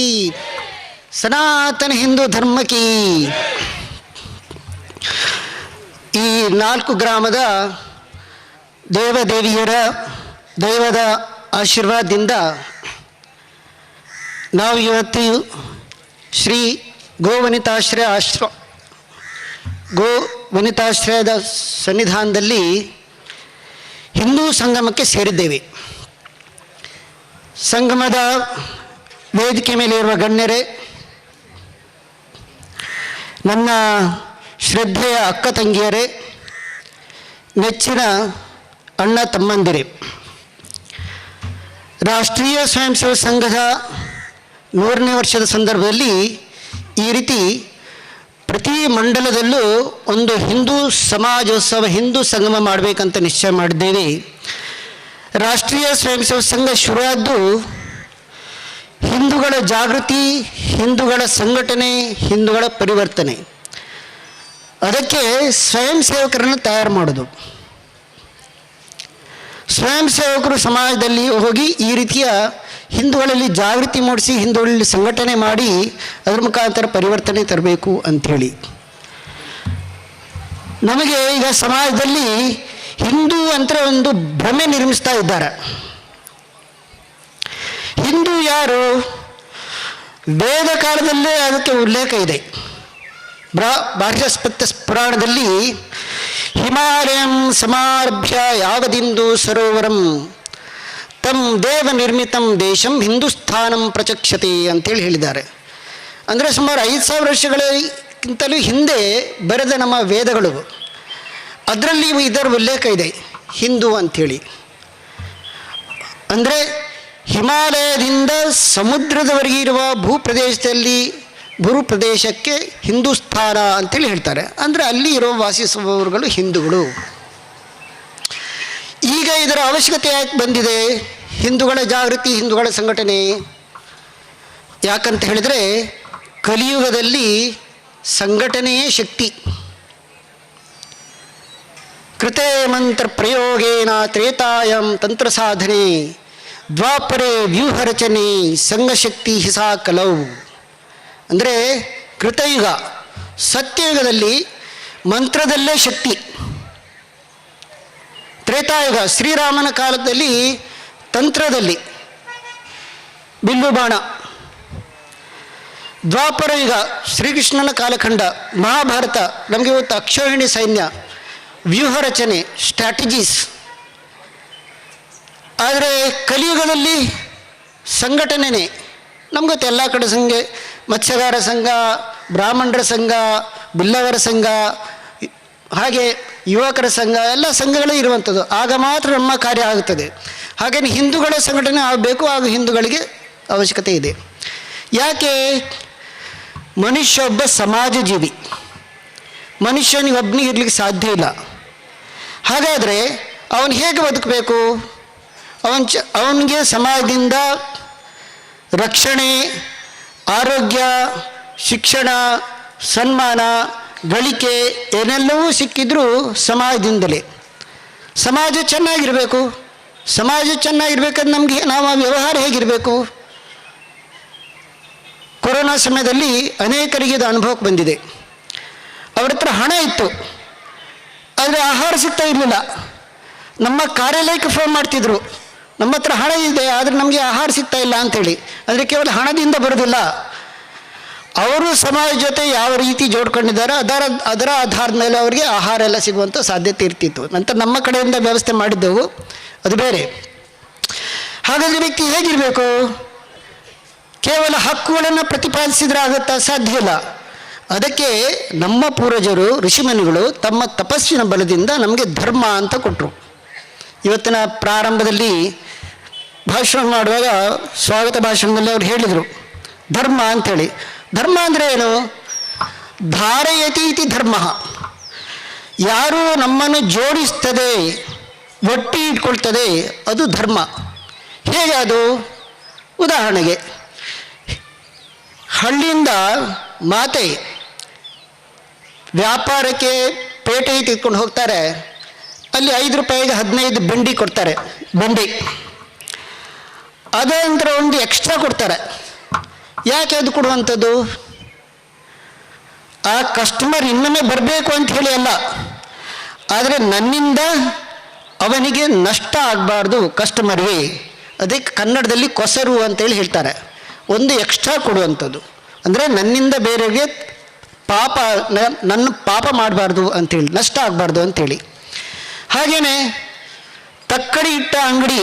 सनातन हिंदू धर्म की ಈ 4 ಗ್ರಾಮದ ದೇವದೇವಿಯರ ದೈವದ ಆಶೀರ್ವಾದದಿಂದ ನಾವು ಇವತ್ತು ಶ್ರೀ ಗೋವನಿತಾಶ್ರಯದ ಸನ್ನಿಧಾನದಲ್ಲಿ ಹಿಂದೂ ಸಂಗಮಕ್ಕೆ ಸೇರಿದ್ದೇವೆ. ಸಂಗಮದ ವೇದಿಕೆ ಮೇಲೆ ಇರುವ ಗಣ್ಯರೇ, ನನ್ನ ಶ್ರದ್ಧೆಯ ಅಕ್ಕ ತಂಗಿಯರೇ, ನೆಚ್ಚಿನ ಅಣ್ಣ ತಮ್ಮಂದಿರೇ, ರಾಷ್ಟ್ರೀಯ ಸ್ವಯಂ ಸೇವಕ ಸಂಘದ 100ನೇ ವರ್ಷದ ಸಂದರ್ಭದಲ್ಲಿ ಈ ರೀತಿ ಪ್ರತಿ ಮಂಡಲದಲ್ಲೂ ಒಂದು ಹಿಂದೂ ಸಮಾಜೋತ್ಸವ, ಹಿಂದೂ ಸಂಗಮ ಮಾಡಬೇಕಂತ ನಿಶ್ಚಯ ಮಾಡಿದ್ದೇವೆ. ರಾಷ್ಟ್ರೀಯ ಸ್ವಯಂ ಸೇವಕ ಸಂಘ ಶುರುವಾದ್ದು ಹಿಂದೂಗಳ ಜಾಗೃತಿ, ಹಿಂದೂಗಳ ಸಂಘಟನೆ, ಹಿಂದೂಗಳ ಪರಿವರ್ತನೆ. ಅದಕ್ಕೆ ಸ್ವಯಂ ಸೇವಕರನ್ನು ತಯಾರು ಮಾಡೋದು. ಸ್ವಯಂ ಸೇವಕರು ಸಮಾಜದಲ್ಲಿ ಹೋಗಿ ಈ ರೀತಿಯ ಹಿಂದೂಗಳಲ್ಲಿ ಜಾಗೃತಿ ಮೂಡಿಸಿ, ಹಿಂದೂಗಳಲ್ಲಿ ಸಂಘಟನೆ ಮಾಡಿ ಅದರ ಮುಖಾಂತರ ಪರಿವರ್ತನೆ ತರಬೇಕು ಅಂಥೇಳಿ ನಮಗೆ ಈಗ ಸಮಾಜದಲ್ಲಿ ಹಿಂದೂ ಅಂತ ಒಂದು ಭ್ರಮೆ ನಿರ್ಮಿಸ್ತಾ ಇದ್ದಾರೆ. ಹಿಂದೂ ಯಾರು? ವೇದ ಕಾಲದಲ್ಲೇ ಅದಕ್ಕೆ ಉಲ್ಲೇಖ ಇದೆ. ಭಾರತೀಯ ಪುರಾಣದಲ್ಲಿ ಹಿಮಾಲಯಂ ಸಮಾರಭ್ಯ ಯಾವದಿಂದು ಸರೋವರಂ ತಂ ದೇವ ನಿರ್ಮಿತಂ ದೇಶಂ ಹಿಂದೂಸ್ಥಾನಂ ಪ್ರಚಕ್ಷತೆ ಅಂತೇಳಿ ಹೇಳಿದ್ದಾರೆ. ಅಂದರೆ ಸುಮಾರು 5,000 ವರ್ಷಗಳಿಗಿಂತಲೂ ಹಿಂದೆ ಬರೆದ ನಮ್ಮ ವೇದಗಳು, ಅದರಲ್ಲಿ ಇದರ ಉಲ್ಲೇಖ ಇದೆ ಹಿಂದೂ ಅಂಥೇಳಿ. ಅಂದರೆ ಹಿಮಾಲಯದಿಂದ ಸಮುದ್ರದವರೆಗೆ ಇರುವ ಭೂಪ್ರದೇಶಕ್ಕೆ ಹಿಂದೂಸ್ಥಾನ ಅಂತೇಳಿ ಹೇಳ್ತಾರೆ. ಅಂದರೆ ಅಲ್ಲಿ ಇರೋ ವಾಸಿಸುವವರುಗಳು ಹಿಂದೂಗಳು. ಈಗ ಇದರ ಅವಶ್ಯಕತೆ ಯಾಕೆ ಬಂದಿದೆ? ಹಿಂದೂಗಳ ಜಾಗೃತಿ, ಹಿಂದೂಗಳ ಸಂಘಟನೆ. ಯಾಕಂತ ಹೇಳಿದರೆ ಕಲಿಯುಗದಲ್ಲಿ ಸಂಘಟನೆಯೇ ಶಕ್ತಿ. ಕೃತೆ ಮಂತ್ರ ಪ್ರಯೋಗೇನ ತ್ರೇತಾಯಂ ತಂತ್ರ ಸಾಧನೆ ದ್ವಾಪರೆ ವ್ಯೂಹ ರಚನೆ ಸಂಘಶಕ್ತಿ ಹಿಸಾ ಕಲೌ. ಅಂದರೆ ಕೃತಯುಗ, ಸತ್ಯಯುಗದಲ್ಲಿ ಮಂತ್ರದಲ್ಲೇ ಶಕ್ತಿ. ತ್ರೇತಾಯುಗ ಶ್ರೀರಾಮನ ಕಾಲದಲ್ಲಿ ತಂತ್ರದಲ್ಲಿ ಬಿಲ್ಲು ಬಾಣ. ದ್ವಾಪರ ಯುಗ ಶ್ರೀಕೃಷ್ಣನ ಕಾಲಖಂಡ, ಮಹಾಭಾರತ ನಮಗೆ ಇವತ್ತು ಅಕ್ಷೋಹಿಣಿ ಸೈನ್ಯ, ವ್ಯೂಹ ರಚನೆ, ಸ್ಟ್ರಾಟಜೀಸ್. ಆದರೆ ಕಲಿಯುಗದಲ್ಲಿ ಸಂಘಟನೆನೇ ನಮ್ಗೆ ಗೊತ್ತು. ಎಲ್ಲ ಕಡೆ ಸಂಘ, ಮತ್ಸ್ಯಗಾರ ಸಂಘ, ಬ್ರಾಹ್ಮಣರ ಸಂಘ, ಬಿಲ್ಲವರ ಸಂಘ, ಹಾಗೆ ಯುವಕರ ಸಂಘ, ಎಲ್ಲ ಸಂಘಗಳೇ ಇರುವಂಥದ್ದು. ಆಗ ಮಾತ್ರ ನಮ್ಮ ಕಾರ್ಯ ಆಗುತ್ತದೆ. ಹಾಗೆಯೇ ಹಿಂದೂಗಳ ಸಂಘಟನೆ ಆಗಬೇಕು, ಆಗ ಹಿಂದೂಗಳಿಗೆ ಅವಶ್ಯಕತೆ ಇದೆ. ಯಾಕೆ? ಮನುಷ್ಯ ಒಬ್ಬ ಸಮಾಜ ಜೀವಿ, ಮನುಷ್ಯನಿಗೆ ಒಬ್ಬನಿಗೆ ಇರಲಿಕ್ಕೆ ಸಾಧ್ಯ ಇಲ್ಲ. ಹಾಗಾದರೆ ಅವನು ಹೇಗೆ ಬದುಕಬೇಕು? ಅವನಿಗೆ ಸಮಾಜದಿಂದ ರಕ್ಷಣೆ, ಆರೋಗ್ಯ, ಶಿಕ್ಷಣ, ಸನ್ಮಾನ, ಗಳಿಕೆ ಏನೆಲ್ಲವೂ ಸಿಕ್ಕಿದ್ರೂ ಸಮಾಜದಿಂದಲೇ. ಸಮಾಜ ಚೆನ್ನಾಗಿರಬೇಕು. ಸಮಾಜ ಚೆನ್ನಾಗಿರ್ಬೇಕಂದ್ರೆ ನಮಗೆ ನಾವು ವ್ಯವಹಾರ ಹೇಗಿರಬೇಕು? ಕೊರೋನಾ ಸಮಯದಲ್ಲಿ ಅನೇಕರಿಗೆ ಇದು ಅನುಭವಕ್ಕೆ ಬಂದಿದೆ. ಅವ್ರ ಹತ್ರ ಹಣ ಇತ್ತು, ಆದರೆ ಆಹಾರ ಸಿಗ್ತಾ ಇರಲಿಲ್ಲ. ನಮ್ಮ ಕಾರ್ಯಾಲಯಕ್ಕೆ ಫೋನ್ ಮಾಡ್ತಿದ್ರು, ನಮ್ಮ ಹತ್ರ ಹಣ ಇದೆ ಆದರೆ ನಮಗೆ ಆಹಾರ ಸಿಗ್ತಾ ಇಲ್ಲ ಅಂಥೇಳಿ. ಅಂದರೆ ಕೇವಲ ಹಣದಿಂದ ಬರೋದಿಲ್ಲ, ಅವರು ಸಮಾಜ ಜೊತೆ ಯಾವ ರೀತಿ ಜೋಡ್ಕೊಂಡಿದ್ದಾರೆ ಅದರ ಆಧಾರದ ಮೇಲೆ ಅವರಿಗೆ ಆಹಾರ ಎಲ್ಲ ಸಿಗುವಂಥ ಸಾಧ್ಯತೆ ಇರ್ತಿತ್ತು. ನಂತರ ನಮ್ಮ ಕಡೆಯಿಂದ ವ್ಯವಸ್ಥೆ ಮಾಡಿದ್ದೆವು, ಅದು ಬೇರೆ. ಹಾಗಾದರೆ ವ್ಯಕ್ತಿ ಹೇಗಿರಬೇಕು? ಕೇವಲ ಹಕ್ಕುಗಳನ್ನು ಪ್ರತಿಪಾದಿಸಿದ್ರೆ ಆಗುತ್ತಾ? ಸಾಧ್ಯ ಇಲ್ಲ. ಅದಕ್ಕೆ ನಮ್ಮ ಪೂರ್ವಜರು ಋಷಿಮುನಿಗಳು ತಮ್ಮ ತಪಸ್ಸಿನ ಬಲದಿಂದ ನಮಗೆ ಧರ್ಮ ಅಂತ ಕೊಟ್ಟರು. ಇವತ್ತಿನ ಪ್ರಾರಂಭದಲ್ಲಿ ಭಾಷಣ ಮಾಡುವಾಗ ಸ್ವಾಗತ ಭಾಷಣದಲ್ಲಿ ಅವರು ಹೇಳಿದರು ಧರ್ಮ ಅಂಥೇಳಿ. ಧರ್ಮ ಅಂದರೆ ಏನು? ಧಾರಯತಿ ಇತಿ ಧರ್ಮ. ಯಾರು ನಮ್ಮನ್ನು ಜೋಡಿಸ್ತದೆ, ಒಟ್ಟಿ ಇಟ್ಕೊಳ್ತದೆ, ಅದು ಧರ್ಮ. ಹೇಗೆ ಅದು? ಉದಾಹರಣೆಗೆ, ಹಳ್ಳಿಯಿಂದ ಮಾತೆ ವ್ಯಾಪಾರಕ್ಕೆ ಪೇಟೆಗೆ ತೆಗೆದುಕೊಂಡು ಹೋಗ್ತಾರೆ. ಅಲ್ಲಿ 5 ರೂಪಾಯಿಗೆ 15 ಬೆಂಡಿ ಕೊಡ್ತಾರೆ, ಬೆಂಡಿ. ಅದೇ ನಂತರ ಒಂದು ಎಕ್ಸ್ಟ್ರಾ ಕೊಡ್ತಾರೆ. ಯಾಕೆ ಅದು ಕೊಡುವಂಥದ್ದು? ಆ ಕಸ್ಟಮರ್ ಇನ್ನೊಮ್ಮೆ ಬರಬೇಕು ಅಂತ ಹೇಳಿ ಅಲ್ಲ, ಆದರೆ ನನ್ನಿಂದ ಅವನಿಗೆ ನಷ್ಟ ಆಗಬಾರ್ದು ಕಸ್ಟಮರ್ಗೆ. ಅದಕ್ಕೆ ಕನ್ನಡದಲ್ಲಿ ಕೊಸರು ಅಂತೇಳಿ ಹೇಳ್ತಾರೆ. ಒಂದು ಎಕ್ಸ್ಟ್ರಾ ಕೊಡುವಂಥದ್ದು ಅಂದರೆ ನನ್ನಿಂದ ಬೇರೆಯವರಿಗೆ ನನ್ನ ಪಾಪ ಮಾಡಬಾರ್ದು ಅಂಥೇಳಿ, ನಷ್ಟ ಆಗಬಾರ್ದು ಅಂಥೇಳಿ. ಹಾಗೆಯೇ ತಕ್ಕಡಿ ಇಟ್ಟ ಅಂಗಡಿ,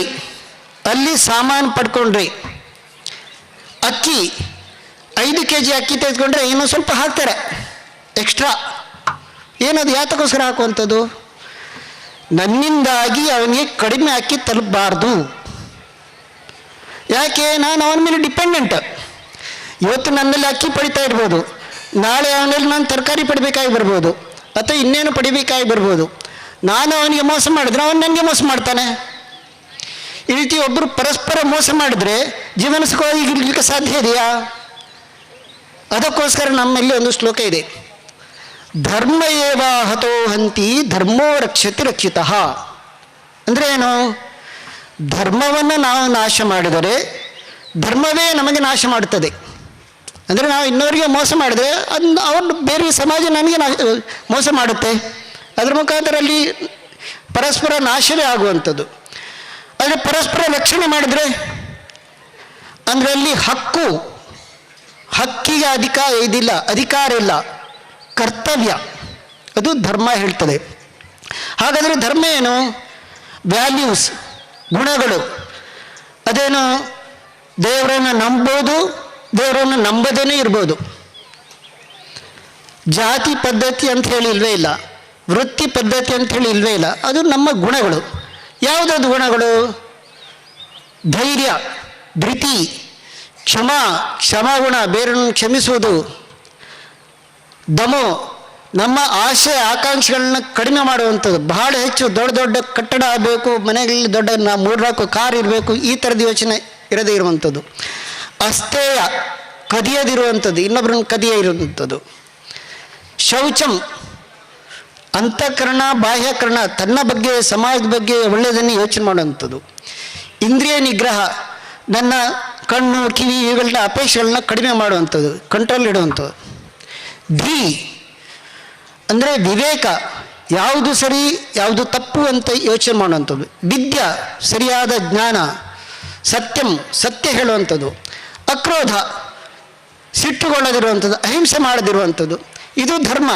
ಅಲ್ಲಿ ಸಾಮಾನು ಪಡ್ಕೊಂಡ್ರಿ, ಅಕ್ಕಿ 5 kg ಅಕ್ಕಿ ತೆಗೆದುಕೊಂಡ್ರೆ ಏನೋ ಸ್ವಲ್ಪ ಹಾಕ್ತಾರೆ ಎಕ್ಸ್ಟ್ರಾ. ಏನದು? ಯಾತಕ್ಕೋಸ್ಕರ ಹಾಕುವಂಥದ್ದು? ನನ್ನಿಂದಾಗಿ ಅವನಿಗೆ ಕಡಿಮೆ ಅಕ್ಕಿ ತಲುಪಬಾರ್ದು. ಯಾಕೆ? ನಾನು ಅವನ ಮೇಲೆ ಡಿಪೆಂಡೆಂಟ್. ಇವತ್ತು ನನ್ನಲ್ಲಿ ಅಕ್ಕಿ ಪಡಿತಾ ಇರ್ಬೋದು, ನಾಳೆ ಅವನಲ್ಲಿ ನಾನು ತರಕಾರಿ ಪಡಿಬೇಕಾಗಿ ಬರ್ಬೋದು, ಅಥವಾ ಇನ್ನೇನು ಪಡಿಬೇಕಾಗಿ ಬರ್ಬೋದು. ನಾನು ಅವನಿಗೆ ಮೋಸ ಮಾಡಿದ್ರೆ ಅವನು ನನಗೆ ಮೋಸ ಮಾಡ್ತಾನೆ. ಈ ರೀತಿ ಒಬ್ಬರು ಪರಸ್ಪರ ಮೋಸ ಮಾಡಿದ್ರೆ ಜೀವನ ಸುಖವಾಗಿ ಇರಲಿಕ್ಕೆ ಸಾಧ್ಯ ಇದೆಯಾ? ಅದಕ್ಕೋಸ್ಕರ ನಮ್ಮಲ್ಲಿ ಒಂದು ಶ್ಲೋಕ ಇದೆ, ಧರ್ಮ ಏವ ಹತೋ ಹಂತಿ ಧರ್ಮೋ ರಕ್ಷತಿ ರಕ್ಷಿತಃ. ಅಂದರೆ ಏನು? ಧರ್ಮವನ್ನು ನಾವು ನಾಶ ಮಾಡಿದರೆ ಧರ್ಮವೇ ನಮಗೆ ನಾಶ ಮಾಡುತ್ತದೆ. ಅಂದರೆ ನಾವು ಇನ್ನೊರಿಗೆ ಮೋಸ ಮಾಡಿದರೆ ಅವ್ರು ಬೇರೆ ಸಮಾಜ ನನಗೆ ಮೋಸ ಮಾಡುತ್ತೆ. ಅದರ ಮುಖಾಂತರ ಅಲ್ಲಿ ಪರಸ್ಪರ ನಾಶವೇ ಆಗುವಂಥದ್ದು. ಆದರೆ ಪರಸ್ಪರ ರಕ್ಷಣೆ ಮಾಡಿದರೆ ಅಂದರೆ ಅಲ್ಲಿ ಹಕ್ಕಿಗೆ ಅಧಿಕಾರ ಇಲ್ಲ, ಕರ್ತವ್ಯ, ಅದು ಧರ್ಮ ಹೇಳ್ತದೆ. ಹಾಗಾದರೆ ಧರ್ಮ ಏನು? ವ್ಯಾಲ್ಯೂಸ್, ಗುಣಗಳು. ಅದೇನು? ದೇವರನ್ನು ನಂಬೋದು, ದೇವರನ್ನು ನಂಬದೇನೆ ಇರ್ಬೋದು. ಜಾತಿ ಪದ್ಧತಿ ಅಂತ ಹೇಳಿ ಇಲ್ವೇ ಇಲ್ಲ, ವೃತ್ತಿ ಪದ್ಧತಿ ಅಂತ ಹೇಳಿ ಇಲ್ವೇ ಇಲ್ಲ. ಅದು ನಮ್ಮ ಗುಣಗಳು. ಯಾವುದಾದ್ರು ಗುಣಗಳು? ಧೈರ್ಯ, ಧೃತಿ, ಕ್ಷಮಾಗುಣ, ಬೇರೆಯನ್ನು ಕ್ಷಮಿಸುವುದು, ದಮೋ, ನಮ್ಮ ಆಸೆ ಆಕಾಂಕ್ಷೆಗಳನ್ನ ಕಡಿಮೆ ಮಾಡುವಂಥದ್ದು. ಬಹಳ ಹೆಚ್ಚು ದೊಡ್ಡ ದೊಡ್ಡ ಕಟ್ಟಡ ಆಗಬೇಕು, ಮನೆಗಳಲ್ಲಿ ದೊಡ್ಡ 3-4 ಕಾರ್ ಇರಬೇಕು, ಈ ಥರದ ಯೋಚನೆ ಇರದೇ ಇರುವಂಥದ್ದು. ಅಸ್ಥೇಯ, ಕದಿಯದಿರುವಂಥದ್ದು, ಇನ್ನೊಬ್ಬರನ್ನು ಕದಿಯ ಇರುವಂಥದ್ದು. ಶೌಚಂ, ಅಂತಃಕರಣ ಬಾಹ್ಯಕರಣ, ತನ್ನ ಬಗ್ಗೆ ಸಮಾಜದ ಬಗ್ಗೆ ಒಳ್ಳೆಯದನ್ನು ಯೋಚನೆ ಮಾಡುವಂಥದ್ದು. ಇಂದ್ರಿಯ ನಿಗ್ರಹ, ನನ್ನ ಕಣ್ಣು ಕಿವಿ ಇವುಗಳನ್ನ ಅಪೇಕ್ಷೆಗಳನ್ನ ಕಡಿಮೆ ಮಾಡುವಂಥದ್ದು, ಕಂಟ್ರೋಲ್ ಇಡುವಂಥದ್ದು. ಧೀ ಅಂದರೆ ವಿವೇಕ, ಯಾವುದು ಸರಿ ಯಾವುದು ತಪ್ಪು ಅಂತ ಯೋಚನೆ ಮಾಡುವಂಥದ್ದು. ವಿದ್ಯಾ, ಸರಿಯಾದ ಜ್ಞಾನ. ಸತ್ಯಂ, ಸತ್ಯ ಹೇಳುವಂಥದ್ದು. ಅಕ್ರೋಧ, ಸಿಟ್ಟುಗೊಳ್ಳದಿರುವಂಥದ್ದು, ಅಹಿಂಸೆ ಮಾಡದಿರುವಂಥದ್ದು. ಇದು ಧರ್ಮ.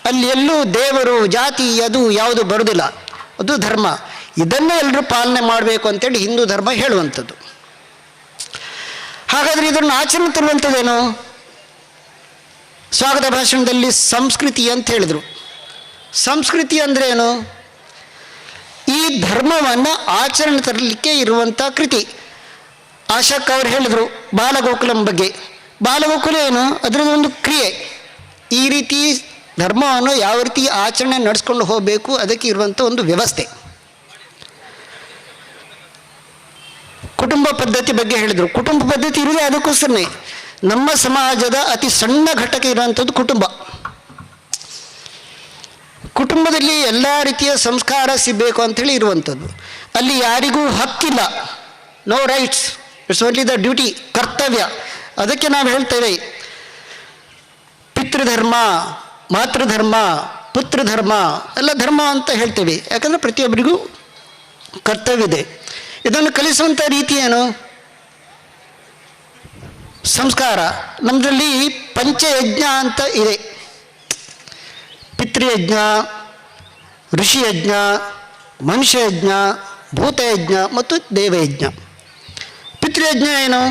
ಅಲ್ಲಿ ಎಲ್ಲೂ ದೇವರು ಜಾತಿ ಅದು ಯಾವುದು ಬರುವುದಿಲ್ಲ, ಅದು ಧರ್ಮ. ಇದನ್ನೇ ಎಲ್ಲರೂ ಪಾಲನೆ ಮಾಡಬೇಕು ಅಂತೇಳಿ ಹಿಂದೂ ಧರ್ಮ ಹೇಳುವಂಥದ್ದು. ಹಾಗಾದರೆ ಇದನ್ನು ಆಚರಣೆ ತರುವಂಥದ್ದೇನು? ಸ್ವಾಗತ ಭಾಷಣದಲ್ಲಿ ಸಂಸ್ಕೃತಿ ಅಂತ ಹೇಳಿದರು. ಸಂಸ್ಕೃತಿ ಅಂದರೆ ಏನು? ಈ ಧರ್ಮವನ್ನು ಆಚರಣೆ ತರಲಿಕ್ಕೆ ಇರುವಂಥ ಕೃತಿ. ಆಶಾಕ್ ಅವರು ಹೇಳಿದರು ಬಾಲಗೋಕುಲಂ ಬಗ್ಗೆ. ಬಾಲಗೋಕುಲ ಏನು? ಅದರದ್ದು ಒಂದು ಕ್ರಿಯೆ. ಈ ರೀತಿ ಧರ್ಮವನ್ನು ಯಾವ ರೀತಿ ಆಚರಣೆ ನಡೆಸ್ಕೊಂಡು ಹೋಗಬೇಕು, ಅದಕ್ಕೆ ಇರುವಂಥ ಒಂದು ವ್ಯವಸ್ಥೆ. ಕುಟುಂಬ ಪದ್ಧತಿ ಬಗ್ಗೆ ಹೇಳಿದರು. ಕುಟುಂಬ ಪದ್ಧತಿ ಇರುವುದೇ ಅದಕ್ಕೋಸ್ಕರನೇ. ನಮ್ಮ ಸಮಾಜದ ಅತಿ ಸಣ್ಣ ಘಟಕ ಇರುವಂಥದ್ದು ಕುಟುಂಬ. ಕುಟುಂಬದಲ್ಲಿ ಎಲ್ಲ ರೀತಿಯ ಸಂಸ್ಕಾರ ಸಿಗಬೇಕು ಅಂಥೇಳಿ ಇರುವಂಥದ್ದು. ಅಲ್ಲಿ ಯಾರಿಗೂ ಹಕ್ಕಿಲ್ಲ, no rights, it's only the duty, ಕರ್ತವ್ಯ. ಅದಕ್ಕೆ ನಾವು ಹೇಳ್ತೇವೆ ಪಿತೃಧರ್ಮ, ಮಾತೃಧರ್ಮ, ಪುತ್ರಧರ್ಮ ಎಲ್ಲ ಧರ್ಮ ಅಂತ ಹೇಳ್ತೇವೆ. ಯಾಕಂದರೆ ಪ್ರತಿಯೊಬ್ಬರಿಗೂ ಕರ್ತವ್ಯ ಇದೆ. ಇದನ್ನು ಕಲಿಸುವಂಥ ರೀತಿ ಏನು? ಸಂಸ್ಕಾರ. ನಮ್ಮದಲ್ಲಿ ಪಂಚಯಜ್ಞ ಅಂತ ಇದೆ. ಪಿತೃಯಜ್ಞ, ಋಷಿಯಜ್ಞ, ಮನುಷ್ಯಯಜ್ಞ, ಭೂತಯಜ್ಞ ಮತ್ತು ದೇವಯಜ್ಞ. ಪಿತೃಯಜ್ಞ ಏನು?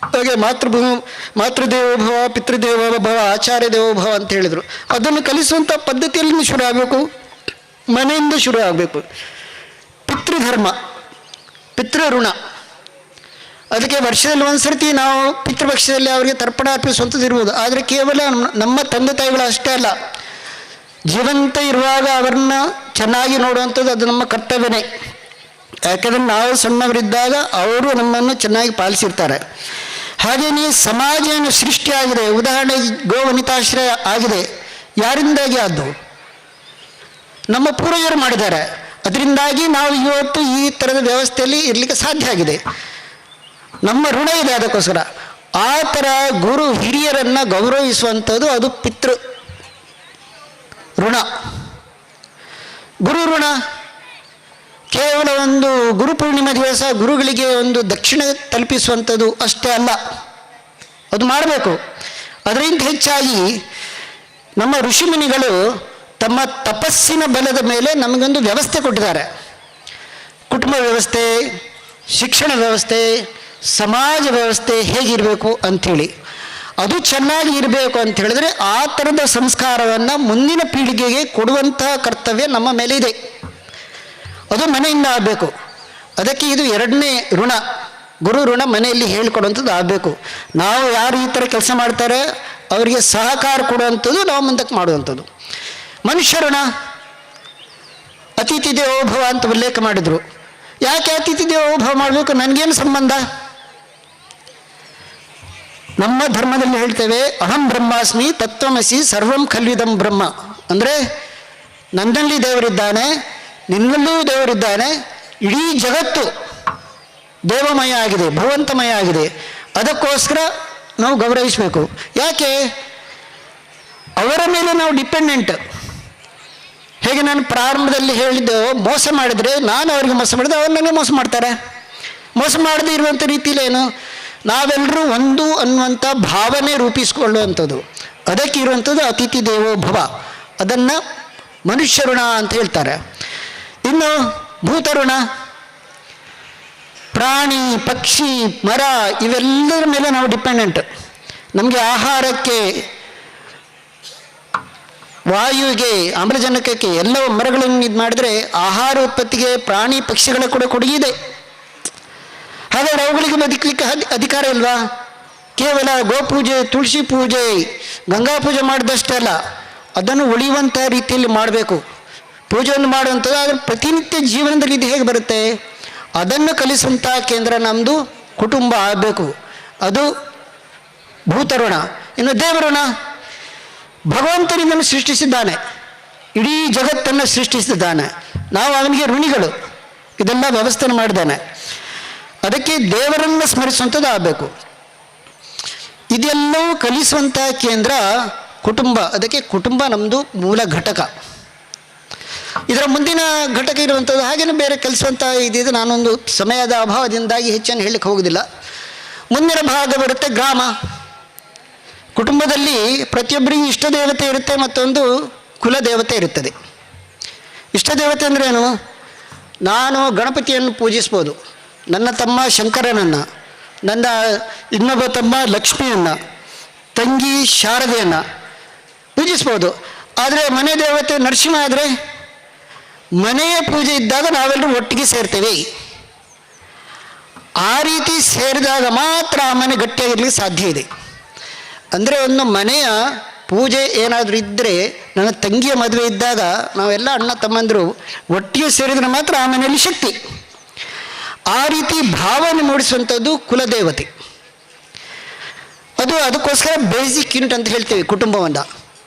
ಹಾಗೆ ಮಾತೃದೇವೋಭವ, ಪಿತೃದೇವೋಭವ, ಆಚಾರ್ಯ ದೇವೋಭವ ಅಂತ ಹೇಳಿದರು. ಅದನ್ನು ಕಲಿಸುವಂಥ ಪದ್ಧತಿಯಲ್ಲಿ ಶುರು ಆಗಬೇಕು, ಮನೆಯಿಂದ ಶುರು ಆಗಬೇಕು. ಪಿತೃಧರ್ಮ, ಪಿತೃಋಣ. ಅದಕ್ಕೆ ವರ್ಷದಲ್ಲಿ ಒಂದು ಸರ್ತಿ ನಾವು ಪಿತೃಪಕ್ಷದಲ್ಲಿ ಅವರಿಗೆ ತರ್ಪಣ ಅರ್ಪಿಸುವಂಥದ್ದು ಇರ್ಬೋದು. ಆದರೆ ಕೇವಲ ನಮ್ಮ ತಂದೆ ತಾಯಿಗಳು ಅಷ್ಟೇ ಅಲ್ಲ, ಜೀವಂತ ಇರುವಾಗ ಅವರನ್ನ ಚೆನ್ನಾಗಿ ನೋಡುವಂಥದ್ದು ಅದು ನಮ್ಮ ಕರ್ತವ್ಯನೇ. ಯಾಕೆಂದರೆ ನಾವು ಸಣ್ಣವರಿದ್ದಾಗ ಅವರು ನಮ್ಮನ್ನು ಚೆನ್ನಾಗಿ ಪಾಲಿಸಿರ್ತಾರೆ. ಹಾಗೆಯೇ ಸಮಾಜ ಏನು ಸೃಷ್ಟಿಯಾಗಿದೆ, ಉದಾಹರಣೆಗೆ ಗೋವನಿತಾಶ್ರಯ ಆಗಿದೆ, ಯಾರಿಂದಾಗಿ ಅದು? ನಮ್ಮ ಪೂರ್ವಜರು ಮಾಡಿದ್ದಾರೆ. ಅದರಿಂದಾಗಿ ನಾವು ಇವತ್ತು ಈ ಥರದ ವ್ಯವಸ್ಥೆಯಲ್ಲಿ ಇರಲಿಕ್ಕೆ ಸಾಧ್ಯ ಆಗಿದೆ. ನಮ್ಮ ಋಣ ಇದೆ ಅದಕ್ಕೋಸ್ಕರ. ಆ ಥರ ಗುರು ಹಿರಿಯರನ್ನು ಗೌರವಿಸುವಂಥದ್ದು ಅದು ಪಿತೃ ಋಣ. ಗುರು ಋಣ ಕೇವಲ ಒಂದು ಗುರುಪೂರ್ಣಿಮೆ ದಿವಸ ಗುರುಗಳಿಗೆ ಒಂದು ದಕ್ಷಿಣೆ ತಲುಪಿಸುವಂಥದ್ದು ಅಷ್ಟೇ ಅಲ್ಲ, ಅದು ಮಾಡಬೇಕು. ಅದರಿಂದ ಹೆಚ್ಚಾಗಿ ನಮ್ಮ ಋಷಿಮುನಿಗಳು ತಮ್ಮ ತಪಸ್ಸಿನ ಬಲದ ಮೇಲೆ ನಮಗೊಂದು ವ್ಯವಸ್ಥೆ ಕೊಟ್ಟಿದ್ದಾರೆ. ಕುಟುಂಬ ವ್ಯವಸ್ಥೆ, ಶಿಕ್ಷಣ ವ್ಯವಸ್ಥೆ, ಸಮಾಜ ವ್ಯವಸ್ಥೆ ಹೇಗಿರಬೇಕು ಅಂಥೇಳಿ. ಅದು ಚೆನ್ನಾಗಿ ಇರಬೇಕು ಅಂತ ಹೇಳಿದ್ರೆ ಆ ಥರದ ಸಂಸ್ಕಾರವನ್ನು ಮುಂದಿನ ಪೀಳಿಗೆಗೆ ಕೊಡುವಂತಹ ಕರ್ತವ್ಯ ನಮ್ಮ ಮೇಲೆ ಇದೆ. ಅದು ಮನೆಯಿಂದ ಆಗಬೇಕು. ಅದಕ್ಕೆ ಇದು ಎರಡನೇ ಋಣ, ಗುರು ಋಣ ಮನೆಯಲ್ಲಿ ಹೇಳಿಕೊಡುವಂಥದ್ದು ಆಗಬೇಕು. ನಾವು ಯಾರು ಈ ಥರ ಕೆಲಸ ಮಾಡ್ತಾರೆ ಅವರಿಗೆ ಸಹಕಾರ ಕೊಡುವಂಥದ್ದು ನಾವು ಮುಂದಕ್ಕೆ ಮಾಡುವಂಥದ್ದು. ಮನುಷ್ಯ ಋಣ, ಅತಿಥಿ ದೇವೋಭವ ಅಂತ ಉಲ್ಲೇಖ ಮಾಡಿದರು. ಯಾಕೆ ಅತಿಥಿ ದೇವೋಭವ ಮಾಡಬೇಕು? ನನಗೇನು ಸಂಬಂಧ? ನಮ್ಮ ಧರ್ಮದಲ್ಲಿ ಹೇಳ್ತೇವೆ ಅಹಂ ಬ್ರಹ್ಮಾಸ್ಮಿ ತತ್ವಮಸಿ ಸರ್ವಂ ಖಲ್ವಿದಂ ಬ್ರಹ್ಮ. ಅಂದರೆ ನನ್ನಲ್ಲಿ ದೇವರಿದ್ದಾನೆ, ನಿನ್ನಲ್ಲೂ ದೇವರಿದ್ದಾನೆ, ಇಡೀ ಜಗತ್ತು ದೇವಮಯ ಆಗಿದೆ, ಭಗವಂತಮಯ ಆಗಿದೆ. ಅದಕ್ಕೋಸ್ಕರ ನಾವು ಗೌರವಿಸಬೇಕು. ಯಾಕೆ? ಅವರ ಮೇಲೆ ನಾವು ಡಿಪೆಂಡೆಂಟ್. ಹೇಗೆ ನಾನು ಪ್ರಾರಂಭದಲ್ಲಿ ಹೇಳಿದ್ದು, ಮೋಸ ಮಾಡಿದರೆ ನಾನು ಅವರಿಗೆ ಮೋಸ ಮಾಡಿದೆ, ಅವ್ರು ನನಗೆ ಮೋಸ ಮಾಡ್ತಾರೆ. ಮೋಸ ಮಾಡದೇ ಇರುವಂಥ ರೀತಿಲೇನು? ನಾವೆಲ್ಲರೂ ಒಂದು ಅನ್ನುವಂಥ ಭಾವನೆ ರೂಪಿಸಿಕೊಳ್ಳುವಂಥದ್ದು. ಅದಕ್ಕೆ ಇರುವಂಥದ್ದು ಅತಿಥಿ ದೇವೋ ಭವ. ಅದನ್ನು ಮನುಷ್ಯ ಋಣ ಅಂತ ಹೇಳ್ತಾರೆ. ಇನ್ನು ಭೂತರುಣ, ಪ್ರಾಣಿ ಪಕ್ಷಿ ಮರ ಇವೆಲ್ಲದರ ಮೇಲೆ ನಾವು ಡಿಪೆಂಡೆಂಟ್. ನಮಗೆ ಆಹಾರಕ್ಕೆ, ವಾಯುವಿಗೆ, ಆಮ್ಲಜನಕಕ್ಕೆ ಎಲ್ಲವೂ ಮರಗಳನ್ನು ಇದು ಮಾಡಿದ್ರೆ ಆಹಾರ ಉತ್ಪತ್ತಿಗೆ ಪ್ರಾಣಿ ಪಕ್ಷಿಗಳ ಕೂಡ ಕೊಡುಗೆ ಇದೆ. ಹಾಗಾದರೆ ಅವುಗಳಿಗೆ ಬದುಕಲಿಕ್ಕೆ ಅಧಿಕಾರ ಇಲ್ವಾ? ಕೇವಲ ಗೋಪೂಜೆ, ತುಳಸಿ ಪೂಜೆ, ಗಂಗಾ ಪೂಜೆ ಮಾಡಿದಷ್ಟೇ ಅಲ್ಲ, ಅದನ್ನು ಉಳಿಯುವಂಥ ರೀತಿಯಲ್ಲಿ ಮಾಡಬೇಕು. ಪೂಜೆಯನ್ನು ಮಾಡುವಂಥದ್ದು. ಆದರೆ ಪ್ರತಿನಿತ್ಯ ಜೀವನದಲ್ಲಿ ಇದು ಹೇಗೆ ಬರುತ್ತೆ? ಅದನ್ನು ಕಲಿಸುವಂಥ ಕೇಂದ್ರ ನಮ್ಮದು ಕುಟುಂಬ ಆಗಬೇಕು. ಅದು ಭೂತರುಣ. ಇನ್ನು ದೇವರುಣ, ಭಗವಂತನಿಂದನು ಸೃಷ್ಟಿಸಿದ್ದಾನೆ, ಇಡೀ ಜಗತ್ತನ್ನು ಸೃಷ್ಟಿಸಿದ್ದಾನೆ, ನಾವು ಅವನಿಗೆ ಋಣಿಗಳು, ಇದೆಲ್ಲ ವ್ಯವಸ್ಥೆ ಮಾಡಿದ್ದಾನೆ. ಅದಕ್ಕೆ ದೇವರನ್ನು ಸ್ಮರಿಸುವಂಥದ್ದು ಆಗಬೇಕು. ಇದೆಲ್ಲವೂ ಕಲಿಸುವಂಥ ಕೇಂದ್ರ ಕುಟುಂಬ. ಅದಕ್ಕೆ ಕುಟುಂಬ ನಮ್ಮದು ಮೂಲ ಘಟಕ. ಇದರ ಮುಂದಿನ ಘಟಕ ಇರುವಂಥದ್ದು ಹಾಗೇನು ಬೇರೆ ಕಲಿಸುವಂಥ ಇದಿದೆ. ನಾನೊಂದು ಸಮಯದ ಅಭಾವದಿಂದಾಗಿ ಹೆಚ್ಚನ್ನು ಹೇಳಲಿಕ್ಕೆ ಹೋಗೋದಿಲ್ಲ. ಮುಂದಿನ ಭಾಗ ಬರುತ್ತೆ ಗ್ರಾಮ. ಕುಟುಂಬದಲ್ಲಿ ಪ್ರತಿಯೊಬ್ಬರಿಗೂ ಇಷ್ಟ ದೇವತೆ ಇರುತ್ತೆ, ಮತ್ತೊಂದು ಕುಲ ದೇವತೆ ಇರುತ್ತದೆ. ಇಷ್ಟ ದೇವತೆ ಅಂದ್ರೇನು? ನಾನು ಗಣಪತಿಯನ್ನು ಪೂಜಿಸ್ಬೋದು, ನನ್ನ ತಮ್ಮ ಶಂಕರನನ್ನು, ನನ್ನ ಇನ್ನೊಬ್ಬ ತಮ್ಮ ಲಕ್ಷ್ಮಿಯನ್ನು, ತಂಗಿ ಶಾರದೆಯನ್ನು ಪೂಜಿಸ್ಬೋದು. ಆದರೆ ಮನೆ ದೇವತೆ ನರಸಿಂಹ ಆದರೆ ಮನೆಯ ಪೂಜೆ ಇದ್ದಾಗ ನಾವೆಲ್ಲರೂ ಒಟ್ಟಿಗೆ ಸೇರ್ತೇವೆ. ಆ ರೀತಿ ಸೇರಿದಾಗ ಮಾತ್ರ ಆ ಮನೆ ಗಟ್ಟಿಯಾಗಿರ್ಲಿಕ್ಕೆ ಸಾಧ್ಯ ಇದೆ. ಅಂದರೆ ಒಂದು ಮನೆಯ ಪೂಜೆ ಏನಾದರೂ ಇದ್ದರೆ, ನನ್ನ ತಂಗಿಯ ಮದುವೆ ಇದ್ದಾಗ ನಾವೆಲ್ಲ ಅಣ್ಣ ತಮ್ಮಂದರು ಒಟ್ಟಿಗೆ ಸೇರಿದರೆ ಮಾತ್ರ ಆ ಮನೆಯಲ್ಲಿ ಶಕ್ತಿ. ಆ ರೀತಿ ಭಾವನೆ ಮೂಡಿಸುವಂಥದ್ದು ಕುಲದೇವತೆ. ಅದಕ್ಕೋಸ್ಕರ ಬೇಸಿಕ್ ಯೂನಿಟ್ ಅಂತ ಹೇಳ್ತೇವೆ ಕುಟುಂಬವನ್ನು.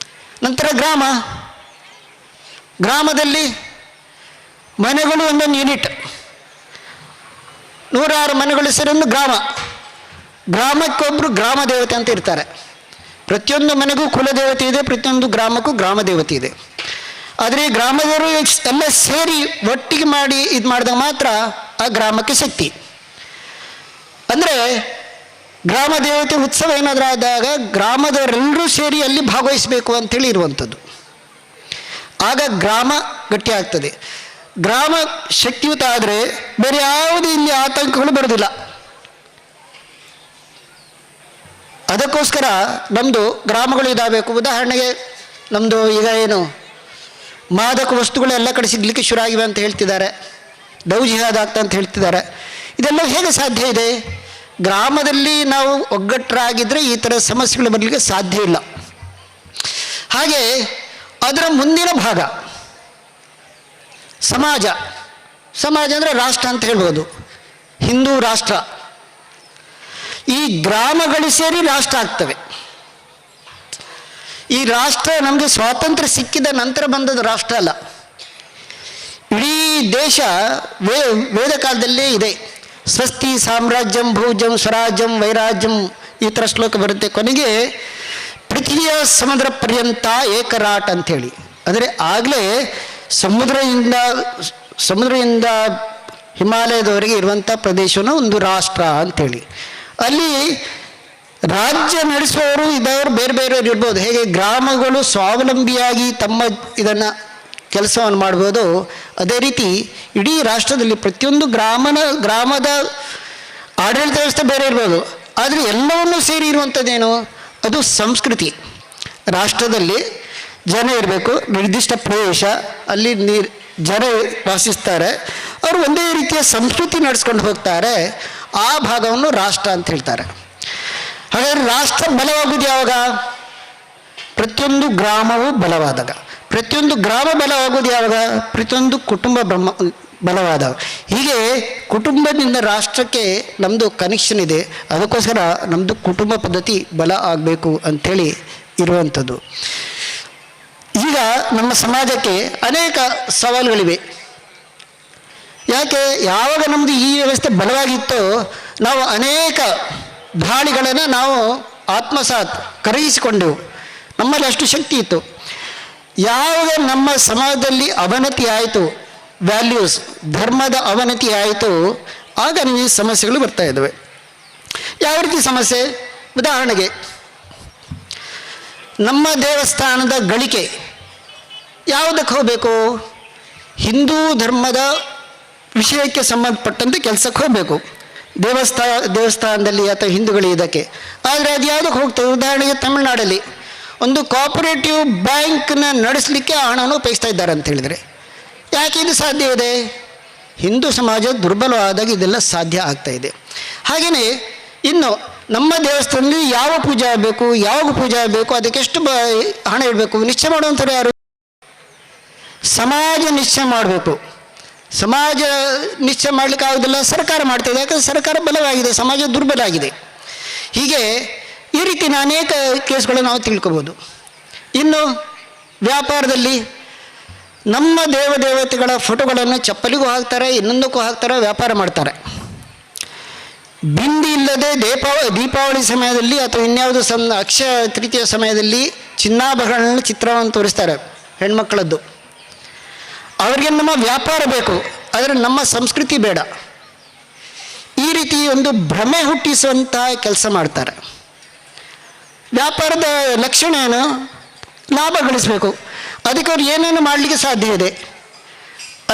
ನಂತರ ಗ್ರಾಮ. ಗ್ರಾಮದಲ್ಲಿ ಮನೆಗಳು ಒಂದೊಂದು ಯೂನಿಟ್, 106 ಮನೆಗಳು ಸೇರಿ ಒಂದು ಗ್ರಾಮ. ಗ್ರಾಮಕ್ಕೊಬ್ಬರು ಗ್ರಾಮ ದೇವತೆ ಅಂತ ಇರ್ತಾರೆ. ಪ್ರತಿಯೊಂದು ಮನೆಗೂ ಕುಲದೇವತೆ ಇದೆ, ಪ್ರತಿಯೊಂದು ಗ್ರಾಮಕ್ಕೂ ಗ್ರಾಮ ದೇವತೆ ಇದೆ. ಆದರೆ ಈ ಗ್ರಾಮದವರು ಎಲ್ಲ ಸೇರಿ ಒಟ್ಟಿಗೆ ಮಾಡಿ ಇದು ಮಾಡಿದಾಗ ಮಾತ್ರ ಆ ಗ್ರಾಮಕ್ಕೆ ಶಕ್ತಿ. ಅಂದರೆ ಗ್ರಾಮ ದೇವತೆ ಉತ್ಸವ ಏನಾದರೂ ಆದಾಗ ಗ್ರಾಮದವರೆಲ್ಲರೂ ಸೇರಿ ಅಲ್ಲಿ ಭಾಗವಹಿಸಬೇಕು ಅಂತೇಳಿ ಇರುವಂಥದ್ದು. ಆಗ ಗ್ರಾಮ ಗಟ್ಟಿ ಆಗ್ತದೆ. ಗ್ರಾಮ ಶಕ್ತಿಯುತ ಆದರೆ ಬೇರೆ ಯಾವುದೇ ಇಲ್ಲಿ ಆತಂಕಗಳು ಬರೋದಿಲ್ಲ. ಅದಕ್ಕೋಸ್ಕರ ನಮ್ಮದು ಗ್ರಾಮಗಳು ಇದಾಗಬೇಕು. ಉದಾಹರಣೆಗೆ ನಮ್ಮದು ಈಗ ಏನು ಮಾದಕ ವಸ್ತುಗಳು ಎಲ್ಲ ಕಡೆ ಸಿಗಲಿಕ್ಕೆ ಶುರು ಆಗಿವೆ ಅಂತ ಹೇಳ್ತಿದ್ದಾರೆ, ಲವ್ ಜಿಹಾದ್ ಆಗ್ತಾ ಅಂತ ಹೇಳ್ತಿದ್ದಾರೆ. ಇದೆಲ್ಲ ಹೇಗೆ ಸಾಧ್ಯ ಇದೆ? ಗ್ರಾಮದಲ್ಲಿ ನಾವು ಒಗ್ಗಟ್ಟರಾಗಿದ್ದರೆ ಈ ಥರ ಸಮಸ್ಯೆಗಳು ಬರಲಿಕ್ಕೆ ಸಾಧ್ಯ ಇಲ್ಲ. ಹಾಗೆ ಅದರ ಮುಂದಿನ ಭಾಗ ಸಮಾಜ. ಸಮಾಜ ಅಂದರೆ ರಾಷ್ಟ್ರ ಅಂತ ಹೇಳ್ಬೋದು. ಹಿಂದೂ ರಾಷ್ಟ್ರ. ಈ ಗ್ರಾಮಗಳು ಸೇರಿ ರಾಷ್ಟ್ರ ಆಗ್ತವೆ. ಈ ರಾಷ್ಟ್ರ ನಮಗೆ ಸ್ವಾತಂತ್ರ್ಯ ಸಿಕ್ಕಿದ ನಂತರ ಬಂದದ್ದು ರಾಷ್ಟ್ರ ಅಲ್ಲ. ಇಡೀ ದೇಶ ವೇದ ಕಾಲದಲ್ಲೇ ಇದೆ. ಸ್ವಸ್ತಿ ಸಾಮ್ರಾಜ್ಯಂ ಭೂಜಂ ಸ್ವರಾಜ್ಯಂ ವೈರಾಜ್ಯಂ ಈ ಥರ ಶ್ಲೋಕ ಬರುತ್ತೆ. ಕೊನೆಗೆ ಪೃಥ್ವಿಯ ಸಮುದ್ರ ಪರ್ಯಂತ ಏಕರಾಟ್ ಅಂಥೇಳಿ. ಅಂದರೆ ಆಗಲೇ ಸಮುದ್ರದಿಂದ ಹಿಮಾಲಯದವರೆಗೆ ಇರುವಂಥ ಪ್ರದೇಶವನ್ನು ಒಂದು ರಾಷ್ಟ್ರ ಅಂಥೇಳಿ. ಅಲ್ಲಿ ರಾಜ್ಯ ನಡೆಸುವವರು ಇದವರು ಬೇರೆ ಬೇರೆಯವರು ಇರ್ಬೋದು. ಹೇಗೆ ಗ್ರಾಮಗಳು ಸ್ವಾವಲಂಬಿಯಾಗಿ ತಮ್ಮ ಇದನ್ನು ಕೆಲಸವನ್ನು ಮಾಡ್ಬೋದು, ಅದೇ ರೀತಿ ಇಡೀ ರಾಷ್ಟ್ರದಲ್ಲಿ ಪ್ರತಿಯೊಂದು ಗ್ರಾಮದ ಆಡಳಿತ ವ್ಯವಸ್ಥೆ ಬೇರೆ ಇರ್ಬೋದು. ಆದರೆ ಎಲ್ಲವನ್ನೂ ಸೇರಿ ಇರುವಂಥದ್ದೇನು? ಅದು ಸಂಸ್ಕೃತಿ. ರಾಷ್ಟ್ರದಲ್ಲಿ ಜನ ಇರಬೇಕು, ನಿರ್ದಿಷ್ಟ ಪ್ರದೇಶ, ಅಲ್ಲಿ ಜನ ವಾಸಿಸ್ತಾರೆ, ಅವರು ಒಂದೇ ರೀತಿಯ ಸಂಸ್ಕೃತಿ ನಡೆಸ್ಕೊಂಡು ಹೋಗ್ತಾರೆ. ಆ ಭಾಗವನ್ನು ರಾಷ್ಟ್ರ ಅಂತ ಹೇಳ್ತಾರೆ. ಹಾಗಾದರೆ ರಾಷ್ಟ್ರ ಬಲವಾಗುವುದು ಯಾವಾಗ? ಪ್ರತಿಯೊಂದು ಗ್ರಾಮವು ಬಲವಾದಾಗ. ಪ್ರತಿಯೊಂದು ಗ್ರಾಮ ಬಲವಾಗುವುದು ಯಾವಾಗ? ಪ್ರತಿಯೊಂದು ಕುಟುಂಬ ಬಲವಾದಾಗ. ಹೀಗೆ ಕುಟುಂಬದಿಂದ ರಾಷ್ಟ್ರಕ್ಕೆ ನಮ್ಮದು ಕನೆಕ್ಷನ್ ಇದೆ. ಅದಕ್ಕೋಸ್ಕರ ನಮ್ಮದು ಕುಟುಂಬ ಪದ್ಧತಿ ಬಲ ಆಗಬೇಕು ಅಂಥೇಳಿ ಇರುವಂಥದ್ದು. ಈಗ ನಮ್ಮ ಸಮಾಜಕ್ಕೆ ಅನೇಕ ಸವಾಲುಗಳಿವೆ. ಯಾಕೆ? ಯಾವಾಗ ನಮ್ಮದು ಈ ವ್ಯವಸ್ಥೆ ಬಲವಾಗಿತ್ತೋ ನಾವು ಅನೇಕ ದಾಳಿಗಳನ್ನು ನಾವು ಆತ್ಮಸಾತ್ ಕರಗಿಸಿಕೊಂಡೆವು. ನಮ್ಮಲ್ಲಿ ಅಷ್ಟು ಶಕ್ತಿ ಇತ್ತು. ಯಾವಾಗ ನಮ್ಮ ಸಮಾಜದಲ್ಲಿ ಅವನತಿ ಆಯಿತು, ವ್ಯಾಲ್ಯೂಸ್ ಧರ್ಮದ ಅವನತಿ ಆಯಿತು, ಆಗ ಈ ಸಮಸ್ಯೆಗಳು ಬರ್ತಾ ಇದ್ದಾವೆ. ಯಾವ ರೀತಿ ಸಮಸ್ಯೆ? ಉದಾಹರಣೆಗೆ ನಮ್ಮ ದೇವಸ್ಥಾನದ ಗಳಿಕೆ ಯಾವುದಕ್ಕೆ ಹೋಗಬೇಕು? ಹಿಂದೂ ಧರ್ಮದ ವಿಷಯಕ್ಕೆ ಸಂಬಂಧಪಟ್ಟಂತೆ ಕೆಲಸಕ್ಕೆ ಹೋಗಬೇಕು, ದೇವಸ್ಥಾನದಲ್ಲಿ ಅಥವಾ ಹಿಂದೂಗಳು ಇದಕ್ಕೆ. ಆದರೆ ಅದು ಯಾವುದಕ್ಕೆ ಹೋಗ್ತದೆ? ಉದಾಹರಣೆಗೆ ತಮಿಳುನಾಡಲ್ಲಿ ಒಂದು ಕೋಆಪರೇಟಿವ್ ಬ್ಯಾಂಕ್ನ ನಡೆಸಲಿಕ್ಕೆ ಹಣವನ್ನು ಉಪಯೋಗಿಸ್ತಾ ಇದ್ದಾರೆ ಅಂತ ಹೇಳಿದರೆ, ಯಾಕೆ ಇದು ಸಾಧ್ಯ ಇದೆ? ಹಿಂದೂ ಸಮಾಜ ದುರ್ಬಲವಾದಾಗ ಇದೆಲ್ಲ ಸಾಧ್ಯ ಆಗ್ತಾ ಇದೆ. ಹಾಗೆಯೇ ಇನ್ನು ನಮ್ಮ ದೇವಸ್ಥಾನದಲ್ಲಿ ಯಾವ ಪೂಜೆ ಆಗಬೇಕು, ಯಾವಾಗ ಪೂಜೆ ಆಗಬೇಕು, ಅದಕ್ಕೆ ಎಷ್ಟು ಹಣ ಇಡಬೇಕು ನಿಶ್ಚಯ ಮಾಡುವಂಥವ್ರು ಯಾರು? ಸಮಾಜ ನಿಶ್ಚಯ ಮಾಡಬೇಕು. ಸಮಾಜ ನಿಶ್ಚಯ ಮಾಡಲಿಕ್ಕೆ ಆಗೋದಿಲ್ಲ, ಸರ್ಕಾರ ಮಾಡ್ತಾಯಿದೆ. ಯಾಕಂದರೆ ಸರ್ಕಾರ ಬಲವಾಗಿದೆ, ಸಮಾಜ ದುರ್ಬಲ ಆಗಿದೆ. ಹೀಗೆ ಈ ರೀತಿಯ ಅನೇಕ ಕೇಸ್ಗಳನ್ನು ನಾವು ತಿಳ್ಕೊಬೋದು. ಇನ್ನು ವ್ಯಾಪಾರದಲ್ಲಿ ನಮ್ಮ ದೇವತೆಗಳ ಫೋಟೋಗಳನ್ನು ಚಪ್ಪಲಿಗೂ ಹಾಕ್ತಾರೆ, ಇನ್ನೊಂದಕ್ಕೂ ಹಾಕ್ತಾರೆ, ವ್ಯಾಪಾರ ಮಾಡ್ತಾರೆ. ಬಿಂದಿ ಇಲ್ಲದೆ ದೀಪಾವಳಿ ಸಮಯದಲ್ಲಿ ಅಥವಾ ಇನ್ಯಾವುದು ಅಕ್ಷಯ ತೃತೀಯ ಸಮಯದಲ್ಲಿ ಚಿನ್ನಾಭರಣಗಳ ಚಿತ್ರವನ್ನು ತೋರಿಸ್ತಾರೆ ಹೆಣ್ಮಕ್ಕಳದ್ದು. ಅವರಿಗೆ ನಮ್ಮ ವ್ಯಾಪಾರ ಬೇಕು, ಆದರೆ ನಮ್ಮ ಸಂಸ್ಕೃತಿ ಬೇಡ. ಈ ರೀತಿ ಒಂದು ಭ್ರಮೆ ಹುಟ್ಟಿಸುವಂತಹ ಕೆಲಸ ಮಾಡ್ತಾರೆ. ವ್ಯಾಪಾರದ ಲಕ್ಷಣ ಏನು? ಲಾಭ ಗಳಿಸಬೇಕು. ಅದಕ್ಕೆ ಅವ್ರು ಏನೇನು ಮಾಡಲಿಕ್ಕೆ ಸಾಧ್ಯ ಇದೆ.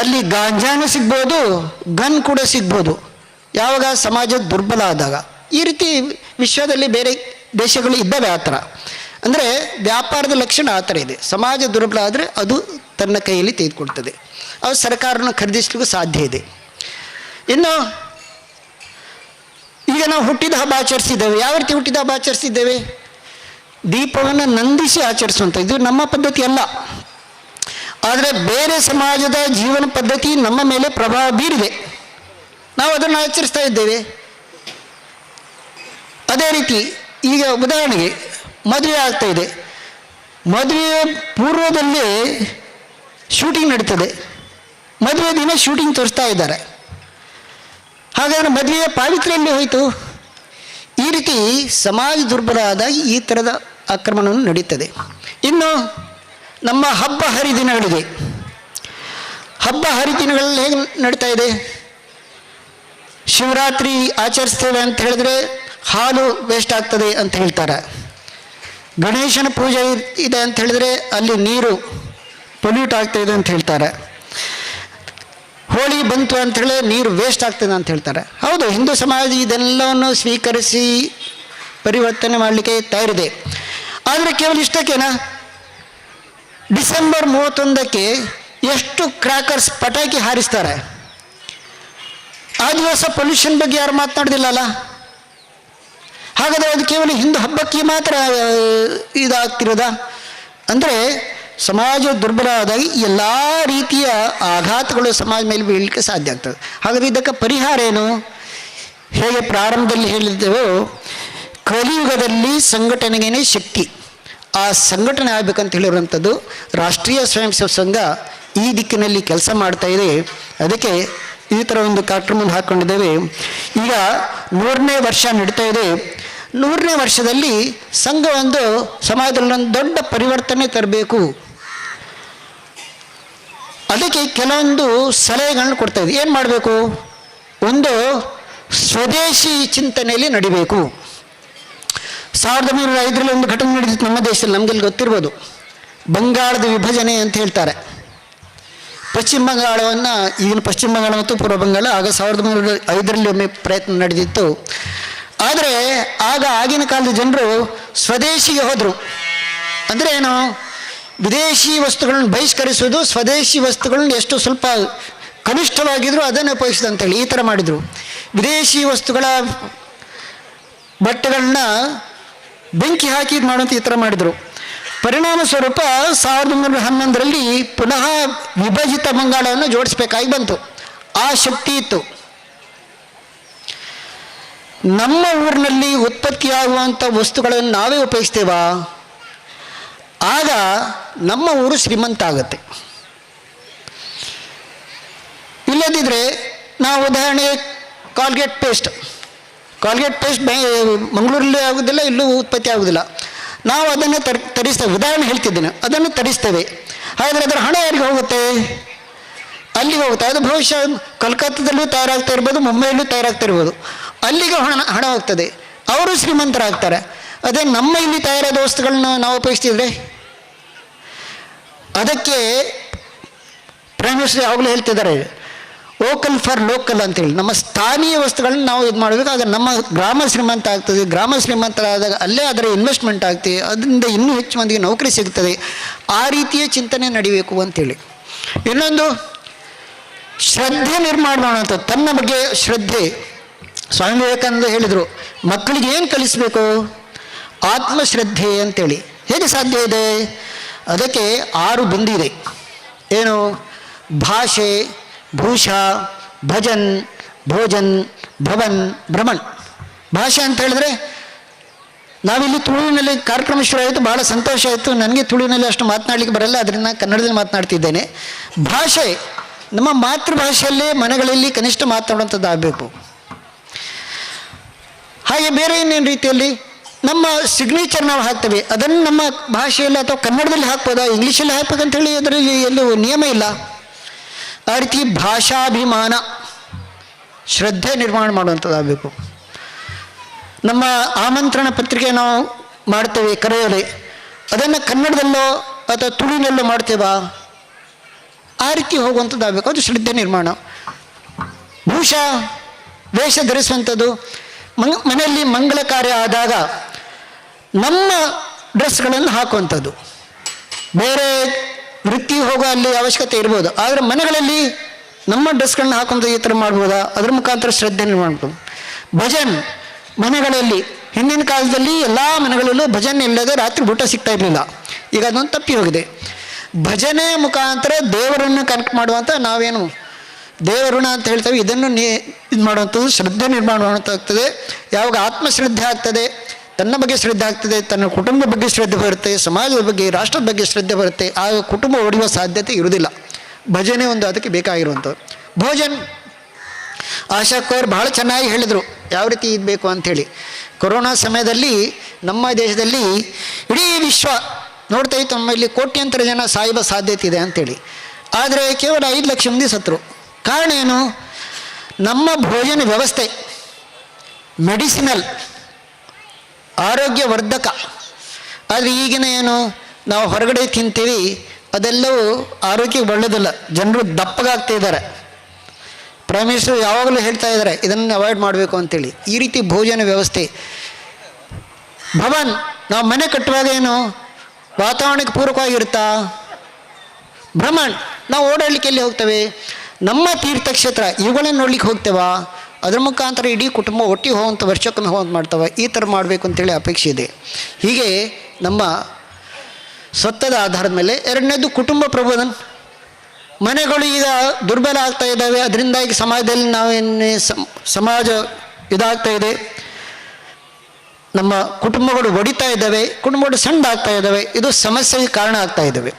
ಅಲ್ಲಿ ಗಾಂಜಾನು ಸಿಗ್ಬೋದು, ಗನ್ ಕೂಡ ಸಿಗ್ಬೋದು. ಯಾವಾಗ ಸಮಾಜ ದುರ್ಬಲ ಆದಾಗ. ಈ ರೀತಿ ವಿಶ್ವದಲ್ಲಿ ಬೇರೆ ದೇಶಗಳು ಇದ್ದಾವೆ ಆ ಥರ. ಅಂದರೆ ವ್ಯಾಪಾರದ ಲಕ್ಷಣ ಆ ಥರ ಇದೆ. ಸಮಾಜ ದುರ್ಬಲ ಆದರೆ ಅದು ತನ್ನ ಕೈಯಲ್ಲಿ ತೆಗೆದುಕೊಳ್ತದೆ. ಅದು ಸರ್ಕಾರನ ಖರೀದಿಸಲಿಕ್ಕೂ ಸಾಧ್ಯ ಇದೆ. ಇನ್ನು ಈಗ ನಾವು ಹುಟ್ಟಿದ ಹಬ್ಬ ಆಚರಿಸಿದ್ದೇವೆ. ಯಾವ ರೀತಿ ಹುಟ್ಟಿದ ಹಬ್ಬ ಆಚರಿಸಿದ್ದೇವೆ? ದೀಪವನ್ನು ನಂದಿಸಿ ಆಚರಿಸುವಂಥ, ಇದು ನಮ್ಮ ಪದ್ಧತಿ ಅಲ್ಲ. ಆದರೆ ಬೇರೆ ಸಮಾಜದ ಜೀವನ ಪದ್ಧತಿ ನಮ್ಮ ಮೇಲೆ ಪ್ರಭಾವ ಬೀರಿದೆ, ನಾವು ಅದನ್ನು ಆಚರಿಸ್ತಾ ಇದ್ದೇವೆ. ಅದೇ ರೀತಿ ಈಗ ಉದಾಹರಣೆಗೆ ಮದುವೆ ಆಗ್ತಾ ಇದೆ. ಮದುವೆ ಪೂರ್ವದಲ್ಲೇ ಶೂಟಿಂಗ್ ನಡೀತದೆ, ಮದುವೆ ದಿನ ಶೂಟಿಂಗ್ ತೋರಿಸ್ತಾ ಇದ್ದಾರೆ. ಹಾಗಾದರೆ ಮದುವೆಯ ಪಾವಿತ್ರ್ಯ ಹೋಯಿತು. ಈ ರೀತಿ ಸಮಾಜ ದುರ್ಬಲ ಆದಾಗ ಈ ಥರದ ಆಕ್ರಮಣವನ್ನು ನಡೀತದೆ. ಇನ್ನು ನಮ್ಮ ಹಬ್ಬ ಹರಿದಿನಗಳಿದೆ. ಹಬ್ಬ ಹರಿದಿನಗಳಲ್ಲಿ ಹೇಗೆ ನಡೀತಾ ಇದೆ? ಶಿವರಾತ್ರಿ ಆಚರಿಸ್ತೇವೆ ಅಂತ ಹೇಳಿದ್ರೆ ಹಾಲು ವೇಸ್ಟ್ ಆಗ್ತದೆ ಅಂತ ಹೇಳ್ತಾರೆ. ಗಣೇಶನ ಪೂಜೆ ಇದೆ ಅಂತ ಹೇಳಿದ್ರೆ ಅಲ್ಲಿ ನೀರು ಪೊಲ್ಯೂಟ್ ಆಗ್ತಾಯಿದೆ ಅಂತ ಹೇಳ್ತಾರೆ. ಹೋಳಿ ಬಂತು ಅಂತ ಹೇಳಿ ನೀರು ವೇಸ್ಟ್ ಆಗ್ತದೆ ಅಂತ ಹೇಳ್ತಾರೆ. ಹೌದು, ಹಿಂದೂ ಸಮಾಜ ಇದೆಲ್ಲವನ್ನು ಸ್ವೀಕರಿಸಿ ಪರಿವರ್ತನೆ ಮಾಡಲಿಕ್ಕೆ ತಯಾರಿದೆ. ಆದರೆ ಕೇವಲ ಇಷ್ಟಕ್ಕೇನಾ? ಡಿಸೆಂಬರ್ 31ಕ್ಕೆ ಎಷ್ಟು ಕ್ರ್ಯಾಕರ್ಸ್ ಪಟಾಕಿ ಹಾರಿಸ್ತಾರೆ. ಆ ದಿವಸ ಪೊಲ್ಯೂಷನ್ ಬಗ್ಗೆ ಯಾರು ಮಾತನಾಡ್ದಿಲ್ಲಲ್ಲ. ಹಾಗಾದರೆ ಅದು ಕೇವಲ ಹಿಂದೂ ಹಬ್ಬಕ್ಕೆ ಮಾತ್ರ ಇದಾಗ್ತಿರೋದಾ? ಅಂದರೆ ಸಮಾಜ ದುರ್ಬಲ ಆದಾಗ ಎಲ್ಲ ರೀತಿಯ ಆಘಾತಗಳು ಸಮಾಜ ಮೇಲೆ ಬೀಳಲಿಕ್ಕೆ ಸಾಧ್ಯ ಆಗ್ತದೆ. ಹಾಗಾದರೆ ಇದಕ್ಕೆ ಪರಿಹಾರ ಏನು? ಹೇಗೆ ಪ್ರಾರಂಭದಲ್ಲಿ ಹೇಳಿದ್ದೇವೋ, ಕಲಿಯುಗದಲ್ಲಿ ಸಂಘಟನೆಗೇನೆ ಶಕ್ತಿ. ಆ ಸಂಘಟನೆ ಆಗಬೇಕಂತ ಹೇಳಿರುವಂಥದ್ದು ರಾಷ್ಟ್ರೀಯ ಸ್ವಯಂ ಸೇವಕ ಸಂಘ ಈ ದಿಕ್ಕಿನಲ್ಲಿ ಕೆಲಸ ಮಾಡ್ತಾ ಇದೆ. ಅದಕ್ಕೆ ಈ ಥರ ಒಂದು ಕಾರ್ಯಕ್ರಮ ಹಾಕ್ಕೊಂಡಿದ್ದೇವೆ. ಈಗ 100ನೇ ವರ್ಷ ನಡೀತಾ ಇದೆ. 100ನೇ ವರ್ಷದಲ್ಲಿ ಸಂಘ ಒಂದು ಸಮಾಜದಲ್ಲಿ ಒಂದು ದೊಡ್ಡ ಪರಿವರ್ತನೆ ತರಬೇಕು. ಅದಕ್ಕೆ ಕೆಲವೊಂದು ಸಲಹೆಗಳನ್ನು ಕೊಡ್ತಾ ಇದೆ. ಏನು ಮಾಡಬೇಕು? ಒಂದು ಸ್ವದೇಶಿ ಚಿಂತನೆಯಲ್ಲಿ ನಡಿಬೇಕು. 1905ರಲ್ಲಿ ಒಂದು ಘಟನೆ ನಡೆದಿತ್ತು ನಮ್ಮ ದೇಶದಲ್ಲಿ, ನಮಗೆಲ್ಲ ಗೊತ್ತಿರ್ಬೋದು. ಬಂಗಾಳದ ವಿಭಜನೆ ಅಂತ ಹೇಳ್ತಾರೆ. ಪಶ್ಚಿಮ ಬಂಗಾಳವನ್ನು, ಈಗಿನ ಪಶ್ಚಿಮ ಬಂಗಾಳ ಮತ್ತು ಪೂರ್ವ ಬಂಗಾಳ, ಆಗ 1905ರಲ್ಲಿ ಒಮ್ಮೆ ಪ್ರಯತ್ನ ನಡೆದಿತ್ತು. ಆದರೆ ಆಗ ಆಗಿನ ಕಾಲದ ಜನರು ಸ್ವದೇಶಿಗೆ ಹೋದರು. ಅಂದರೆ ಏನು? ವಿದೇಶಿ ವಸ್ತುಗಳನ್ನು ಬಹಿಷ್ಕರಿಸುವುದು, ಸ್ವದೇಶಿ ವಸ್ತುಗಳನ್ನು ಎಷ್ಟು ಸ್ವಲ್ಪ ಕನಿಷ್ಠವಾಗಿದ್ರು ಅದನ್ನು ಉಪಯೋಗಿಸಿದ ಅಂತೇಳಿ ಈ ಥರ ಮಾಡಿದರು. ವಿದೇಶಿ ವಸ್ತುಗಳ ಬಟ್ಟೆಗಳನ್ನ ಬೆಂಕಿ ಹಾಕಿ ಮಾಡುವಂಥ ಈ ಥರ ಮಾಡಿದರು. ಪರಿಣಾಮ ಸ್ವರೂಪ 1911ರಲ್ಲಿ ಪುನಃ ವಿಭಜಿತ ಬಂಗಾಳವನ್ನು ಜೋಡಿಸಬೇಕಾಗಿ ಬಂತು. ಆ ಶಕ್ತಿ ಇತ್ತು. ನಮ್ಮ ಊರಿನಲ್ಲಿ ಉತ್ಪತ್ತಿಯಾಗುವಂಥ ವಸ್ತುಗಳನ್ನು ನಾವೇ ಉಪಯೋಗಿಸ್ತೇವಾ? ಆಗ ನಮ್ಮ ಊರು ಶ್ರೀಮಂತ ಆಗುತ್ತೆ. ಇಲ್ಲದಿದ್ದರೆ ನಾವು ಉದಾಹರಣೆ ಕಾಲ್ಗೇಟ್ ಪೇಸ್ಟ್ ಮಂಗಳೂರಲ್ಲಿ ಆಗೋದಿಲ್ಲ, ಇಲ್ಲೂ ಉತ್ಪತ್ತಿ ಆಗೋದಿಲ್ಲ. ನಾವು ಅದನ್ನು ತರಿಸ್ತೇವೆ. ಉದಾಹರಣೆ ಹೇಳ್ತಿದ್ದೇನೆ, ಅದನ್ನು ತರಿಸ್ತೇವೆ. ಹಾಗಾದರೆ ಅದರ ಹಣ ಯಾರಿಗೆ ಹೋಗುತ್ತೆ? ಅಲ್ಲಿಗೆ ಹೋಗುತ್ತೆ. ಅದು ಬಹುಶಃ ಕಲ್ಕತ್ತಾದಲ್ಲೂ ತಯಾರಾಗ್ತಾ ಇರ್ಬೋದು, ಮುಂಬೈಯಲ್ಲೂ ತಯಾರಾಗ್ತಾ ಇರ್ಬೋದು. ಅಲ್ಲಿಗೆ ಹಣ ಹೋಗ್ತದೆ, ಅವರು ಶ್ರೀಮಂತರಾಗ್ತಾರೆ. ಅದೇ ನಮ್ಮ ಇಲ್ಲಿ ತಯಾರಾದ ವಸ್ತುಗಳನ್ನ ನಾವು ಉಪಯೋಗಿಸ್ತಿದ್ರೆ ಅದಕ್ಕೆ ಪ್ರೈಮ್ ಮಿನಿಸ್ಟರ್ ಯಾವಾಗಲೂ ಹೇಳ್ತಿದ್ದಾರೆ ವೋಕಲ್ ಫಾರ್ ಲೋಕಲ್ ಅಂತೇಳಿ. ನಮ್ಮ ಸ್ಥಾನೀಯ ವಸ್ತುಗಳನ್ನ ನಾವು ಇದು ಮಾಡಬೇಕು. ಆಗ ನಮ್ಮ ಗ್ರಾಮ ಶ್ರೀಮಂತ ಆಗ್ತದೆ. ಗ್ರಾಮ ಶ್ರೀಮಂತರಾದಾಗ ಅಲ್ಲೇ ಅದರ ಇನ್ವೆಸ್ಟ್ಮೆಂಟ್ ಆಗ್ತದೆ. ಅದರಿಂದ ಇನ್ನೂ ಹೆಚ್ಚು ಮಂದಿಗೆ ನೌಕರಿ ಸಿಗ್ತದೆ. ಆ ರೀತಿಯ ಚಿಂತನೆ ನಡಿಬೇಕು ಅಂತೇಳಿ. ಇನ್ನೊಂದು ಶ್ರದ್ಧೆ ನಿರ್ಮಾಣ ಮಾಡುವಂಥ ತನ್ನ ಬಗ್ಗೆ ಶ್ರದ್ಧೆ. ಸ್ವಾಮಿ ವಿವೇಕಾನಂದ ಹೇಳಿದರು, ಮಕ್ಕಳಿಗೆ ಏನು ಕಲಿಸಬೇಕು? ಆತ್ಮಶ್ರದ್ಧೆ ಅಂತೇಳಿ. ಹೇಗೆ ಸಾಧ್ಯ ಇದೆ? ಅದಕ್ಕೆ 6 ಬಂದಿದೆ. ಏನು? ಭಾಷೆ, ಭೂಷಾ, ಭಜನ್, ಭೋಜನ್, ಭವನ್, ಭ್ರಮಣ್. ಭಾಷೆ ಅಂತ ಹೇಳಿದ್ರೆ ನಾವಿಲ್ಲಿ ತುಳುವಿನಲ್ಲಿ ಕಾರ್ಯಕ್ರಮ ಶುರು ಆಯಿತು, ಭಾಳ ಸಂತೋಷ ಆಯಿತು. ನನಗೆ ತುಳುವಿನಲ್ಲಿ ಅಷ್ಟು ಮಾತನಾಡಲಿಕ್ಕೆ ಬರಲ್ಲ, ಅದರಿಂದ ಕನ್ನಡದಲ್ಲಿ ಮಾತನಾಡ್ತಿದ್ದೇನೆ. ಭಾಷೆ ನಮ್ಮ ಮಾತೃಭಾಷೆಯಲ್ಲೇ ಮನೆಗಳಲ್ಲಿ ಕನಿಷ್ಠ ಮಾತನಾಡುವಂಥದ್ದು ಆಗಬೇಕು. ಹಾಗೆ ಬೇರೆ ಇನ್ನೇನು ರೀತಿಯಲ್ಲಿ ನಮ್ಮ ಸಿಗ್ನೇಚರ್ ನಾವು ಹಾಕ್ತೇವೆ, ಅದನ್ನು ನಮ್ಮ ಭಾಷೆಯಲ್ಲಿ ಅಥವಾ ಕನ್ನಡದಲ್ಲಿ ಹಾಕ್ಬೋದಾ, ಇಂಗ್ಲೀಷಲ್ಲಿ ಹಾಕ್ಬೇಕಂತೇಳಿ ಅದರಲ್ಲಿ ಎಲ್ಲೂ ನಿಯಮ ಇಲ್ಲ. ಆ ರೀತಿ ಭಾಷಾಭಿಮಾನ, ಶ್ರದ್ಧೆ ನಿರ್ಮಾಣ ಮಾಡುವಂಥದ್ದಾಗಬೇಕು. ನಮ್ಮ ಆಮಂತ್ರಣ ಪತ್ರಿಕೆ ನಾವು ಮಾಡ್ತೇವೆ, ಕರೆಯೋಲೆ, ಅದನ್ನು ಕನ್ನಡದಲ್ಲೋ ಅಥವಾ ತುಳುವಿನಲ್ಲೋ ಮಾಡ್ತೇವಾ? ಆ ರೀತಿ ಹೋಗುವಂಥದ್ದಾಗಬೇಕು. ಅದು ಶ್ರದ್ಧೆ ನಿರ್ಮಾಣ. ಭೂಷಾ, ವೇಷ ಧರಿಸುವಂಥದ್ದು. ಮನೆಯಲ್ಲಿ ಮಂಗಳ ಕಾರ್ಯ ಆದಾಗ ನಮ್ಮ ಡ್ರೆಸ್ಗಳನ್ನು ಹಾಕುವಂಥದ್ದು. ಬೇರೆ ವೃತ್ತಿ ಹೋಗೋ ಅಲ್ಲಿ ಅವಶ್ಯಕತೆ ಇರ್ಬೋದು, ಆದರೆ ಮನೆಗಳಲ್ಲಿ ನಮ್ಮ ಡ್ರೆಸ್ಗಳನ್ನ ಹಾಕೊಂಡು ಈ ಥರ ಮಾಡ್ಬೋದಾ? ಅದ್ರ ಮುಖಾಂತರ ಶ್ರದ್ಧೆ ನಿರ್ಮಾಣ ಮಾಡ್ಬೋದು. ಭಜನ್ ಮನೆಗಳಲ್ಲಿ ಹಿಂದಿನ ಕಾಲದಲ್ಲಿ ಎಲ್ಲ ಮನೆಗಳಲ್ಲೂ ಭಜನೆ ಇಲ್ಲದೆ ರಾತ್ರಿ ಊಟ ಸಿಗ್ತಾ ಇರಲಿಲ್ಲ. ಈಗ ಅದೊಂದು ತಪ್ಪಿ ಹೋಗಿದೆ. ಭಜನೆ ಮುಖಾಂತರ ದೇವರನ್ನು ಕನೆಕ್ಟ್ ಮಾಡುವಂಥ ನಾವೇನು ದೇವಋಣ ಅಂತ ಹೇಳ್ತೇವೆ, ಇದನ್ನು ಇದು ಮಾಡುವಂಥದ್ದು ಶ್ರದ್ಧೆ ನಿರ್ಮಾಣ ಮಾಡುವಂತಾಗ್ತದೆ. ಯಾವಾಗ ಆತ್ಮಶ್ರದ್ಧೆ ಆಗ್ತದೆ, ತನ್ನ ಬಗ್ಗೆ ಶ್ರದ್ಧೆ ಆಗ್ತದೆ, ತನ್ನ ಕುಟುಂಬದ ಬಗ್ಗೆ ಶ್ರದ್ಧೆ ಬರುತ್ತೆ, ಸಮಾಜದ ಬಗ್ಗೆ, ರಾಷ್ಟ್ರದ ಬಗ್ಗೆ ಶ್ರದ್ಧೆ ಬರುತ್ತೆ, ಆಗ ಕುಟುಂಬ ಒಡೆಯುವ ಸಾಧ್ಯತೆ ಇರುವುದಿಲ್ಲ. ಭಜನೆ ಒಂದು ಅದಕ್ಕೆ ಬೇಕಾಗಿರುವಂಥದ್ದು. ಭೋಜನ್, ಆಶಾಕ್ ಅವರು ಬಹಳ ಚೆನ್ನಾಗಿ ಹೇಳಿದರು ಯಾವ ರೀತಿ ಇರಬೇಕು ಅಂಥೇಳಿ. ಕೊರೋನಾ ಸಮಯದಲ್ಲಿ ನಮ್ಮ ದೇಶದಲ್ಲಿ ಇಡೀ ವಿಶ್ವ ನೋಡ್ತಾ ಇತ್ತು, ನಮ್ಮಲ್ಲಿ ಕೋಟ್ಯಾಂತರ ಜನ ಸಾಯುವ ಸಾಧ್ಯತೆ ಇದೆ ಅಂಥೇಳಿ. ಆದರೆ ಕೇವಲ 5 ಲಕ್ಷ ಮಂದಿ ಸತ್ತರು. ಕಾರಣ ಏನು? ನಮ್ಮ ಭೋಜನ ವ್ಯವಸ್ಥೆ ಮೆಡಿಸಿನಲ್, ಆರೋಗ್ಯವರ್ಧಕ. ಆದರೆ ಈಗಿನ ಏನು ನಾವು ಹೊರಗಡೆ ತಿಂತೀವಿ, ಅದೆಲ್ಲವೂ ಆರೋಗ್ಯಕ್ಕೆ ಒಳ್ಳೆಯದಲ್ಲ. ಜನರು ದಪ್ಪಗಾಗ್ತಾ ಇದ್ದಾರೆ. ಪ್ರೈಮ್ ಮಿನಿಸ್ಟರ್ ಯಾವಾಗಲೂ ಹೇಳ್ತಾ ಇದ್ದಾರೆ ಇದನ್ನು ಅವಾಯ್ಡ್ ಮಾಡಬೇಕು ಅಂತೇಳಿ. ಈ ರೀತಿ ಭೋಜನ ವ್ಯವಸ್ಥೆ. ಭವನ್, ನಾವು ಮನೆ ಕಟ್ಟುವಾಗ ಏನು ವಾತಾವರಣಕ್ಕೆ ಪೂರಕವಾಗಿರುತ್ತಾ? ಭ್ರಮಣ್, ನಾವು ಓಡಾಡಲಿಕ್ಕೆ ಎಲ್ಲಿ ಹೋಗ್ತೇವೆ? ನಮ್ಮ ತೀರ್ಥಕ್ಷೇತ್ರ ಇವುಗಳನ್ನ ನೋಡ್ಲಿಕ್ಕೆ ಹೋಗ್ತೇವಾ? ಅದ್ರ ಮುಖಾಂತರ ಇಡೀ ಕುಟುಂಬ ಒಟ್ಟಿಗೆ ಹೋಗುವಂಥ ವರ್ಷಕ್ಕೊಮ್ಮೆ ಹೋಗುವಂತ ಮಾಡ್ತವೆ. ಈ ಥರ ಮಾಡಬೇಕು ಅಂತೇಳಿ ಅಪೇಕ್ಷೆ ಇದೆ. ಹೀಗೆ ನಮ್ಮ ಸ್ವತ್ತದ ಆಧಾರದ ಮೇಲೆ. ಎರಡನೇದು ಕುಟುಂಬ ಪ್ರಬೋಧನ. ಮನೆಗಳು ಈಗ ದುರ್ಬಲ ಆಗ್ತಾ ಇದ್ದಾವೆ, ಅದರಿಂದಾಗಿ ಸಮಾಜದಲ್ಲಿ ನಾವೇನು ಸಮಾಜ ಇದಾಗ್ತಾ ಇದೆ, ನಮ್ಮ ಕುಟುಂಬಗಳು ಒಡಿತಾ ಇದ್ದಾವೆ, ಕುಟುಂಬಗಳು ಸಣ್ಣ ಆಗ್ತಾ ಇದ್ದಾವೆ, ಇದು ಸಮಸ್ಯೆಗೆ ಕಾರಣ ಆಗ್ತಾ ಇದ್ದಾವೆ.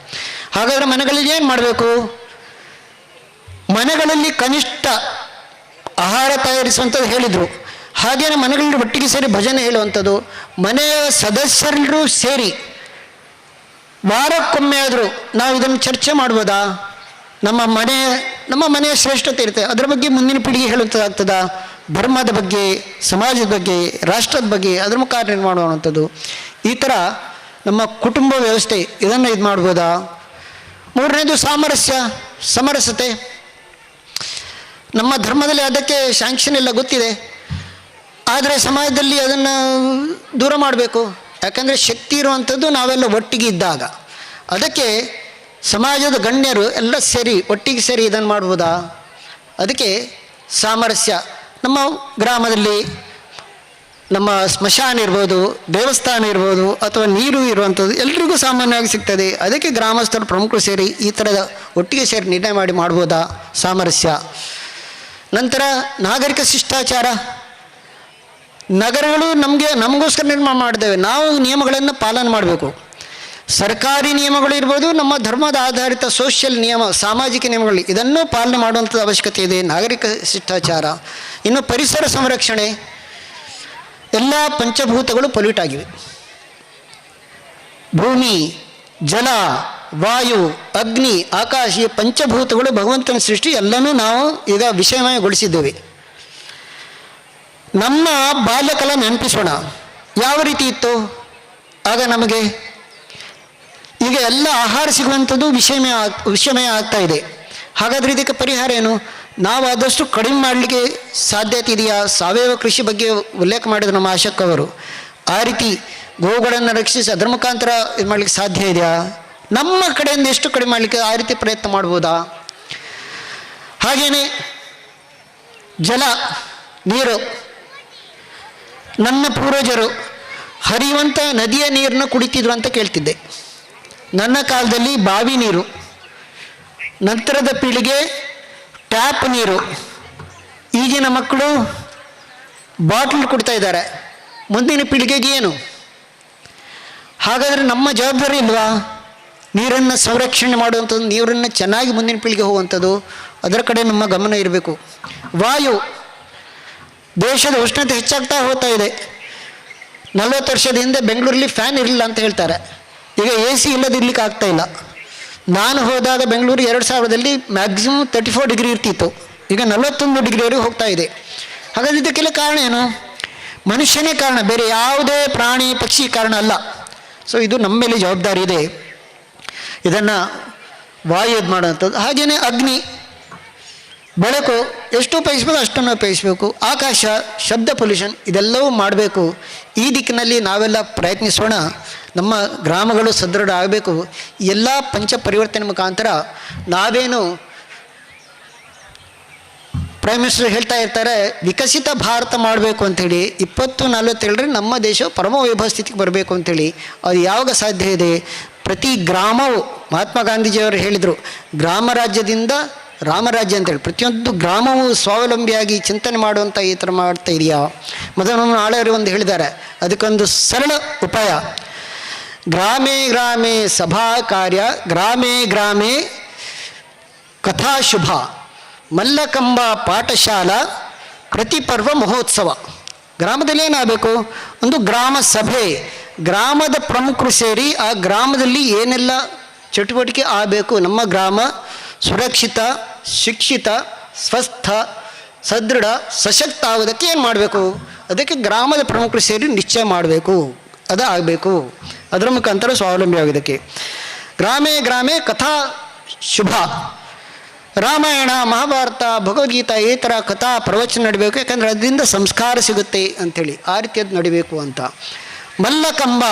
ಹಾಗಾದರೆ ಮನೆಗಳಲ್ಲಿ ಏನು ಮಾಡಬೇಕು? ಮನೆಗಳಲ್ಲಿ ಕನಿಷ್ಠ ಆಹಾರ ತಯಾರಿಸುವಂಥದ್ದು ಹೇಳಿದರು. ಹಾಗೇನೆ ಮನೆಗಳಲ್ಲಿ ಒಟ್ಟಿಗೆ ಸೇರಿ ಭಜನೆ ಹೇಳುವಂಥದ್ದು. ಮನೆಯ ಸದಸ್ಯರೆಲ್ಲರೂ ಸೇರಿ ವಾರಕ್ಕೊಮ್ಮೆ ಆದರೂ ನಾವು ಇದನ್ನು ಚರ್ಚೆ ಮಾಡ್ಬೋದಾ? ನಮ್ಮ ಮನೆಯ ಶ್ರೇಷ್ಠತೆ ಇರುತ್ತೆ, ಅದರ ಬಗ್ಗೆ ಮುಂದಿನ ಪೀಳಿಗೆ ಹೇಳುವಂಥದ್ದಾಗ್ತದಾ? ಧರ್ಮದ ಬಗ್ಗೆ, ಸಮಾಜದ ಬಗ್ಗೆ, ರಾಷ್ಟ್ರದ ಬಗ್ಗೆ ಅದರ ಮುಖಾಂತರ ನಿರ್ಮಾಣ ಮಾಡುವಂಥದ್ದು. ಈ ಥರ ನಮ್ಮ ಕುಟುಂಬ ವ್ಯವಸ್ಥೆ ಇದನ್ನು ಇದು ಮಾಡ್ಬೋದಾ? ಮೂರನೇದು ಸಮರಸತೆ. ನಮ್ಮ ಧರ್ಮದಲ್ಲಿ ಅದಕ್ಕೆ ಶಾಂಕ್ಷನ್ ಎಲ್ಲ ಗೊತ್ತಿದೆ, ಆದರೆ ಸಮಾಜದಲ್ಲಿ ಅದನ್ನು ದೂರ ಮಾಡಬೇಕು. ಯಾಕಂದರೆ ಶಕ್ತಿ ಇರುವಂಥದ್ದು ನಾವೆಲ್ಲ ಒಟ್ಟಿಗೆ ಇದ್ದಾಗ. ಅದಕ್ಕೆ ಸಮಾಜದ ಗಣ್ಯರು ಎಲ್ಲ ಸೇರಿ ಒಟ್ಟಿಗೆ ಸೇರಿ ಇದನ್ನು ಮಾಡ್ಬೋದಾ? ಅದಕ್ಕೆ ಸಾಮರಸ್ಯ. ನಮ್ಮ ಗ್ರಾಮದಲ್ಲಿ ನಮ್ಮ ಸ್ಮಶಾನ ಇರ್ಬೋದು, ದೇವಸ್ಥಾನ ಇರ್ಬೋದು, ಅಥವಾ ನೀರು ಇರುವಂಥದ್ದು ಎಲ್ರಿಗೂ ಸಾಮಾನ್ಯವಾಗಿ ಸಿಗ್ತದೆ. ಅದಕ್ಕೆ ಗ್ರಾಮಸ್ಥರು ಪ್ರಮುಖರು ಸೇರಿ ಈ ಥರದ ಒಟ್ಟಿಗೆ ಸೇರಿ ನಿರ್ಣಯ ಮಾಡಿ ಮಾಡ್ಬೋದಾ? ಸಾಮರಸ್ಯ. ನಂತರ ನಾಗರಿಕ ಶಿಷ್ಟಾಚಾರ. ನಗರಗಳು ನಮಗೋಸ್ಕರ ನಿರ್ಮಾಣ ಮಾಡಿದ್ದೇವೆ, ನಾವು ನಿಯಮಗಳನ್ನು ಪಾಲನೆ ಮಾಡಬೇಕು. ಸರ್ಕಾರಿ ನಿಯಮಗಳು ಇರ್ಬೋದು, ನಮ್ಮ ಧರ್ಮದ ಆಧಾರಿತ ಸೋಷಿಯಲ್ ನಿಯಮ, ಸಾಮಾಜಿಕ ನಿಯಮಗಳು, ಇದನ್ನು ಪಾಲನೆ ಮಾಡುವಂಥದ್ದು ಅವಶ್ಯಕತೆ ಇದೆ. ನಾಗರಿಕ ಶಿಷ್ಟಾಚಾರ. ಇನ್ನು ಪರಿಸರ ಸಂರಕ್ಷಣೆ. ಎಲ್ಲ ಪಂಚಭೂತಗಳು ಪೊಲ್ಯೂಟ್ ಆಗಿವೆ. ಭೂಮಿ, ಜಲ, ವಾಯು, ಅಗ್ನಿ, ಆಕಾಶ, ಈ ಪಂಚಭೂತಗಳು ಭಗವಂತನ ಸೃಷ್ಟಿ, ಎಲ್ಲನೂ ನಾವು ಈಗ ವಿಷಯಮಯಗೊಳಿಸಿದ್ದೇವೆ. ನಮ್ಮ ಬಾಲ್ಯಕಾಲ ನೆನಪಿಸೋಣ, ಯಾವ ರೀತಿ ಇತ್ತು ಆಗ ನಮಗೆ. ಈಗ ಎಲ್ಲ ಆಹಾರ ಸಿಗುವಂಥದ್ದು ವಿಷಮಯ ಆಗ್ತಾ ಇದೆ. ಹಾಗಾದರೆ ಇದಕ್ಕೆ ಪರಿಹಾರ ಏನು? ನಾವು ಆದಷ್ಟು ಕಡಿಮೆ ಮಾಡಲಿಕ್ಕೆ ಸಾಧ್ಯತೆ ಇದೆಯಾ? ಸಾವಯವ ಕೃಷಿ ಬಗ್ಗೆ ಉಲ್ಲೇಖ ಮಾಡಿದ್ರು ನಮ್ಮ ಆಶಕ್ ಅವರು. ಆ ರೀತಿ ಗೋವುಗಳನ್ನು ರಕ್ಷಿಸಿ ಅದರ ಮುಖಾಂತರ ಇದು ಮಾಡಲಿಕ್ಕೆ ಸಾಧ್ಯ ಇದೆಯಾ? ನಮ್ಮ ಕಡೆಯಿಂದ ಎಷ್ಟು ಕಡಿಮೆ ಮಾಡಲಿಕ್ಕೆ ಆ ರೀತಿ ಪ್ರಯತ್ನ ಮಾಡ್ಬೋದಾ? ಹಾಗೆಯೇ ಜಲ, ನೀರು, ನನ್ನ ಪೂರ್ವಜರು ಹರಿಯುವಂಥ ನದಿಯ ನೀರನ್ನು ಕುಡಿತಿದ್ರು ಅಂತ ಕೇಳ್ತಿದ್ದೆ. ನನ್ನ ಕಾಲದಲ್ಲಿ ಬಾವಿ ನೀರು, ನಂತರದ ಪೀಳಿಗೆ ಟ್ಯಾಪ್ ನೀರು, ಈಗಿನ ಮಕ್ಕಳು ಬಾಟ್ಲ್ ಕುಡ್ತಾ ಇದ್ದಾರೆ. ಮುಂದಿನ ಪೀಳಿಗೆಗೆ ಏನು? ಹಾಗಾದರೆ ನಮ್ಮ ಜವಾಬ್ದಾರಿ ಇಲ್ವಾ? ನೀರನ್ನು ಸಂರಕ್ಷಣೆ ಮಾಡುವಂಥದ್ದು, ನೀರನ್ನು ಚೆನ್ನಾಗಿ ಮುಂದಿನ ಪೀಳಿಗೆ ಹೋಗುವಂಥದ್ದು, ಅದರ ಕಡೆ ನಮ್ಮ ಗಮನ ಇರಬೇಕು. ವಾಯು, ದೇಶದ ಉಷ್ಣತೆ ಹೆಚ್ಚಾಗ್ತಾ ಹೋಗ್ತಾ ಇದೆ. 40 ವರ್ಷದ ಹಿಂದೆ ಬೆಂಗಳೂರಲ್ಲಿ ಫ್ಯಾನ್ ಇರಲಿಲ್ಲ ಅಂತ ಹೇಳ್ತಾರೆ. ಈಗ AC ಇಲ್ಲದಿರ್ಲಿಕ್ಕೆ ಆಗ್ತಾ ಇಲ್ಲ. ನಾನು ಹೋದಾಗ ಬೆಂಗಳೂರು 2000ರಲ್ಲಿ ಮ್ಯಾಕ್ಸಿಮಮ್ 34 ಡಿಗ್ರಿ ಇರ್ತಿತ್ತು. ಈಗ 41 ಡಿಗ್ರಿವರೆಗೆ ಹೋಗ್ತಾ ಇದೆ. ಹಾಗಾದ್ರೆ ಇದಕ್ಕೆಲ್ಲ ಕಾರಣ ಏನು? ಮನುಷ್ಯನೇ ಕಾರಣ, ಬೇರೆ ಯಾವುದೇ ಪ್ರಾಣಿ ಪಕ್ಷಿ ಕಾರಣ ಅಲ್ಲ. ಸೊ ಇದು ನಮ್ಮ ಮೇಲೆ ಜವಾಬ್ದಾರಿ ಇದೆ, ಇದನ್ನು ವಾಯು ಇದು ಮಾಡುವಂಥದ್ದು. ಹಾಗೆಯೇ ಅಗ್ನಿ, ಬೆಳಕು ಎಷ್ಟು ಉಪಯೋಗಿಸ್ಬೇಕು ಅಷ್ಟನ್ನು ಉಪಯೋಗಿಸ್ಬೇಕು. ಆಕಾಶ, ಶಬ್ದ ಪೊಲ್ಯೂಷನ್ ಇದೆಲ್ಲವೂ ಮಾಡಬೇಕು. ಈ ದಿಕ್ಕಿನಲ್ಲಿ ನಾವೆಲ್ಲ ಪ್ರಯತ್ನಿಸೋಣ. ನಮ್ಮ ಗ್ರಾಮಗಳು ಸದೃಢ ಆಗಬೇಕು. ಎಲ್ಲ ಪಂಚ ಪರಿವರ್ತನೆ ಮುಖಾಂತರ ನಾವೇನು ಪ್ರೈಮ್ ಮಿನಿಸ್ಟರ್ ಹೇಳ್ತಾ ಇರ್ತಾರೆ, ವಿಕಸಿತ ಭಾರತ ಮಾಡಬೇಕು ಅಂಥೇಳಿ. 2047 ನಮ್ಮ ದೇಶ ಪರಮ ವೈಭವ ಸ್ಥಿತಿಗೆ ಬರಬೇಕು ಅಂಥೇಳಿ. ಅದು ಯಾವಾಗ ಸಾಧ್ಯ ಇದೆ? ಪ್ರತಿ ಗ್ರಾಮವು, ಮಹಾತ್ಮ ಗಾಂಧೀಜಿಯವರು ಹೇಳಿದರು, ಗ್ರಾಮ ರಾಜ್ಯದಿಂದ ರಾಮರಾಜ್ಯ ಅಂತೇಳಿ. ಪ್ರತಿಯೊಂದು ಗ್ರಾಮವು ಸ್ವಾವಲಂಬಿಯಾಗಿ ಚಿಂತನೆ ಮಾಡುವಂಥ ಈ ಥರ ಮಾಡ್ತಾ ಇದೆಯಾ? ಮೊದಲು ನಾಳೆಯವರು ಒಂದು ಹೇಳಿದ್ದಾರೆ, ಅದಕ್ಕೊಂದು ಸರಳ ಉಪಾಯ. ಗ್ರಾಮೇ ಗ್ರಾಮೇ ಸಭಾ ಕಾರ್ಯ, ಗ್ರಾಮೇ ಗ್ರಾಮೇ ಕಥಾಶುಭ, ಮಲ್ಲಕಂಬ ಪಾಠಶಾಲಾ, ಪ್ರತಿಪರ್ವ ಮಹೋತ್ಸವ. ಗ್ರಾಮದಲ್ಲಿ ಏನಾಗಬೇಕು? ಒಂದು ಗ್ರಾಮ ಸಭೆ, ಗ್ರಾಮದ ಪ್ರಮುಖರು ಸೇರಿ ಆ ಗ್ರಾಮದಲ್ಲಿ ಏನೆಲ್ಲ ಚಟುವಟಿಕೆ ಆಗಬೇಕು, ನಮ್ಮ ಗ್ರಾಮ ಸುರಕ್ಷಿತ, ಶಿಕ್ಷಿತ, ಸ್ವಸ್ಥ, ಸದೃಢ, ಸಶಕ್ತ ಆಗೋದಕ್ಕೆ ಏನು ಮಾಡಬೇಕು? ಅದಕ್ಕೆ ಗ್ರಾಮದ ಪ್ರಮುಖರು ಸೇರಿ ನಿಶ್ಚಯ ಮಾಡಬೇಕು, ಅದು ಆಗಬೇಕು. ಅದರ ಮುಖಾಂತರ ಸ್ವಾವಲಂಬಿ ಆಗೋದಕ್ಕೆ. ಗ್ರಾಮೇ ಗ್ರಾಮೇ ಕಥಾ ಶುಭ, ರಾಮಾಯಣ, ಮಹಾಭಾರತ, ಭಗವದ್ಗೀತಾ ಈ ಥರ ಕಥಾ ಪ್ರವಚನ ನಡಿಬೇಕು. ಯಾಕಂದರೆ ಅದರಿಂದ ಸಂಸ್ಕಾರ ಸಿಗುತ್ತೆ ಅಂಥೇಳಿ ಆ ರೀತಿಯದ್ದು ನಡಿಬೇಕು ಅಂತ. ಮಲ್ಲಕಂಬ,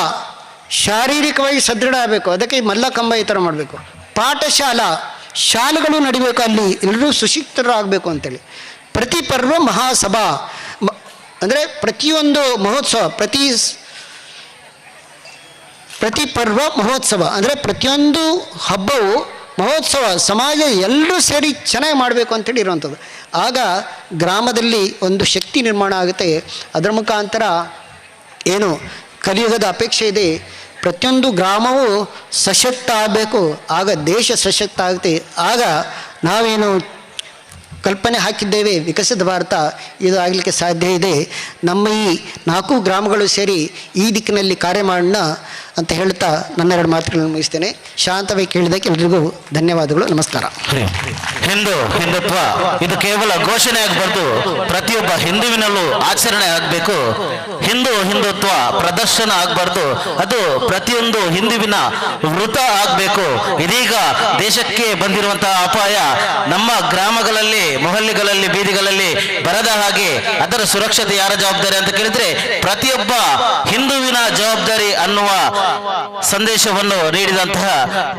ಶಾರೀರಿಕವಾಗಿ ಸದೃಢ ಆಗಬೇಕು, ಅದಕ್ಕೆ ಮಲ್ಲಕಂಬ ಈ ಥರ ಮಾಡಬೇಕು. ಪಾಠಶಾಲಾ, ಶಾಲೆಗಳು ನಡಿಬೇಕು, ಅಲ್ಲಿ ಎಲ್ಲರೂ ಸುಶಿಕ್ಷಿತರಾಗಬೇಕು ಅಂತೇಳಿ. ಪ್ರತಿಪರ್ವ ಮಹಾಸಭಾ ಅಂದರೆ ಪ್ರತಿಯೊಂದು ಮಹೋತ್ಸವ, ಪ್ರತಿಪರ್ವ ಮಹೋತ್ಸವ ಅಂದರೆ ಪ್ರತಿಯೊಂದು ಹಬ್ಬವು ಮಹೋತ್ಸವ, ಸಮಾಜ ಎಲ್ಲರೂ ಸೇರಿ ಚೆನ್ನಾಗಿ ಮಾಡಬೇಕು ಅಂತೇಳಿ ಇರುವಂಥದ್ದು. ಆಗ ಗ್ರಾಮದಲ್ಲಿ ಒಂದು ಶಕ್ತಿ ನಿರ್ಮಾಣ ಆಗುತ್ತೆ. ಅದರ ಮುಖಾಂತರ ಏನು ಕಲಿಯುಗದ ಅಪೇಕ್ಷೆ ಇದೆ, ಪ್ರತಿಯೊಂದು ಗ್ರಾಮವು ಸಶಕ್ತ ಆಗಬೇಕು. ಆಗ ದೇಶ ಸಶಕ್ತ ಆಗುತ್ತೆ. ಆಗ ನಾವೇನು ಕಲ್ಪನೆ ಹಾಕಿದ್ದೇವೆ ವಿಕಸಿತ ಭಾರತ, ಇದು ಆಗಲಿಕ್ಕೆ ಸಾಧ್ಯ ಇದೆ. ನಮ್ಮ ಈ 4 ಗ್ರಾಮಗಳು ಸೇರಿ ಈ ದಿಕ್ಕಿನಲ್ಲಿ ಕಾರ್ಯ ಮಾಡೋಣ ಅಂತ ಹೇಳ್ತಾ ನನ್ನೆರಡು ಮಾತುಗಳನ್ನು ಮುಗಿಸ್ತೇನೆ. ಶಾಂತವಾಗಿ ಕೇಳಿದ್ದಕ್ಕೆ ಎಲ್ರಿಗೂ ಧನ್ಯವಾದಗಳು. ನಮಸ್ಕಾರ. ಹಿಂದುತ್ವ ಇದು ಕೇವಲ ಘೋಷಣೆ ಆಗಬಾರ್ದು, ಪ್ರತಿಯೊಬ್ಬ ಹಿಂದುವಿನಲ್ಲೂ ಆಚರಣೆ ಆಗಬೇಕು. ಹಿಂದುತ್ವ ಪ್ರದರ್ಶನ ಆಗಬಾರ್ದು, ಅದು ಪ್ರತಿಯೊಂದು ಹಿಂದುವಿನ ವೃತ ಆಗಬೇಕು. ಇದೀಗ ದೇಶಕ್ಕೆ ಬಂದಿರುವಂತಹ ಅಪಾಯ ನಮ್ಮ ಗ್ರಾಮಗಳಲ್ಲಿ, ಮೊಹಲ್ಲಿಗಳಲ್ಲಿ, ಬೀದಿಗಳಲ್ಲಿ ಬರದ ಹಾಗೆ ಅದರ ಸುರಕ್ಷತೆ ಯಾರ ಜವಾಬ್ದಾರಿ ಅಂತ ಕೇಳಿದ್ರೆ ಪ್ರತಿಯೊಬ್ಬ ಹಿಂದುವಿನ ಜವಾಬ್ದಾರಿ ಅನ್ನುವ ಸಂದೇಶವನ್ನು ನೀಡಿದಂತಹ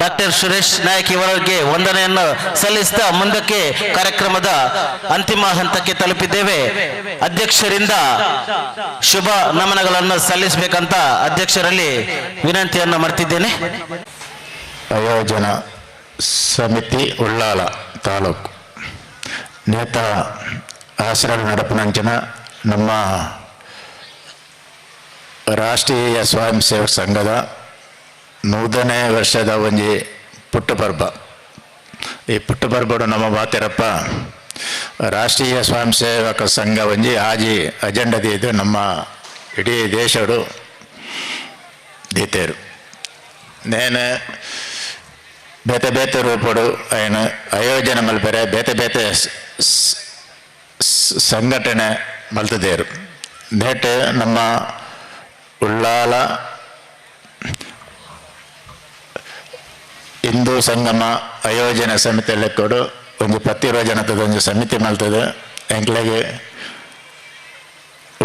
ಡಾಕ್ಟರ್ ಸುರೇಶ್ ನಾಯಕ್ ಇವರಿಗೆ ವಂದನೆಯನ್ನು ಸಲ್ಲಿಸ್ತಾ ಮುಂದಕ್ಕೆ ಕಾರ್ಯಕ್ರಮದ ಅಂತಿಮ ಹಂತಕ್ಕೆ ತಲುಪಿದ್ದೇವೆ. ಅಧ್ಯಕ್ಷರಿಂದ ಶುಭ ನಮನಗಳನ್ನು ಸಲ್ಲಿಸಬೇಕಂತ ಅಧ್ಯಕ್ಷರಲ್ಲಿ ವಿನಂತಿಯನ್ನು ಮಾಡ್ತಿದ್ದೇನೆ. ಆಯೋಜನಾ ಸಮಿತಿ ಉಳ್ಳಾಲ ತಾಲೂಕು ನೇತ ಆಸರಾಳ ನಡಪನಂಚನ ನಮ್ಮ ರಾಷ್ಟ್ರೀಯ ಸ್ವಯಂ ಸೇವಕ ಸಂಘದ 100ನೇ ವರ್ಷದ ಒಂಜಿ ಪುಟ್ಟಪರ್ಬ. ಈ ಪುಟ್ಟಪರ್ಬಡು ನಮ್ಮ ಬಾತೆರಪ್ಪ ರಾಷ್ಟ್ರೀಯ ಸ್ವಯಂ ಸೇವಕ ಸಂಘ ಒಂಜಿ ಆಜಿ ಅಜೆಂಡದ ಇದು ನಮ್ಮ ಇಡೀ ದೇಶಡು ದೀತೇರು. ನೇನು ಬೇತೆ ಬೇತೆ ರೂಪಡು ಏನು ಆಯೋಜನೆ ಮಲ್ಪರೆ ಬೇತೆ ಬೇತೆ ಸಂಘಟನೆ ಮಲ್ತದೇರು. ನೇಟ್ ನಮ್ಮ ಉಳ್ಳಾಲ ಹಿಂದೂ ಸಂಗಮ ಆಯೋಜನೆ ಸಮಿತಿಯಲ್ಲಿ ಕೊಡು ಒಂದು 10 ಜನದ ಒಂದು ಸಮಿತಿ ಮಲ್ತದೆ ಎಂಕ್ಲೆಗೆ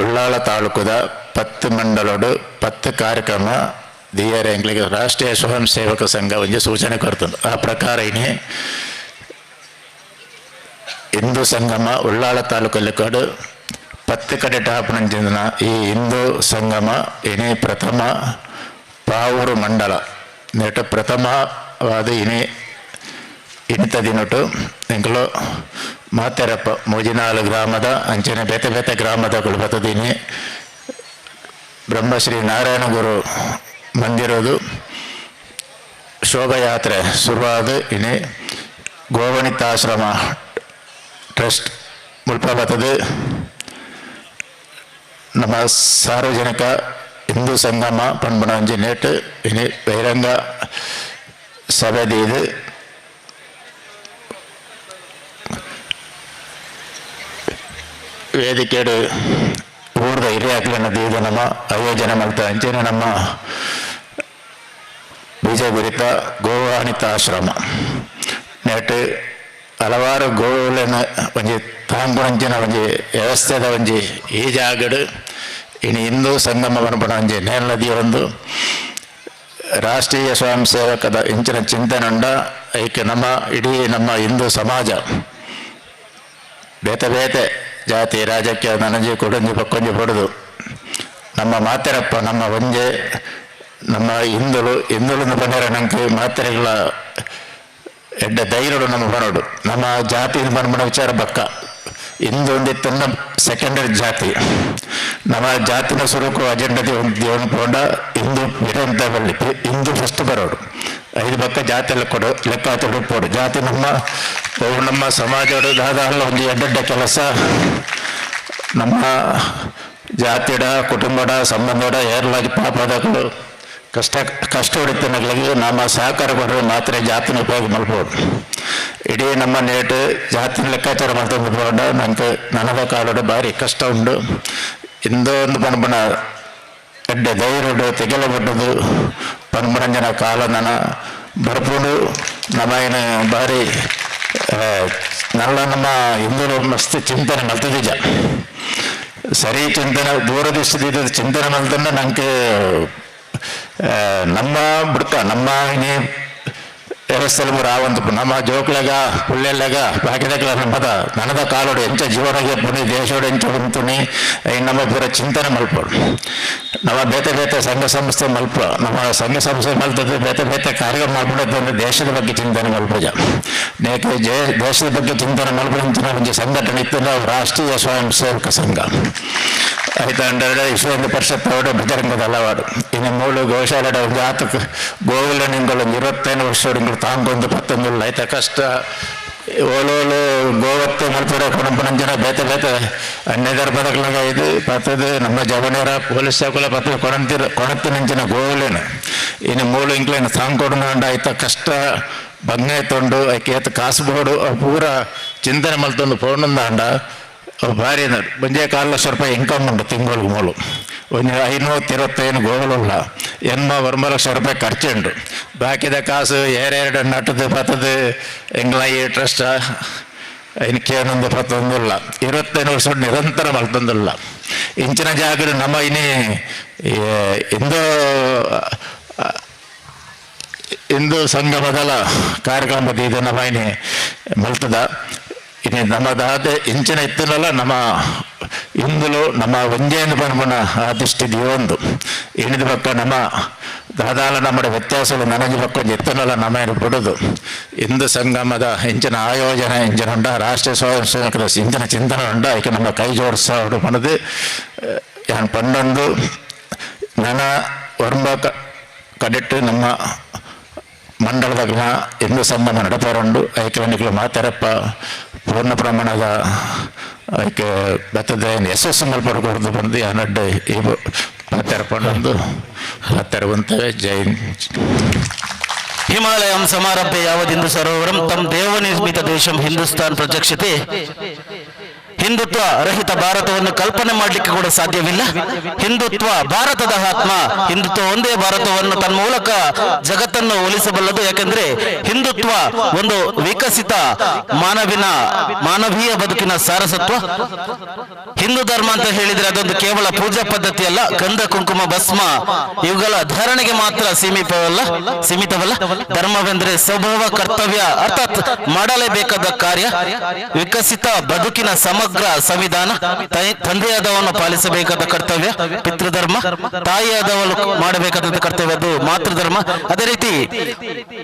ಉಳ್ಳಾಳ ತಾಲೂಕದ 10 ಮಂಡಲೋಡು 10 ಕಾರ್ಯಕ್ರಮ ದಿಯರ ಎಂಕ್ಲೆಗೆ ರಾಷ್ಟ್ರೀಯ ಸ್ವಯಂ ಸೇವಕ ಸಂಘ ಒಂದು ಸೂಚನೆ ಕೊಡ್ತದೆ. ಆ ಪ್ರಕಾರ ಇನಿ ಹಿಂದೂ ಸಂಗಮ ಉಳ್ಳಾಳ ತಾಲೂಕಲ್ಲಿ ಕಡು 10 ಕಡೆ ಟಾಪನಂಚಿನ ಈ ಹಿಂದೂ ಸಂಗಮ ಇನಿ ಪ್ರಥಮ ಪಾವೂರು ಮಂಡಲ ನೆಟ್ಟು ಪ್ರಥಮವಾದ ಇನಿತ ದಿನಟು ಎಂಕಲು ಮಾತೆರಪ್ಪ ಮೂಜಿನಾಳು ಗ್ರಾಮದ ಅಂಚನೆ ಬೇತೆ ಬೇತೆ ಗ್ರಾಮದಗಳು ಬತ್ತದಿನಿ ಬ್ರಹ್ಮಶ್ರೀ ನಾರಾಯಣ ಗುರು ಮಂದಿರೋದು ಶೋಭಾಯಾತ್ರೆ ಶುರುವಾದ ಇನಿ ಗೋವಣಿತಾಶ್ರಮ ಟ್ರಸ್ಟ್ ಮುಲ್ಪ ಬರ್ತದೆ. ನಮ್ಮ ಸಾರ್ವಜನಿಕ ಹಿಂದೂ ಸಂಗಮ ಪಂಬಣಂಜಿ ನೆಟ್ ಇನಿ ಬಹಿರಂಗ ಸಭೆದು ಇದು ವೇದಿಕೆಡು ಊರ್ದ ಹಿರಿಯಾಕ್ಲನ್ನದು ಇದು ನಮ್ಮ ಆಯೋಜನೆ ಮಾಡ್ತಾ ಅಂಚೆನೆ ನಮ್ಮ ಬೀಜಗುರಿತ ಗೋವಾಣಿತ ಆಶ್ರಮ ನೆಟ್ ಹಲವಾರು ಗೋವುಗಳನ್ನ ಒಂಜಿ ತಾಂಗುಣಂಚಿನ ಒಂಜಿ ವ್ಯವಸ್ಥೆದ ಒಂಜಿ ಈ ಜಾಗಡು ಇನ್ನು ಹಿಂದೂ ಸಂಗಮ ಪಂಪಣ ಒಂಜಿ ನೇರಳದಿ ಒಂದು ರಾಷ್ಟ್ರೀಯ ಸ್ವಯಂ ಸೇವಕದ ಇಂಚಿನ ಚಿಂತನೆ ಉಂಡ ಐಕೆ ನಮ್ಮ ಇಡೀ ನಮ್ಮ ಹಿಂದೂ ಸಮಾಜ ಬೇತೆ ಬೇತೆ ಜಾತಿ ರಾಜಕೀಯ ನನಂಜಿ ಕೊಡಂಜಿ ಪಕ್ಕೊಂಜಿ ಪಡೆದು ನಮ್ಮ ಮಾತೆರಪ್ಪ ನಮ್ಮ ಒಂಜೆ ನಮ್ಮ ಹಿಂದುಳಿದ ಬಂದರೆ ನಂಗೆ ಮಾತೆರೆಗಳ ಎಡ್ಡ ಧೈರ್ಯಡು ನಮ್ಮ ಬರೋಡು ನಮ್ಮ ಜಾತಿ ಪಂಪಣ ವಿಚಾರ ಬಕ್ಕ ಇಂದು ಒಂದಿತ್ತು ಸೆಕೆಂಡರಿ ಜಾತಿ ನಮ್ಮ ಜಾತಿನ ಸ್ವರೂಪ ಅಜೆಂಡದಿ ಒಂದು ಪೋಂಡ ಇಂದು ವಿರಂತ ಬರಲಿ ಇಂದು ಫಸ್ಟ್ ಬರೋಡು 5 ಪಕ್ಕ ಜಾತಿ ಎಲ್ಲ ಕೊಡು ಲೆಕ್ಕ ತೊಡಪೋಡು ಜಾತಿ ನಮ್ಮ ಸಮಾಜದ ದಾದಾಲ ಒಂದು ಎಡ್ಡ ಕೆಲಸ ನಮ್ಮ ಜಾತಿಡ ಕುಟುಂಬದ ಸಂಬಂಧದ ಏರ್ಲಾಗಿ ಪಾಪದಗಳು ಕಷ್ಟ ಹೊಡಿತನಗಳಿಗೆ ನಮ್ಮ ಸಹಕಾರ ಕೊಟ್ಟರೆ ಮಾತ್ರ ಜಾತಿನ ಉಪಯೋಗ ಮಾಡ್ಬೋದು. ಇಡೀ ನಮ್ಮ ನೇಟು ಜಾತಿನ ಲೆಕ್ಕಾಚಾರ ಮಾಡ್ಕೊಂಡು ನಂಗೆ ನನಗ ಕಾಲೋಡು ಭಾರಿ ಕಷ್ಟ ಉಂಡು. ಇಂದೋ ಒಂದು ಪನ್ಬಣ ಎಡ್ಡ ಧೈರ್ಯಡು ತೆಗೆಲಬಡ್ಡದು ಪನ್ಬಣಂಜನ ಕಾಲ ನನ್ನ ಬರ್ಪುಡು ನಮ್ಮ ಏನು ಭಾರಿ ನಮ್ಮ ಹಿಂದೂ ಮಸ್ತ್ ಚಿಂತನೆ ಮಲ್ತದಿಜ ಸರಿ ಚಿಂತನೆ ದೂರದೃಷ್ಟಿದ ಚಿಂತನೆ ಮಲ್ತಂಡ ನಂಗೆ ನಮ್ಮ ಬಿಡ್ಕ ನಮ್ಮ ಇನ್ನೇ ವ್ಯವಸ್ಥೆಯಲ್ಲಿ ರಾವಂತ ನಮ್ಮ ಜೋಕ್ಲೆಗ ಪುಳ್ಳೆಲ್ಲೆಗ ಬಾಕಿದಾಗ ನಮ್ಮದ ನನದ ಕಾಲೋಡು ಎಂಚ ಜೀವನಗೆ ಪುಣಿ ದೇಶೋಡು ಎಂಚ ಬಂತುಣಿ ನಮ್ಮ ಪೂರ ಚಿಂತನೆ ಮಲ್ಪಡು ನಮ್ಮ ಬೇತೆ ಬೇತೆ ಸಂಘ ಸಂಸ್ಥೆ ಮಲ್ಪ ನಮ್ಮ ಸಂಘ ಸಂಸ್ಥೆ ಮಲ್ತದ್ದು ಬೇತೆ ಬೇತೆ ಕಾರ್ಯಕ್ರಮ ಮಾಡ್ಬಿಡೋದು ಅಂದರೆ ದೇಶದ ಬಗ್ಗೆ ಚಿಂತನೆ ಮಲ್ಪಜ ನೇಕೆ ದೇಶದ ಬಗ್ಗೆ ಚಿಂತನೆ ಮಲ್ಪಂತ ಒಂದು ಸಂಘಟನೆ ಇತ್ತು ನಾವು ರಾಷ್ಟ್ರೀಯ ಸ್ವಯಂ ಸೇವಕ ಸಂಘ ಆಯ್ತು ಅಂದರೆ ವಿಶ್ವ ಹಿಂದೂ ಪರಿಷತ್ ಅವಡು ಬಜರಂಗದ ಹಲವಾಡು ಇನ್ನು ಮೂಳು ಗೋಶಾಲೆಡ ಒಂದು ಆತಕ್ಕೆ ಗೋವುಲ ನಿಂಗಳು 25 ವರ್ಷ ನಿಂಗಳು ತಾಂಗೊಂದು 11 ಆಯ್ತ ಕಷ್ಟ ಓಲೋಲು ಗೋವತ್ತು ಮಲ್ಪಡ ಕೊಡಂಪನಂಜನ ಬೇತೆ ಬೇತೆ 15 ಪದಕಲಾಗ ಇದು ಪತ್ತದು ನಮ್ಮ ಜವನೇರ ಪೊಲೀಸ್ ಸಾಕುಲ ಪತ್ತ ಕೊಣತ್ತಿನಂಚಿನ ಗೋವುಲೇನು ಇನ್ನು ಮೂಳು ಇಂಕ್ಲೇನು ತಾಂಗೊಡು ಆಯ್ತ ಕಷ್ಟ ಬಂಗೈ ತೊಂಡು ಆಯ್ಕೆ ಕಾಸು ಬೋಡು ಪೂರ ಚಿಂತನೆ ಮಲ್ತೊಂದು ಪೋಣಂದಾಂಡ ಭಾರಿ ಬಂಜೆ 4 ಲಕ್ಷ ರೂಪಾಯಿ ಇನ್ಕಮ್ ಉಂಟು ತಿಂಗಳಿಗೆ ಮೂಲು ಒಂದು 525 ಗೋವುಲ್ಲ 1 ಲಕ್ಷ ರೂಪಾಯಿ ಖರ್ಚುಂಟು ಬಾಕಿದ ಕಾಸು ಏರೆರಡು ನಟ್ಟದು ಪತ್ತದು ಎಂಗ್ಲಾಯಿ ಟ್ರಸ್ಟ್ ಇನ್ಕೇನೊಂದು 11 25 ವರ್ಷ ನಿರಂತರ ಮಲ್ತೊಂದಿಲ್ಲ ಇಂಚಿನ ಜಾಗ ನಮ್ಮ ಇನ್ನೇ ಹಿಂದೂ ಸಂಗಮದಲ ಕಾರ್ಯಕ್ರಮದ ಇದು ನಮ್ಮ ಇನ್ನೇ ಮಲ್ತದ ಇನ್ನು ನಮ್ಮದಾದ ಇಂಚಿನ ಇತ್ತನಲ್ಲ ನಮ್ಮ ಹಿಂದೂ ನಮ್ಮ ಒಂಜೇನು ಪನ್ಪಣ ಆದಿಷ್ಟಿದೆಯೋ ಒಂದು ಇಣಿದ ಪಕ್ಕ ನಮ್ಮ ದಾದಾಲ ನಮ್ಮ ವ್ಯತ್ಯಾಸಗಳು ನನಗೆ ಪಕ್ಕ ಎತ್ತನಲ್ಲ ನಮ್ಮ ಏನು ಬಿಡೋದು ಹಿಂದೂ ಸಂಗಮದ ಇಂಚಿನ ಆಯೋಜನೆ ಇಂಚಿನ ಉಂಡ ರಾಷ್ಟ್ರೀಯ ಸ್ವಯಂ ಸೇವಕರ ಇಂಚಿನ ಚಿಂತನೆ ಉಂಡ ಅದಕ್ಕೆ ನಮ್ಮ ಕೈ ಜೋಡಿಸೋಡು ಪಣದು ಏನು ಪಂಡೊಂದು ನನ್ನ ವರ್ಮ ಕಡೆಟ್ಟು ನಮ್ಮ ಮಂಡಲದಾಗ ಹಿಂದೂ ಸಂಗಮ ನಡಪರಂಡು ಐಕ್ಯನಿಗಳು ಮಾತಾರಪ್ಪ ಪೂರ್ಣ ಪ್ರಮಾಣದ ಅದಕ್ಕೆ ಬರ್ತದೆ ಯಶಸ್ಸು ಮಲ್ಪಡ್ಕೊಡ್ದು ಬಂದು ಹನ್ನೆರಡು ಈ ಮಾತಾಡ್ಕೊಂಡು ಮಾತಾಡುವಂತವೇ ಜೈ ಹಿಮಾಲಯಂ ಸಮಾರಂಭೆ ಯಾವದಿಂದು ಸರೋವರಂ ತಮ್ಮ ದೇವನಿರ್ಮಿತ ದೇಶಂ ಹಿಂದೂಸ್ತಾನ್ ಪ್ರಜಕ್ಷತೆ ಹಿಂದುತ್ವ ರಹಿತ ಭಾರತವನ್ನು ಕಲ್ಪನೆ ಮಾಡಲಿಕ್ಕೆ ಕೂಡ ಸಾಧ್ಯವಿಲ್ಲ. ಹಿಂದುತ್ವ ಭಾರತದ ಆತ್ಮ. ಹಿಂದುತ್ವ ಒಂದೇ ಭಾರತವನ್ನು ತನ್ನ ಮೂಲಕ ಜಗತ್ತನ್ನು ಒಲಿಸಬಲ್ಲದು. ಯಾಕೆಂದ್ರೆ ಹಿಂದುತ್ವ ಒಂದು ವಿಕಸಿತ ಮಾನವೀಯ ಬದುಕಿನ ಸಾರಸತ್ವ. ಹಿಂದೂ ಧರ್ಮ ಅಂತ ಹೇಳಿದ್ರೆ ಅದೊಂದು ಕೇವಲ ಪೂಜಾ ಪದ್ಧತಿ ಅಲ್ಲ, ಗಂಧ ಕುಂಕುಮ ಭಸ್ಮ ಇವುಗಳ ಧಾರಣೆಗೆ ಮಾತ್ರ ಸೀಮಿತವಲ್ಲ. ಧರ್ಮವೆಂದ್ರೆ ಸ್ವಭಾವ, ಕರ್ತವ್ಯ, ಅರ್ಥಾತ್ ಮಾಡಲೇಬೇಕಾದ ಕಾರ್ಯ, ವಿಕಸಿತ ಬದುಕಿನ ಸಮಗ್ರ ಸಂವಿಧಾನ, ತಂದೆಯಾದವನು ಪಾಲಿಸಬೇಕಾದ ಕರ್ತವ್ಯ ಪಿತೃಧರ್ಮ, ತಾಯಿಯಾದವಳು ಮಾಡಬೇಕಾದ ಕರ್ತವ್ಯ ಅದು ಮಾತೃಧರ್ಮ. ಅದೇ ರೀತಿ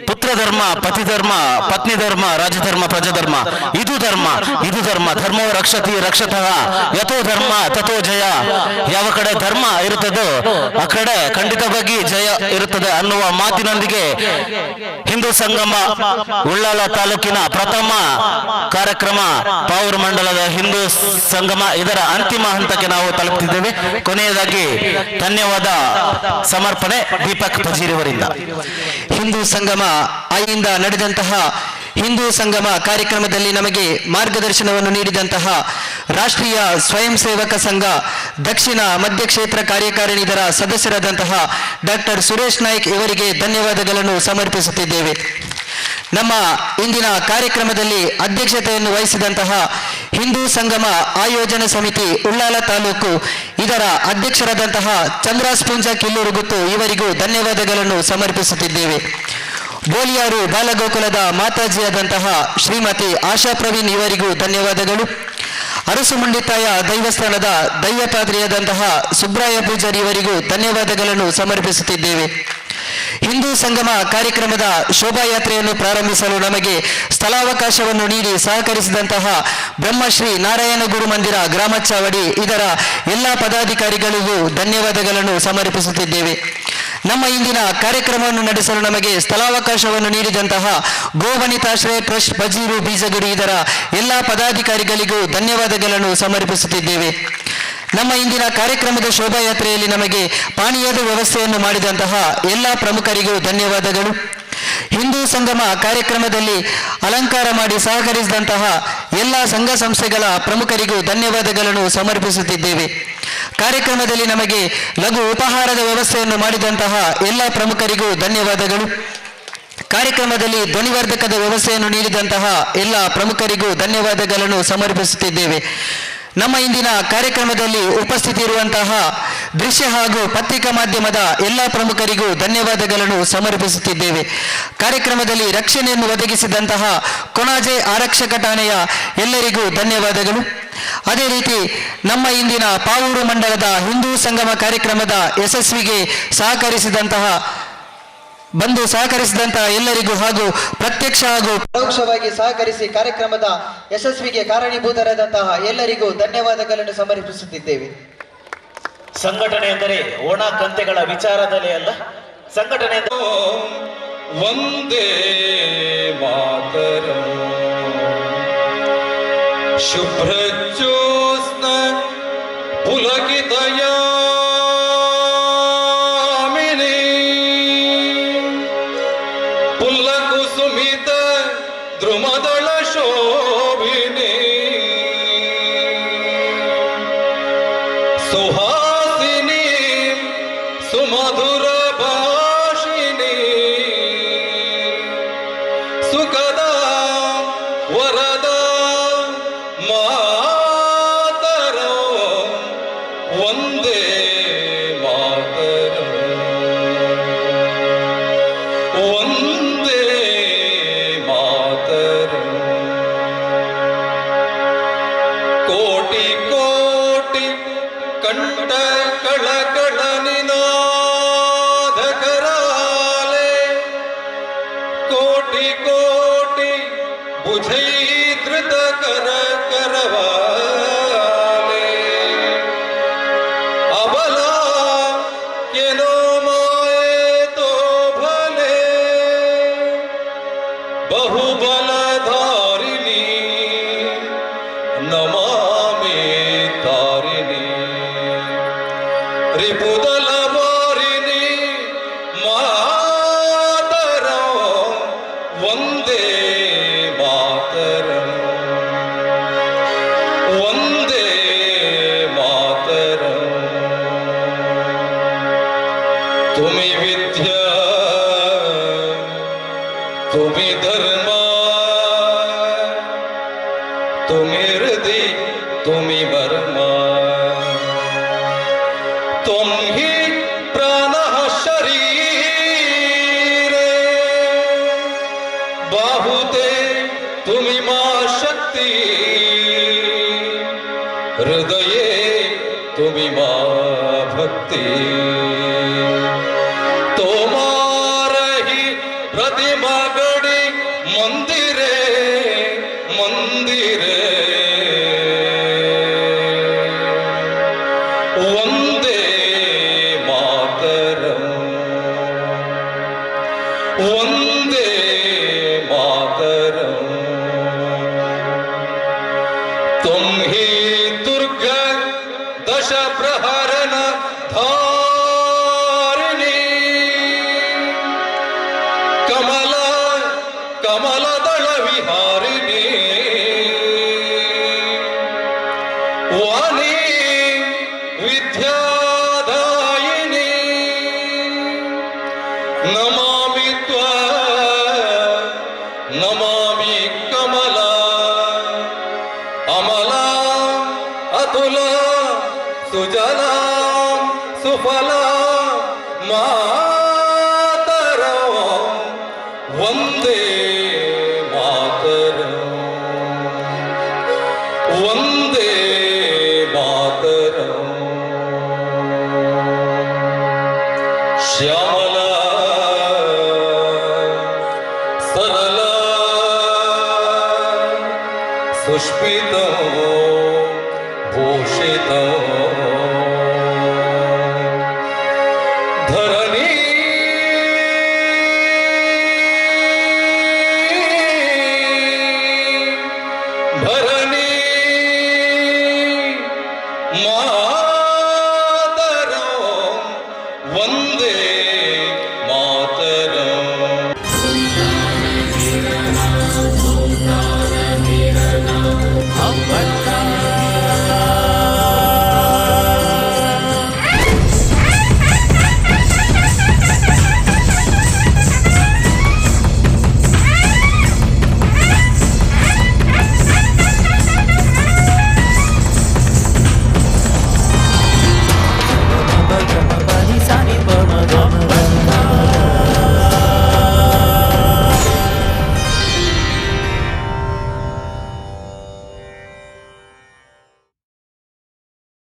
ಪುತ್ರ ಧರ್ಮ, ಪತಿ ಧರ್ಮ, ಪತ್ನಿ ಧರ್ಮ, ರಾಜಧರ್ಮ, ಪ್ರಜಾಧರ್ಮ. ಇದು ಧರ್ಮ. ಧರ್ಮವು ರಕ್ಷತಿ ರಕ್ಷತಃ ಯಥೋ ಧರ್ಮ ತಥೋ ಜಯ. ಯಾವ ಕಡೆ ಧರ್ಮ ಇರುತ್ತದೋ ಆ ಕಡೆ ಖಂಡಿತವಾಗಿ ಜಯ ಇರುತ್ತದೆ ಅನ್ನುವ ಮಾತಿನೊಂದಿಗೆ ಹಿಂದೂ ಸಂಗಮ ಉಳ್ಳಾಲ ತಾಲೂಕಿನ ಪ್ರಥಮ ಕಾರ್ಯಕ್ರಮ ಪಾವೂರು ಮಂಡಲದ ಹಿಂದೂ ಸಂಗಮ ಇದರ ಅಂತಿಮ ಹಂತಕ್ಕೆ ನಾವು ತಲುಪುತ್ತಿದ್ದೇವೆ. ಕೊನೆಯದಾಗಿ ಧನ್ಯವಾದ ಸಮರ್ಪಣೆ ದೀಪಕ್ ಪಜೀರಿಯವರಿಂದ. ಹಿಂದೂ ಸಂಗಮ ಆಯಿಂದ ನಡೆದಂತಹ ಹಿಂದೂ ಸಂಗಮ ಕಾರ್ಯಕ್ರಮದಲ್ಲಿ ನಮಗೆ ಮಾರ್ಗದರ್ಶನವನ್ನು ನೀಡಿದಂತಹ ರಾಷ್ಟ್ರೀಯ ಸ್ವಯಂ ಸೇವಕ ಸಂಘ ದಕ್ಷಿಣ ಮಧ್ಯ ಕ್ಷೇತ್ರ ಕಾರ್ಯಕಾರಿಣಿದರ ಸದಸ್ಯರಾದಂತಹ ಡಾಕ್ಟರ್ ಸುರೇಶ್ ನಾಯ್ಕ್ ಇವರಿಗೆ ಧನ್ಯವಾದಗಳನ್ನು ಸಮರ್ಪಿಸುತ್ತಿದ್ದೇವೆ. ನಮ್ಮ ಇಂದಿನ ಕಾರ್ಯಕ್ರಮದಲ್ಲಿ ಅಧ್ಯಕ್ಷತೆಯನ್ನು ವಹಿಸಿದಂತಹ ಹಿಂದೂ ಸಂಗಮ ಆಯೋಜನಾ ಸಮಿತಿ ಉಳ್ಳಾಲ ತಾಲೂಕು ಇದರ ಅಧ್ಯಕ್ಷರಾದಂತಹ ಚಂದ್ರಾಸ್ ಪೂಂಜಾ ಕಿಲ್ಲೂರುಗುತ್ತು ಇವರಿಗೂ ಧನ್ಯವಾದಗಳನ್ನು ಸಮರ್ಪಿಸುತ್ತಿದ್ದೇವೆ. ಬೋಲಿಯಾರು ಬಾಲಗೋಕುಲದ ಮಾತಾಜಿಯಾದಂತಹ ಶ್ರೀಮತಿ ಆಶಾ ಪ್ರವೀಣ್ ಇವರಿಗೂ ಧನ್ಯವಾದಗಳು. ಅರಸು ಮುಂಡಿತಾಯ ದೈವಸ್ಥಾನದ ದೈವಪಾದ್ರಿಯಾದಂತಹ ಸುಬ್ರಾಯ ಪೂಜಾರಿ ಇವರಿಗೂ ಧನ್ಯವಾದಗಳನ್ನು ಸಮರ್ಪಿಸುತ್ತಿದ್ದೇವೆ. ಹಿಂದೂ ಸಂಗಮ ಕಾರ್ಯಕ್ರಮದ ಶೋಭಾಯಾತ್ರೆಯನ್ನು ಪ್ರಾರಂಭಿಸಲು ನಮಗೆ ಸ್ಥಳಾವಕಾಶವನ್ನು ನೀಡಿ ಸಹಕರಿಸಿದಂತಹ ಬ್ರಹ್ಮಶ್ರೀ ನಾರಾಯಣ ಗುರು ಮಂದಿರ ಗ್ರಾಮಚಾವಡಿ ಇದರ ಎಲ್ಲ ಪದಾಧಿಕಾರಿಗಳಿಗೂ ಧನ್ಯವಾದಗಳನ್ನು ಸಮರ್ಪಿಸುತ್ತಿದ್ದೇವೆ. ನಮ್ಮ ಇಂದಿನ ಕಾರ್ಯಕ್ರಮವನ್ನು ನಡೆಸಲು ನಮಗೆ ಸ್ಥಳಾವಕಾಶವನ್ನು ನೀಡಿದಂತಹ ಗೋವನಿತಾಶ್ರಯ ಟ್ರಸ್ಟ್ ಬಜೀರು ಬೀಜಗುಡಿ ಇದರ ಎಲ್ಲ ಪದಾಧಿಕಾರಿಗಳಿಗೂ ಧನ್ಯವಾದಗಳನ್ನು ಸಮರ್ಪಿಸುತ್ತಿದ್ದೇವೆ. ನಮ್ಮ ಇಂದಿನ ಕಾರ್ಯಕ್ರಮದ ಶೋಭಾಯಾತ್ರೆಯಲ್ಲಿ ನಮಗೆ ಪಾನೀಯದ ವ್ಯವಸ್ಥೆಯನ್ನು ಮಾಡಿದಂತಹ ಎಲ್ಲ ಪ್ರಮುಖರಿಗೂ ಧನ್ಯವಾದಗಳು. ಹಿಂದೂ ಸಂಗಮ ಕಾರ್ಯಕ್ರಮದಲ್ಲಿ ಅಲಂಕಾರ ಮಾಡಿ ಸಹಕರಿಸಿದಂತಹ ಎಲ್ಲ ಸಂಘ ಸಂಸ್ಥೆಗಳ ಪ್ರಮುಖರಿಗೂ ಧನ್ಯವಾದಗಳನ್ನು ಸಮರ್ಪಿಸುತ್ತಿದ್ದೇವೆ. ಕಾರ್ಯಕ್ರಮದಲ್ಲಿ ನಮಗೆ ಲಘು ಉಪಹಾರದ ವ್ಯವಸ್ಥೆಯನ್ನು ಮಾಡಿದಂತಹ ಎಲ್ಲ ಪ್ರಮುಖರಿಗೂ ಧನ್ಯವಾದಗಳು. ಕಾರ್ಯಕ್ರಮದಲ್ಲಿ ಧ್ವನಿವರ್ಧಕದ ವ್ಯವಸ್ಥೆಯನ್ನು ನೀಡಿದಂತಹ ಎಲ್ಲ ಪ್ರಮುಖರಿಗೂ ಧನ್ಯವಾದಗಳನ್ನು ಸಮರ್ಪಿಸುತ್ತಿದ್ದೇವೆ. ನಮ್ಮ ಇಂದಿನ ಕಾರ್ಯಕ್ರಮದಲ್ಲಿ ಉಪಸ್ಥಿತಿರುವಂತಹ ದೃಶ್ಯ ಹಾಗೂ ಪತ್ರಿಕಾ ಮಾಧ್ಯಮದ ಎಲ್ಲ ಪ್ರಮುಖರಿಗೂ ಧನ್ಯವಾದಗಳನ್ನು ಸಮರ್ಪಿಸುತ್ತಿದ್ದೇವೆ. ಕಾರ್ಯಕ್ರಮದಲ್ಲಿ ರಕ್ಷಣೆಯನ್ನು ಒದಗಿಸಿದಂತಹ ಕೊಣಾಜೆ ಆರಕ್ಷಕ ಠಾಣೆಯ ಎಲ್ಲರಿಗೂ ಧನ್ಯವಾದಗಳು. ಅದೇ ರೀತಿ ನಮ್ಮ ಇಂದಿನ ಪಾವೂರು ಮಂಡಲದ ಹಿಂದೂ ಸಂಗಮ ಕಾರ್ಯಕ್ರಮದ ಯಶಸ್ವಿಗೆ ಸಹಕರಿಸಿದಂತಹ ಎಲ್ಲರಿಗೂ ಹಾಗೂ ಪ್ರತ್ಯಕ್ಷ ಹಾಗೂ ಪರೋಕ್ಷವಾಗಿ ಸಹಕರಿಸಿ ಕಾರ್ಯಕ್ರಮದ ಯಶಸ್ವಿಗೆ ಕಾರಣೀಭೂತರಾದಂತಹ ಎಲ್ಲರಿಗೂ ಧನ್ಯವಾದಗಳನ್ನು ಸಮರ್ಪಿಸುತ್ತಿದ್ದೇವೆ. ಸಂಘಟನೆ ಎಂದರೆ ಒಣ ಕಂತೆಗಳ ವಿಚಾರದಲ್ಲಿ ಅಲ್ಲ, ಸಂಘಟನೆ ವಂದೇ ಮಾತರಂ ಶುಭ್ರಜ್ಯೋತ್ಸ್ನ ಪುಲಕಿತಯಾ ಕುಸುಮಿತ ದ್ರುಮದಳ ಶೋಭಿನಿ ಸುಹಾಸಿನಿ ಸುಮಧುರ ಭಾಷಿಣಿ ಸುಖದ ವರದ ಮಾತರ ವಂದೇ ಮಾತರ ವಂದೇ ಕೋಟಿ ಕೋಟಿ ಕಂಠ ಕಳಕಳ ನಿನಾದ ಕರಾಲೆ ಕೋಟಿ ಕೋಟಿ ಭುಜೈಧೃತ ಕರ ಕರವಾಲೆ ಅಬಲ ಏನೋ ಮಾಯೆ ತೋ ಭಲೆ ಬಹುಬಲಧಾರಿಣಿ ನಮಾಮಿ ತಾರಿಣಿ ರಿಪುದಲ ವಾರಿಣಿ ಮಾತರಂ ವಂದೇ ಮಾತರಂ तुम्ही हृदय तुम्ही वर्मा तुम्ही प्राण शरीर बाहुते तुम्ही मा शक्ती हृदये तुम्ही मा भक्ती तोमारही प्रतिमा गडी मंदिरे मंदिरे वंदे मातरम वंदे मातरम तुम ही दुर्गा दश प्रहरण धारिणी कमला कमलदल विहारिणी वाणी विद्यादायिनी नमामि त्वा नमामि कमला अमला अतुला सुजला सुफला मातरम वंदे मातरम वंदे मातरम श्यामला सरला सुष्मिता भूषिता धरणी भर